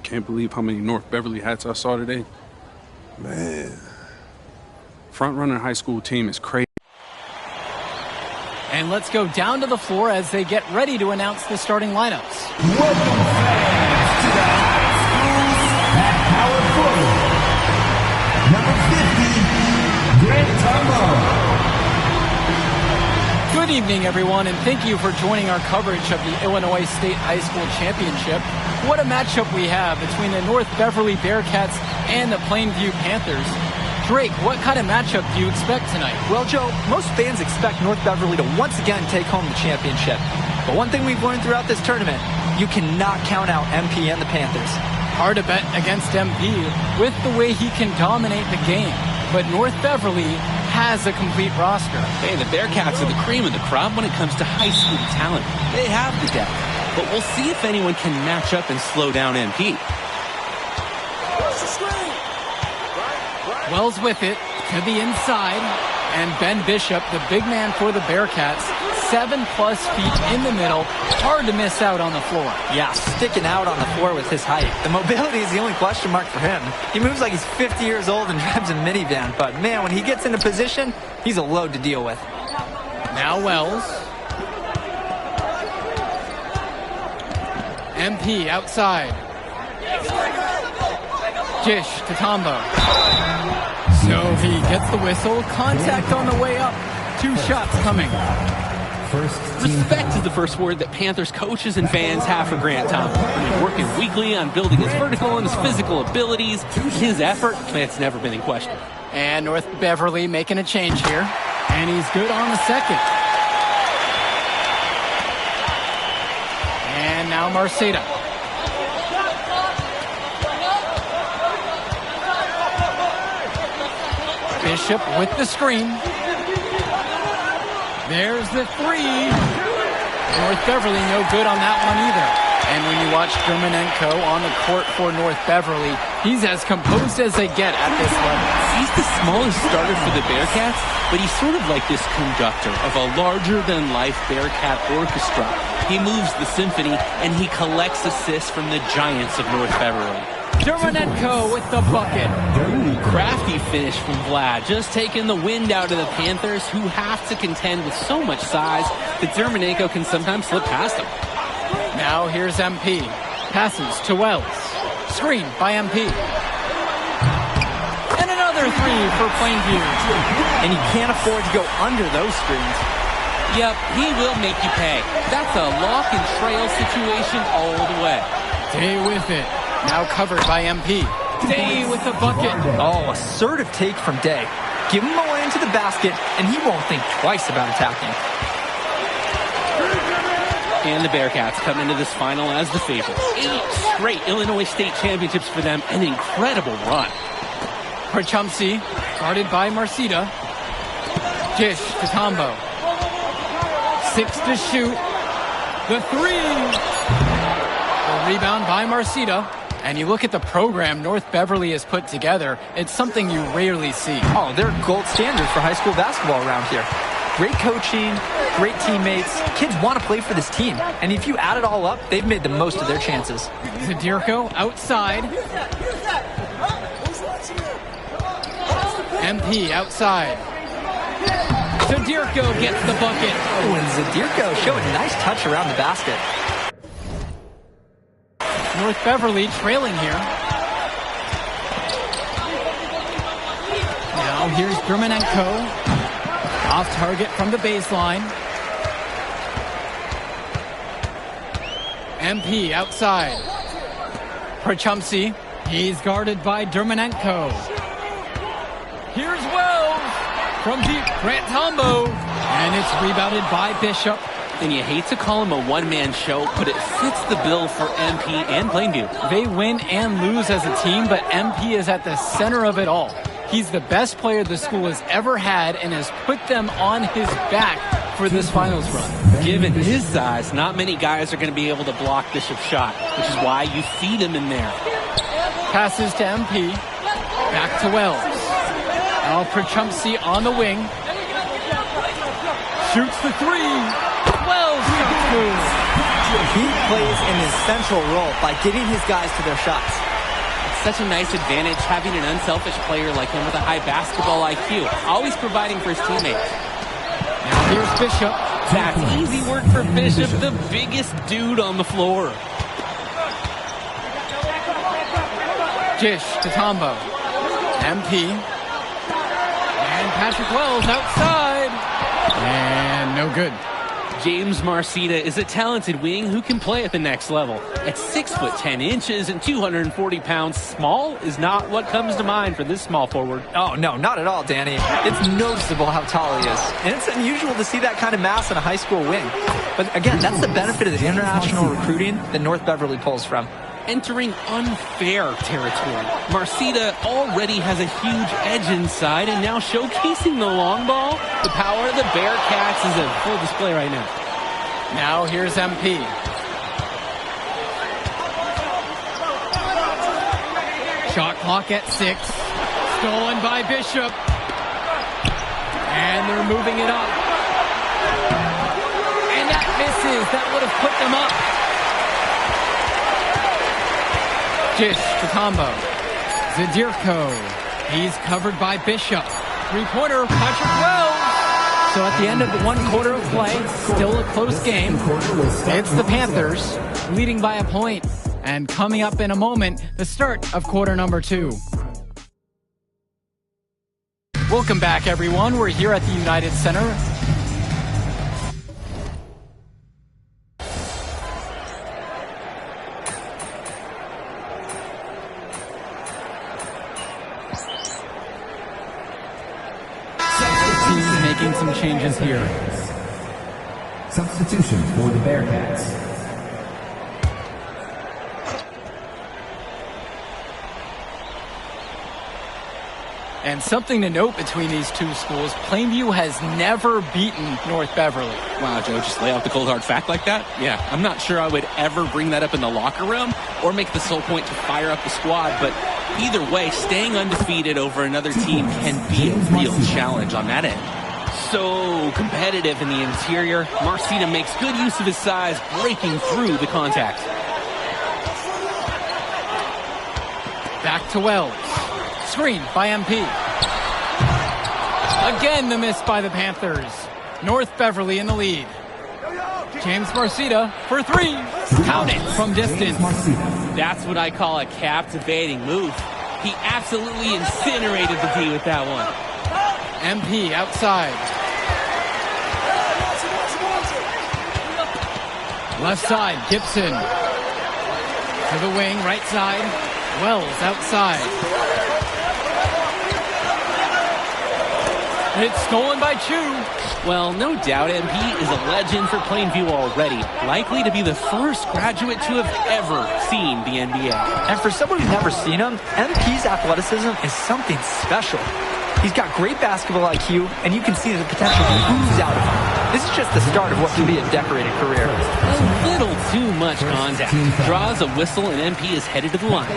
Can't believe how many North Beverly hats I saw today. Man. Front runner high school team is crazy. And let's go down to the floor as they get ready to announce the starting lineups. Welcome fans to the high schools at power forward. Number 50, Grant Tombo. Good evening, everyone, and thank you for joining our coverage of the Illinois State High School Championship. What a matchup we have between the North Beverly Bearcats and the Plainview Panthers. Drake, what kind of matchup do you expect tonight? Well, Joe, most fans expect North Beverly to once again take home the championship. But one thing we've learned throughout this tournament, you cannot count out MP and the Panthers. Hard to bet against MP with the way he can dominate the game. But North Beverly has a complete roster. Hey, the Bearcats are the cream of the crop when it comes to high school talent. They have the depth. But we'll see if anyone can match up and slow down MP. Wells with it to the inside, and Ben Bishop, the big man for the Bearcats, 7+ feet in the middle, hard to miss out on the floor. Yeah, sticking out on the floor with his height. The mobility is the only question mark for him. He moves like he's 50 years old and drives a minivan, but man, when he gets into position, he's a load to deal with. Now Wells. MP outside. Gish to Tombo. So he gets the whistle. Contact on the way up. 2 shots coming. Respect is the first word that Panthers coaches and fans have for Grant Tombo. I mean, working weekly on building his vertical and his physical abilities, his effort, it's never been in question. And North Beverly making a change here. And he's good on the second. And now Marceda. Bishop with the screen. There's the 3. North Beverly no good on that one either. And when you watch Germanenko on the court for North Beverly, he's as composed as they get at this level. He's the smallest starter for the Bearcats, but he's sort of like this conductor of a larger-than-life Bearcat orchestra. He moves the symphony, and he collects assists from the giants of North Beverly. Germanenko with the bucket. Ooh, crafty finish from Vlad, just taking the wind out of the Panthers, who have to contend with so much size that Germanenko can sometimes slip past them. Now here's MP. Passes to Wells. Screen by MP. And another 3 for Plainview. And you can't afford to go under those screens. Yep, he will make you pay. That's a lock and trail situation all the way. Day with it. Now covered by MP. Day with the bucket. Oh, assertive take from Day. Give him a way into the basket, and he won't think twice about attacking. And the Bearcats come into this final as the favorite. 8 straight Illinois State championships for them. An incredible run. Prachumsi, guarded by Marceda. Gish to Tombo. 6 to shoot. The 3. The rebound by Marceda. And you look at the program North Beverly has put together, it's something you rarely see. Oh, they're gold standard for high school basketball around here. Great coaching, great teammates. Kids want to play for this team. And if you add it all up, they've made the most of their chances. Zadirko outside. MP outside. Zadirko gets the bucket. Oh, and Zadirko showing a nice touch around the basket. North Beverly trailing here. Now here's Germanenko. Off target from the baseline. MP outside. Prachumsi. He's guarded by Germanenko. Here's Wells from deep. Grant Tombo. And it's rebounded by Bishop. And you hate to call him a one-man show, but it fits the bill for MP and Plainview. They win and lose as a team, but MP is at the center of it all. He's the best player the school has ever had and has put them on his back for this finals run. Given his size, not many guys are going to be able to block Bishop's shot, which is why you feed him in there. Passes to MP. Back to Wells. Now Prachumsi on the wing. Shoots the 3. Wells comes through. He plays an essential role by getting his guys to their shots. It's such a nice advantage having an unselfish player like him with a high basketball IQ, always providing for his teammates. Now here's Bishop. That's easy work for Bishop, the biggest dude on the floor. Gish to Tombo. MP. And Patrick Wells outside. And no good. James Marcita is a talented wing who can play at the next level. At 6'10" and 240 pounds, small is not what comes to mind for this small forward. Oh, no, not at all, Danny. It's noticeable how tall he is. And it's unusual to see that kind of mass in a high school wing. But again, that's the benefit of the international recruiting that North Beverly pulls from. Entering unfair territory. Marcita already has a huge edge inside, and now showcasing the long ball. The power of the Bearcats is a full display right now. Now here's MP. Shot clock at 6. Stolen by Bishop. And they're moving it up. And that misses. That would have put them up. Gish to Tombo. Zadirko. He's covered by Bishop. Three-pointer, Patrick Wells. So at the end of 1 quarter of play, still a close game. It's the Panthers leading by a point. And coming up in a moment, the start of quarter number 2. Welcome back, everyone. We're here at the United Center. Making some changes here. Substitution for the Bearcats. And something to note between these two schools, Plainview has never beaten North Beverly. Wow, Joe, just lay out the cold hard fact like that? Yeah, I'm not sure I would ever bring that up in the locker room or make the sole point to fire up the squad, but either way, staying undefeated over another team can be a real challenge on that end. So competitive in the interior, Marcita makes good use of his size, breaking through the contact. Back to Wells. Screen by MP. Again, the miss by the Panthers. North Beverly in the lead. James Marcita for 3. Count it from distance. That's what I call a captivating move. He absolutely incinerated the D with that one. MP outside. Left side, Gibson. To the wing, right side. Wells outside. It's stolen by Chu. Well, no doubt MP is a legend for Plainview already. Likely to be the first graduate to have ever seen the NBA. And for someone who's never seen him, MP's athleticism is something special. He's got great basketball IQ, and you can see the potential to ooze out of him. This is just the start of what can be a decorated career. A little too much contact. Draws a whistle, and MP is headed to the line.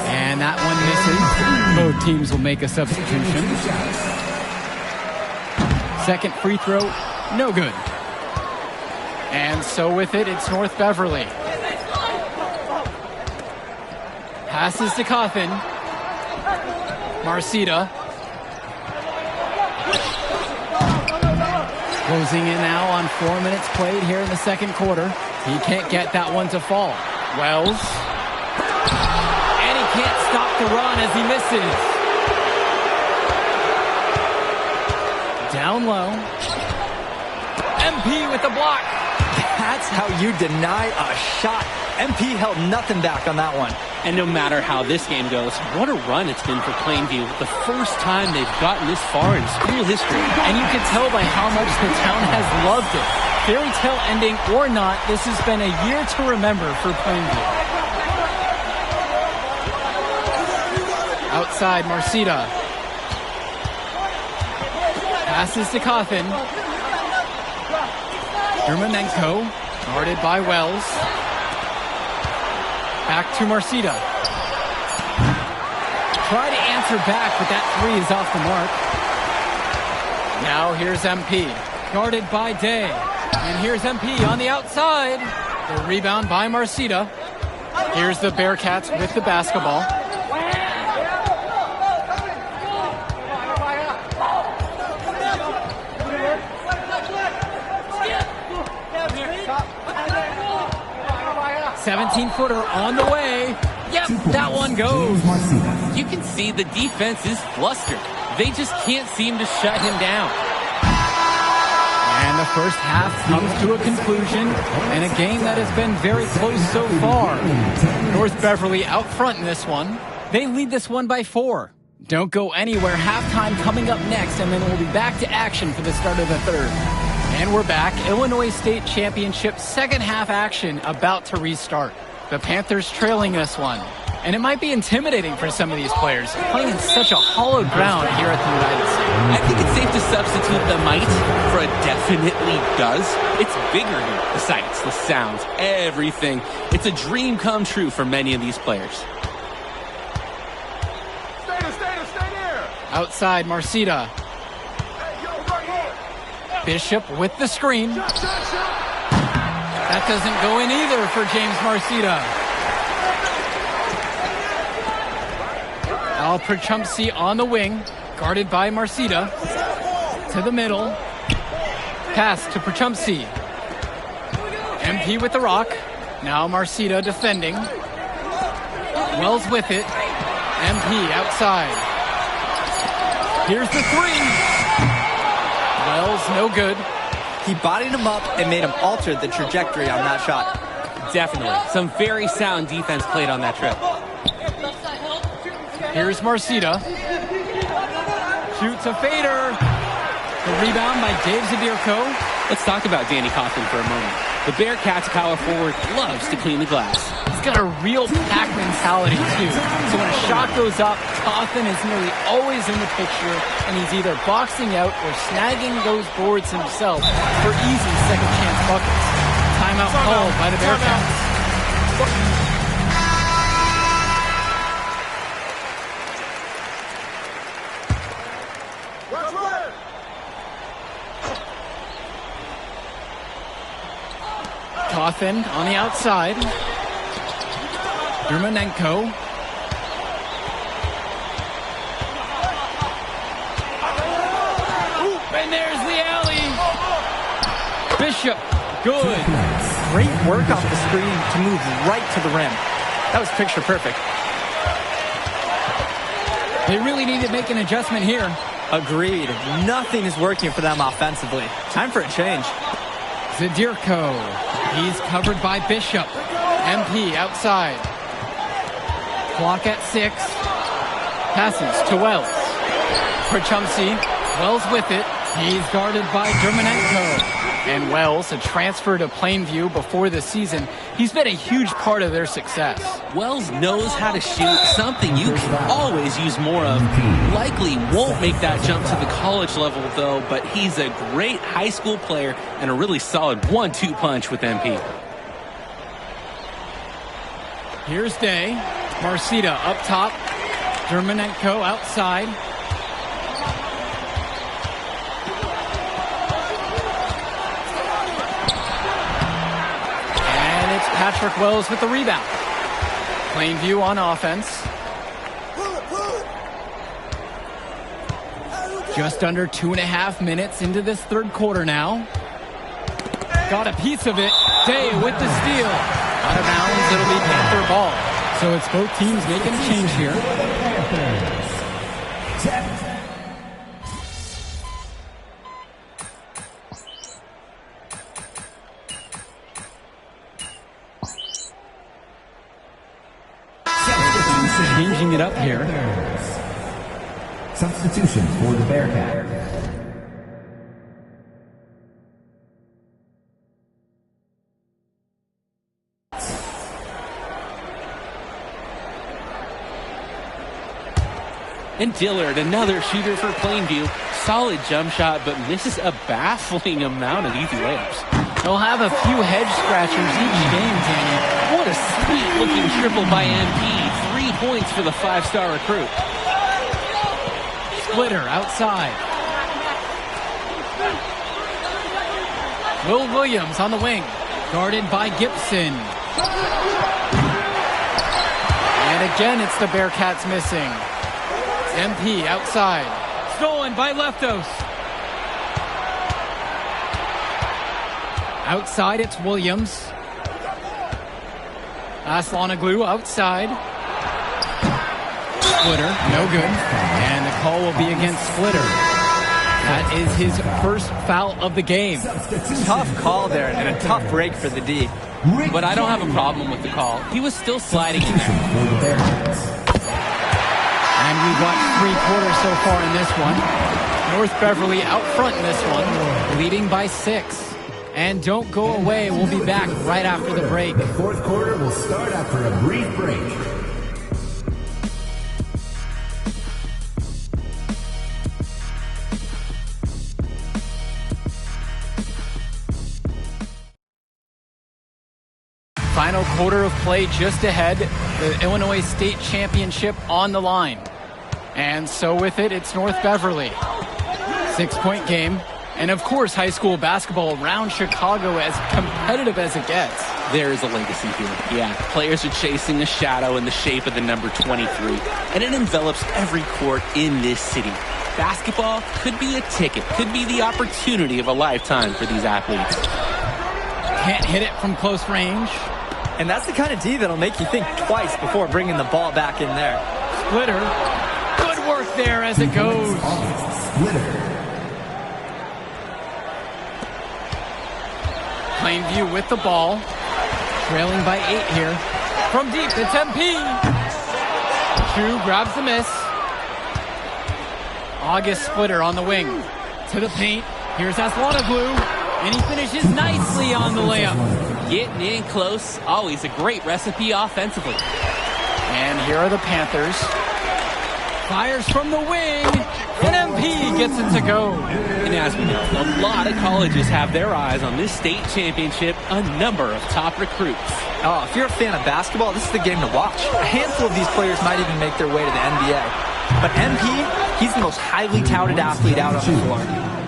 And that one misses. Both teams will make a substitution. Second free throw, no good. And so with it, it's North Beverly. Passes to Coffin. Marcita. Closing in now on 4 minutes played here in the second quarter. He can't get that one to fall. Wells. And he can't stop the run as he misses. Down low. MP with the block. That's how you deny a shot. MP held nothing back on that one. And no matter how this game goes, what a run it's been for Plainview. The first time they've gotten this far in school history. And you can tell by how much the town has loved it. Fairy tale ending or not, this has been a year to remember for Plainview. Outside, Marcita. Passes to Coffin. Dermanenko, guarded by Wells. Back to Marcita. Try to answer back, but that 3 is off the mark. Now here's MP, guarded by Day. And here's MP on the outside. The rebound by Marcita. Here's the Bearcats with the basketball. "17-footer on the way." Yep, that one goes. You can see the defense is flustered. They just can't seem to shut him down. And the first half comes to a conclusion in a game that has been very close so far. North Beverly out front in this one. They lead this one by 4. Don't go anywhere. Halftime coming up next, and then we'll be back to action for the start of the third. And we're back. Illinois State Championship second half action about to restart. The Panthers trailing this one. And it might be intimidating for some of these players, playing in such a hollowed ground here at the United Center. I think it's safe to substitute the might for a definitely does. It's bigger here. The sights, the sounds, everything. It's a dream come true for many of these players. Stay there. Outside, Marcita. Bishop with the screen. That doesn't go in either for James Marcita. Al Perchumsey on the wing, guarded by Marcita. To the middle. Pass to Perchumsey. MP with the rock. Now Marcita defending. Wells with it. MP outside. Here's the three. Wells, no good. He bodied him up and made him alter the trajectory on that shot. Definitely. Some very sound defense played on that trip. Here's Marcita. Shoots a fader. The rebound by Dave Zadirko. Let's talk about Danny Coughlin for a moment. The Bearcats power forward loves to clean the glass. He's got a real pack mentality, too. So when a shot goes up, Coughlin is nearly always in the picture, and he's either boxing out or snagging those boards himself for easy second-chance buckets. Timeout called by the Bearcats. Coughlin on the outside. Dermanenko. And there's the alley. Bishop, good. Great work off the screen to move right to the rim. That was picture perfect. They really need to make an adjustment here. Agreed. Nothing is working for them offensively. Time for a change. Zadirko. He's covered by Bishop. MP outside. Clock at 6. Passes to Wells. Perchumsey. Wells with it. He's guarded by Dermanenko. And Wells, a transfer to Plainview before the season, he's been a huge part of their success. Wells knows how to shoot, something you can always use more of. Likely won't make that jump to the college level, though, but he's a great high school player and a really solid 1-2 punch with MP. Here's Day. Marcita up top. Dermanenko outside. Patrick Wells with the rebound. Plainview on offense. Just under 2.5 minutes into this third quarter now. Got a piece of it. Day with the steal. Out of bounds, it'll be Panther ball. So it's both teams making a change here. Changing it up here. Substitution for the Bearcats. And Dillard, another shooter for Plainview. Solid jump shot, but misses a baffling amount of easy layups. They'll have a few head scratchers each game, Danny. What a sweet-looking triple by MP. 3 points for the 5-star recruit. Splitter outside. Will Williams on the wing, guarded by Gibson. And again, it's the Bearcats missing. MP outside. Stolen by Leftos. Outside, it's Williams. Aslanoglu outside. Splitter, no good. And the call will be against Splitter. That is his first foul of the game. Tough call there and a tough break for the D. But I don't have a problem with the call. He was still sliding in there. And we've got 3 quarters so far in this one. North Beverly out front in this one, leading by 6. And don't go away. We'll be back right after the break. The fourth quarter will start after a brief break. Final quarter of play just ahead. The Illinois State Championship on the line. And so with it, it's North Beverly. 6-point game. And of course, high school basketball around Chicago as competitive as it gets. There is a legacy here. Yeah, players are chasing a shadow in the shape of the number 23. And it envelops every court in this city. Basketball could be a ticket, could be the opportunity of a lifetime for these athletes. Can't hit it from close range. And that's the kind of D that'll make you think twice before bringing the ball back in there. Splitter. Good work there as it goes. Splitter. Plainview with the ball. Trailing by 8 here. From deep, it's MP. Chu grabs the miss. August Splitter on the wing. To the paint. Here's Aslanoglu. And he finishes nicely on the layup. Getting in close. Always a great recipe offensively. And here are the Panthers. Fires from the wing. And MP gets it to go. And as we know, a lot of colleges have their eyes on this state championship. A number of top recruits. Oh, if you're a fan of basketball, this is the game to watch. A handful of these players might even make their way to the NBA. But MP, he's the most highly touted athlete out on the floor.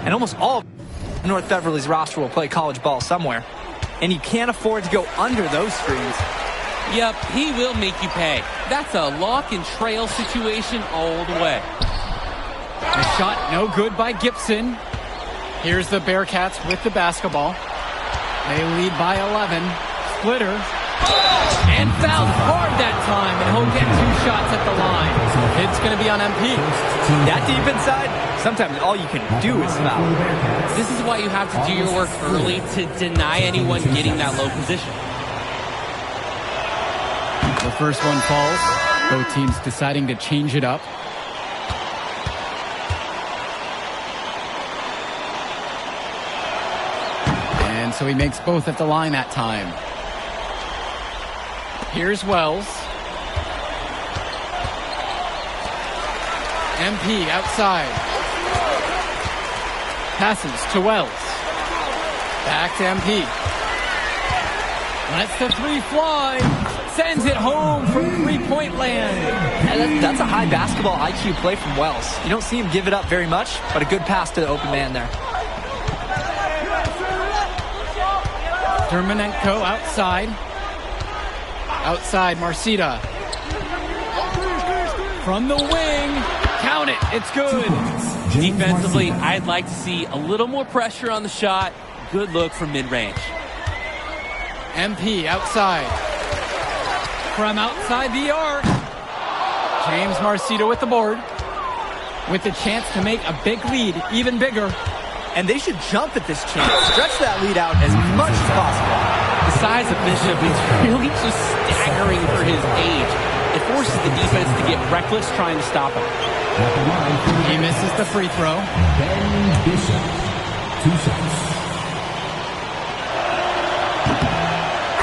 And almost all of North Beverly's roster will play college ball somewhere. And you can't afford to go under those screens. Yep, he will make you pay. That's a lock and trail situation all the way. The shot no good by Gibson. Here's the Bearcats with the basketball. They lead by 11. Splitter. And fouled hard that time, and he'll get 2 shots at the line. It's going to be on MP. That deep inside, sometimes all you can do is foul. This is why you have to do your work early to deny anyone getting that low position. The first one falls. Both teams deciding to change it up. And so he makes both at the line that time. Here's Wells. MP outside. Passes to Wells. Back to MP. Lets the 3 fly. Sends it home from 3-point land. And that's a high basketball IQ play from Wells. You don't see him give it up very much, but a good pass to the open man there. Dermanenko outside. Outside, Marcita. From the wing. Count it. It's good. Defensively, I'd like to see a little more pressure on the shot. Good look from mid-range. MP outside. From outside the arc. James Marcita with the board. With the chance to make a big lead even bigger. And they should jump at this chance. Stretch that lead out as much as possible. The size of Bishop is really just staggering for his age. It forces the defense to get reckless trying to stop him. He misses the free throw. Ben Bishop, 2 shots.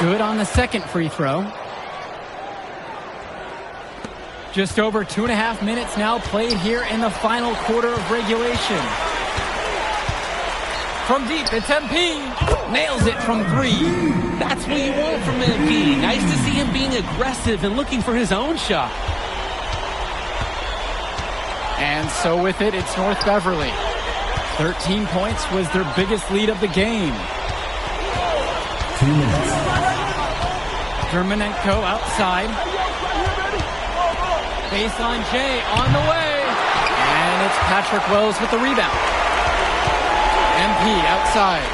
Good on the second free throw. Just over 2.5 minutes now played here in the final quarter of regulation. From deep, it's MP. Nails it from 3. That's what you want from MP. Nice to see him being aggressive and looking for his own shot. And so with it, it's North Beverly. 13 points was their biggest lead of the game. 2 minutes. Dermonenko outside. Baseline Jay on the way. And it's Patrick Wells with the rebound. MP outside.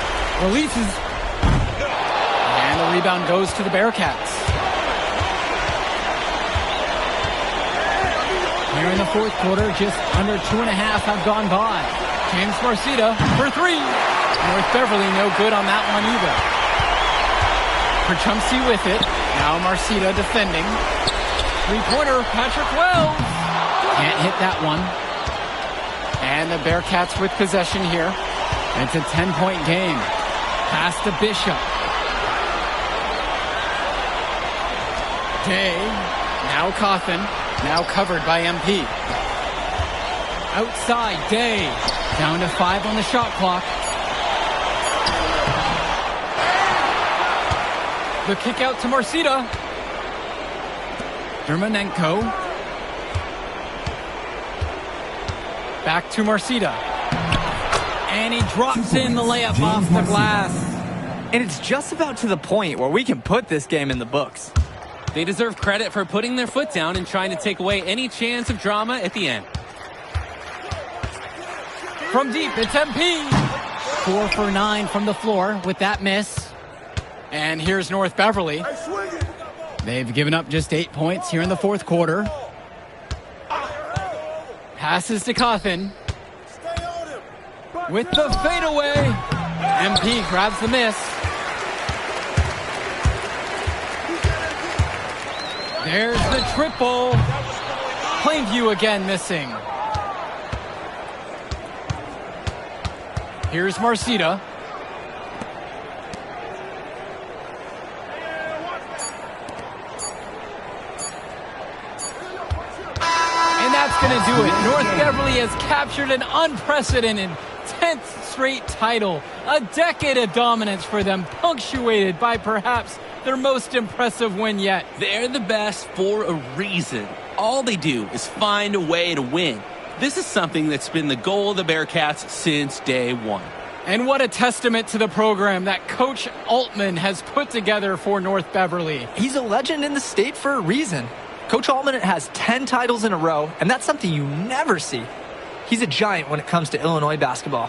Releases. And the rebound goes to the Bearcats. Here in the fourth quarter, just under 2.5 have gone by. James Marcita for three. North Beverly no good on that one either. Perchumsey with it. Now Marcita defending. Three-pointer, Patrick Wells. Can't hit that one. And the Bearcats with possession here. It's a 10-point game. Pass to Bishop. Day. Now Coffin. Now covered by MP. Outside, Day. Down to 5 on the shot clock. The kick out to Marcita. Dermonenko. Back to Marcita. And he drops in the layup off the glass. And it's just about to the point where we can put this game in the books. They deserve credit for putting their foot down and trying to take away any chance of drama at the end. From deep, it's MP. 4 for 9 from the floor with that miss. And here's North Beverly. They've given up just 8 points here in the fourth quarter. Passes to Coffin. With the fadeaway. MP grabs the miss. There's the triple. Plainview again missing. Here's Marcita. And that's going to do it. North Beverly has captured an unprecedented 10th straight title. A decade of dominance for them, punctuated by perhaps their most impressive win yet. They're the best for a reason. All they do is find a way to win. This is something that's been the goal of the Bearcats since day one. And what a testament to the program that Coach Altman has put together for North Beverly. He's a legend in the state for a reason. Coach Altman has 10 titles in a row, and that's something you never see. He's a giant when it comes to Illinois basketball.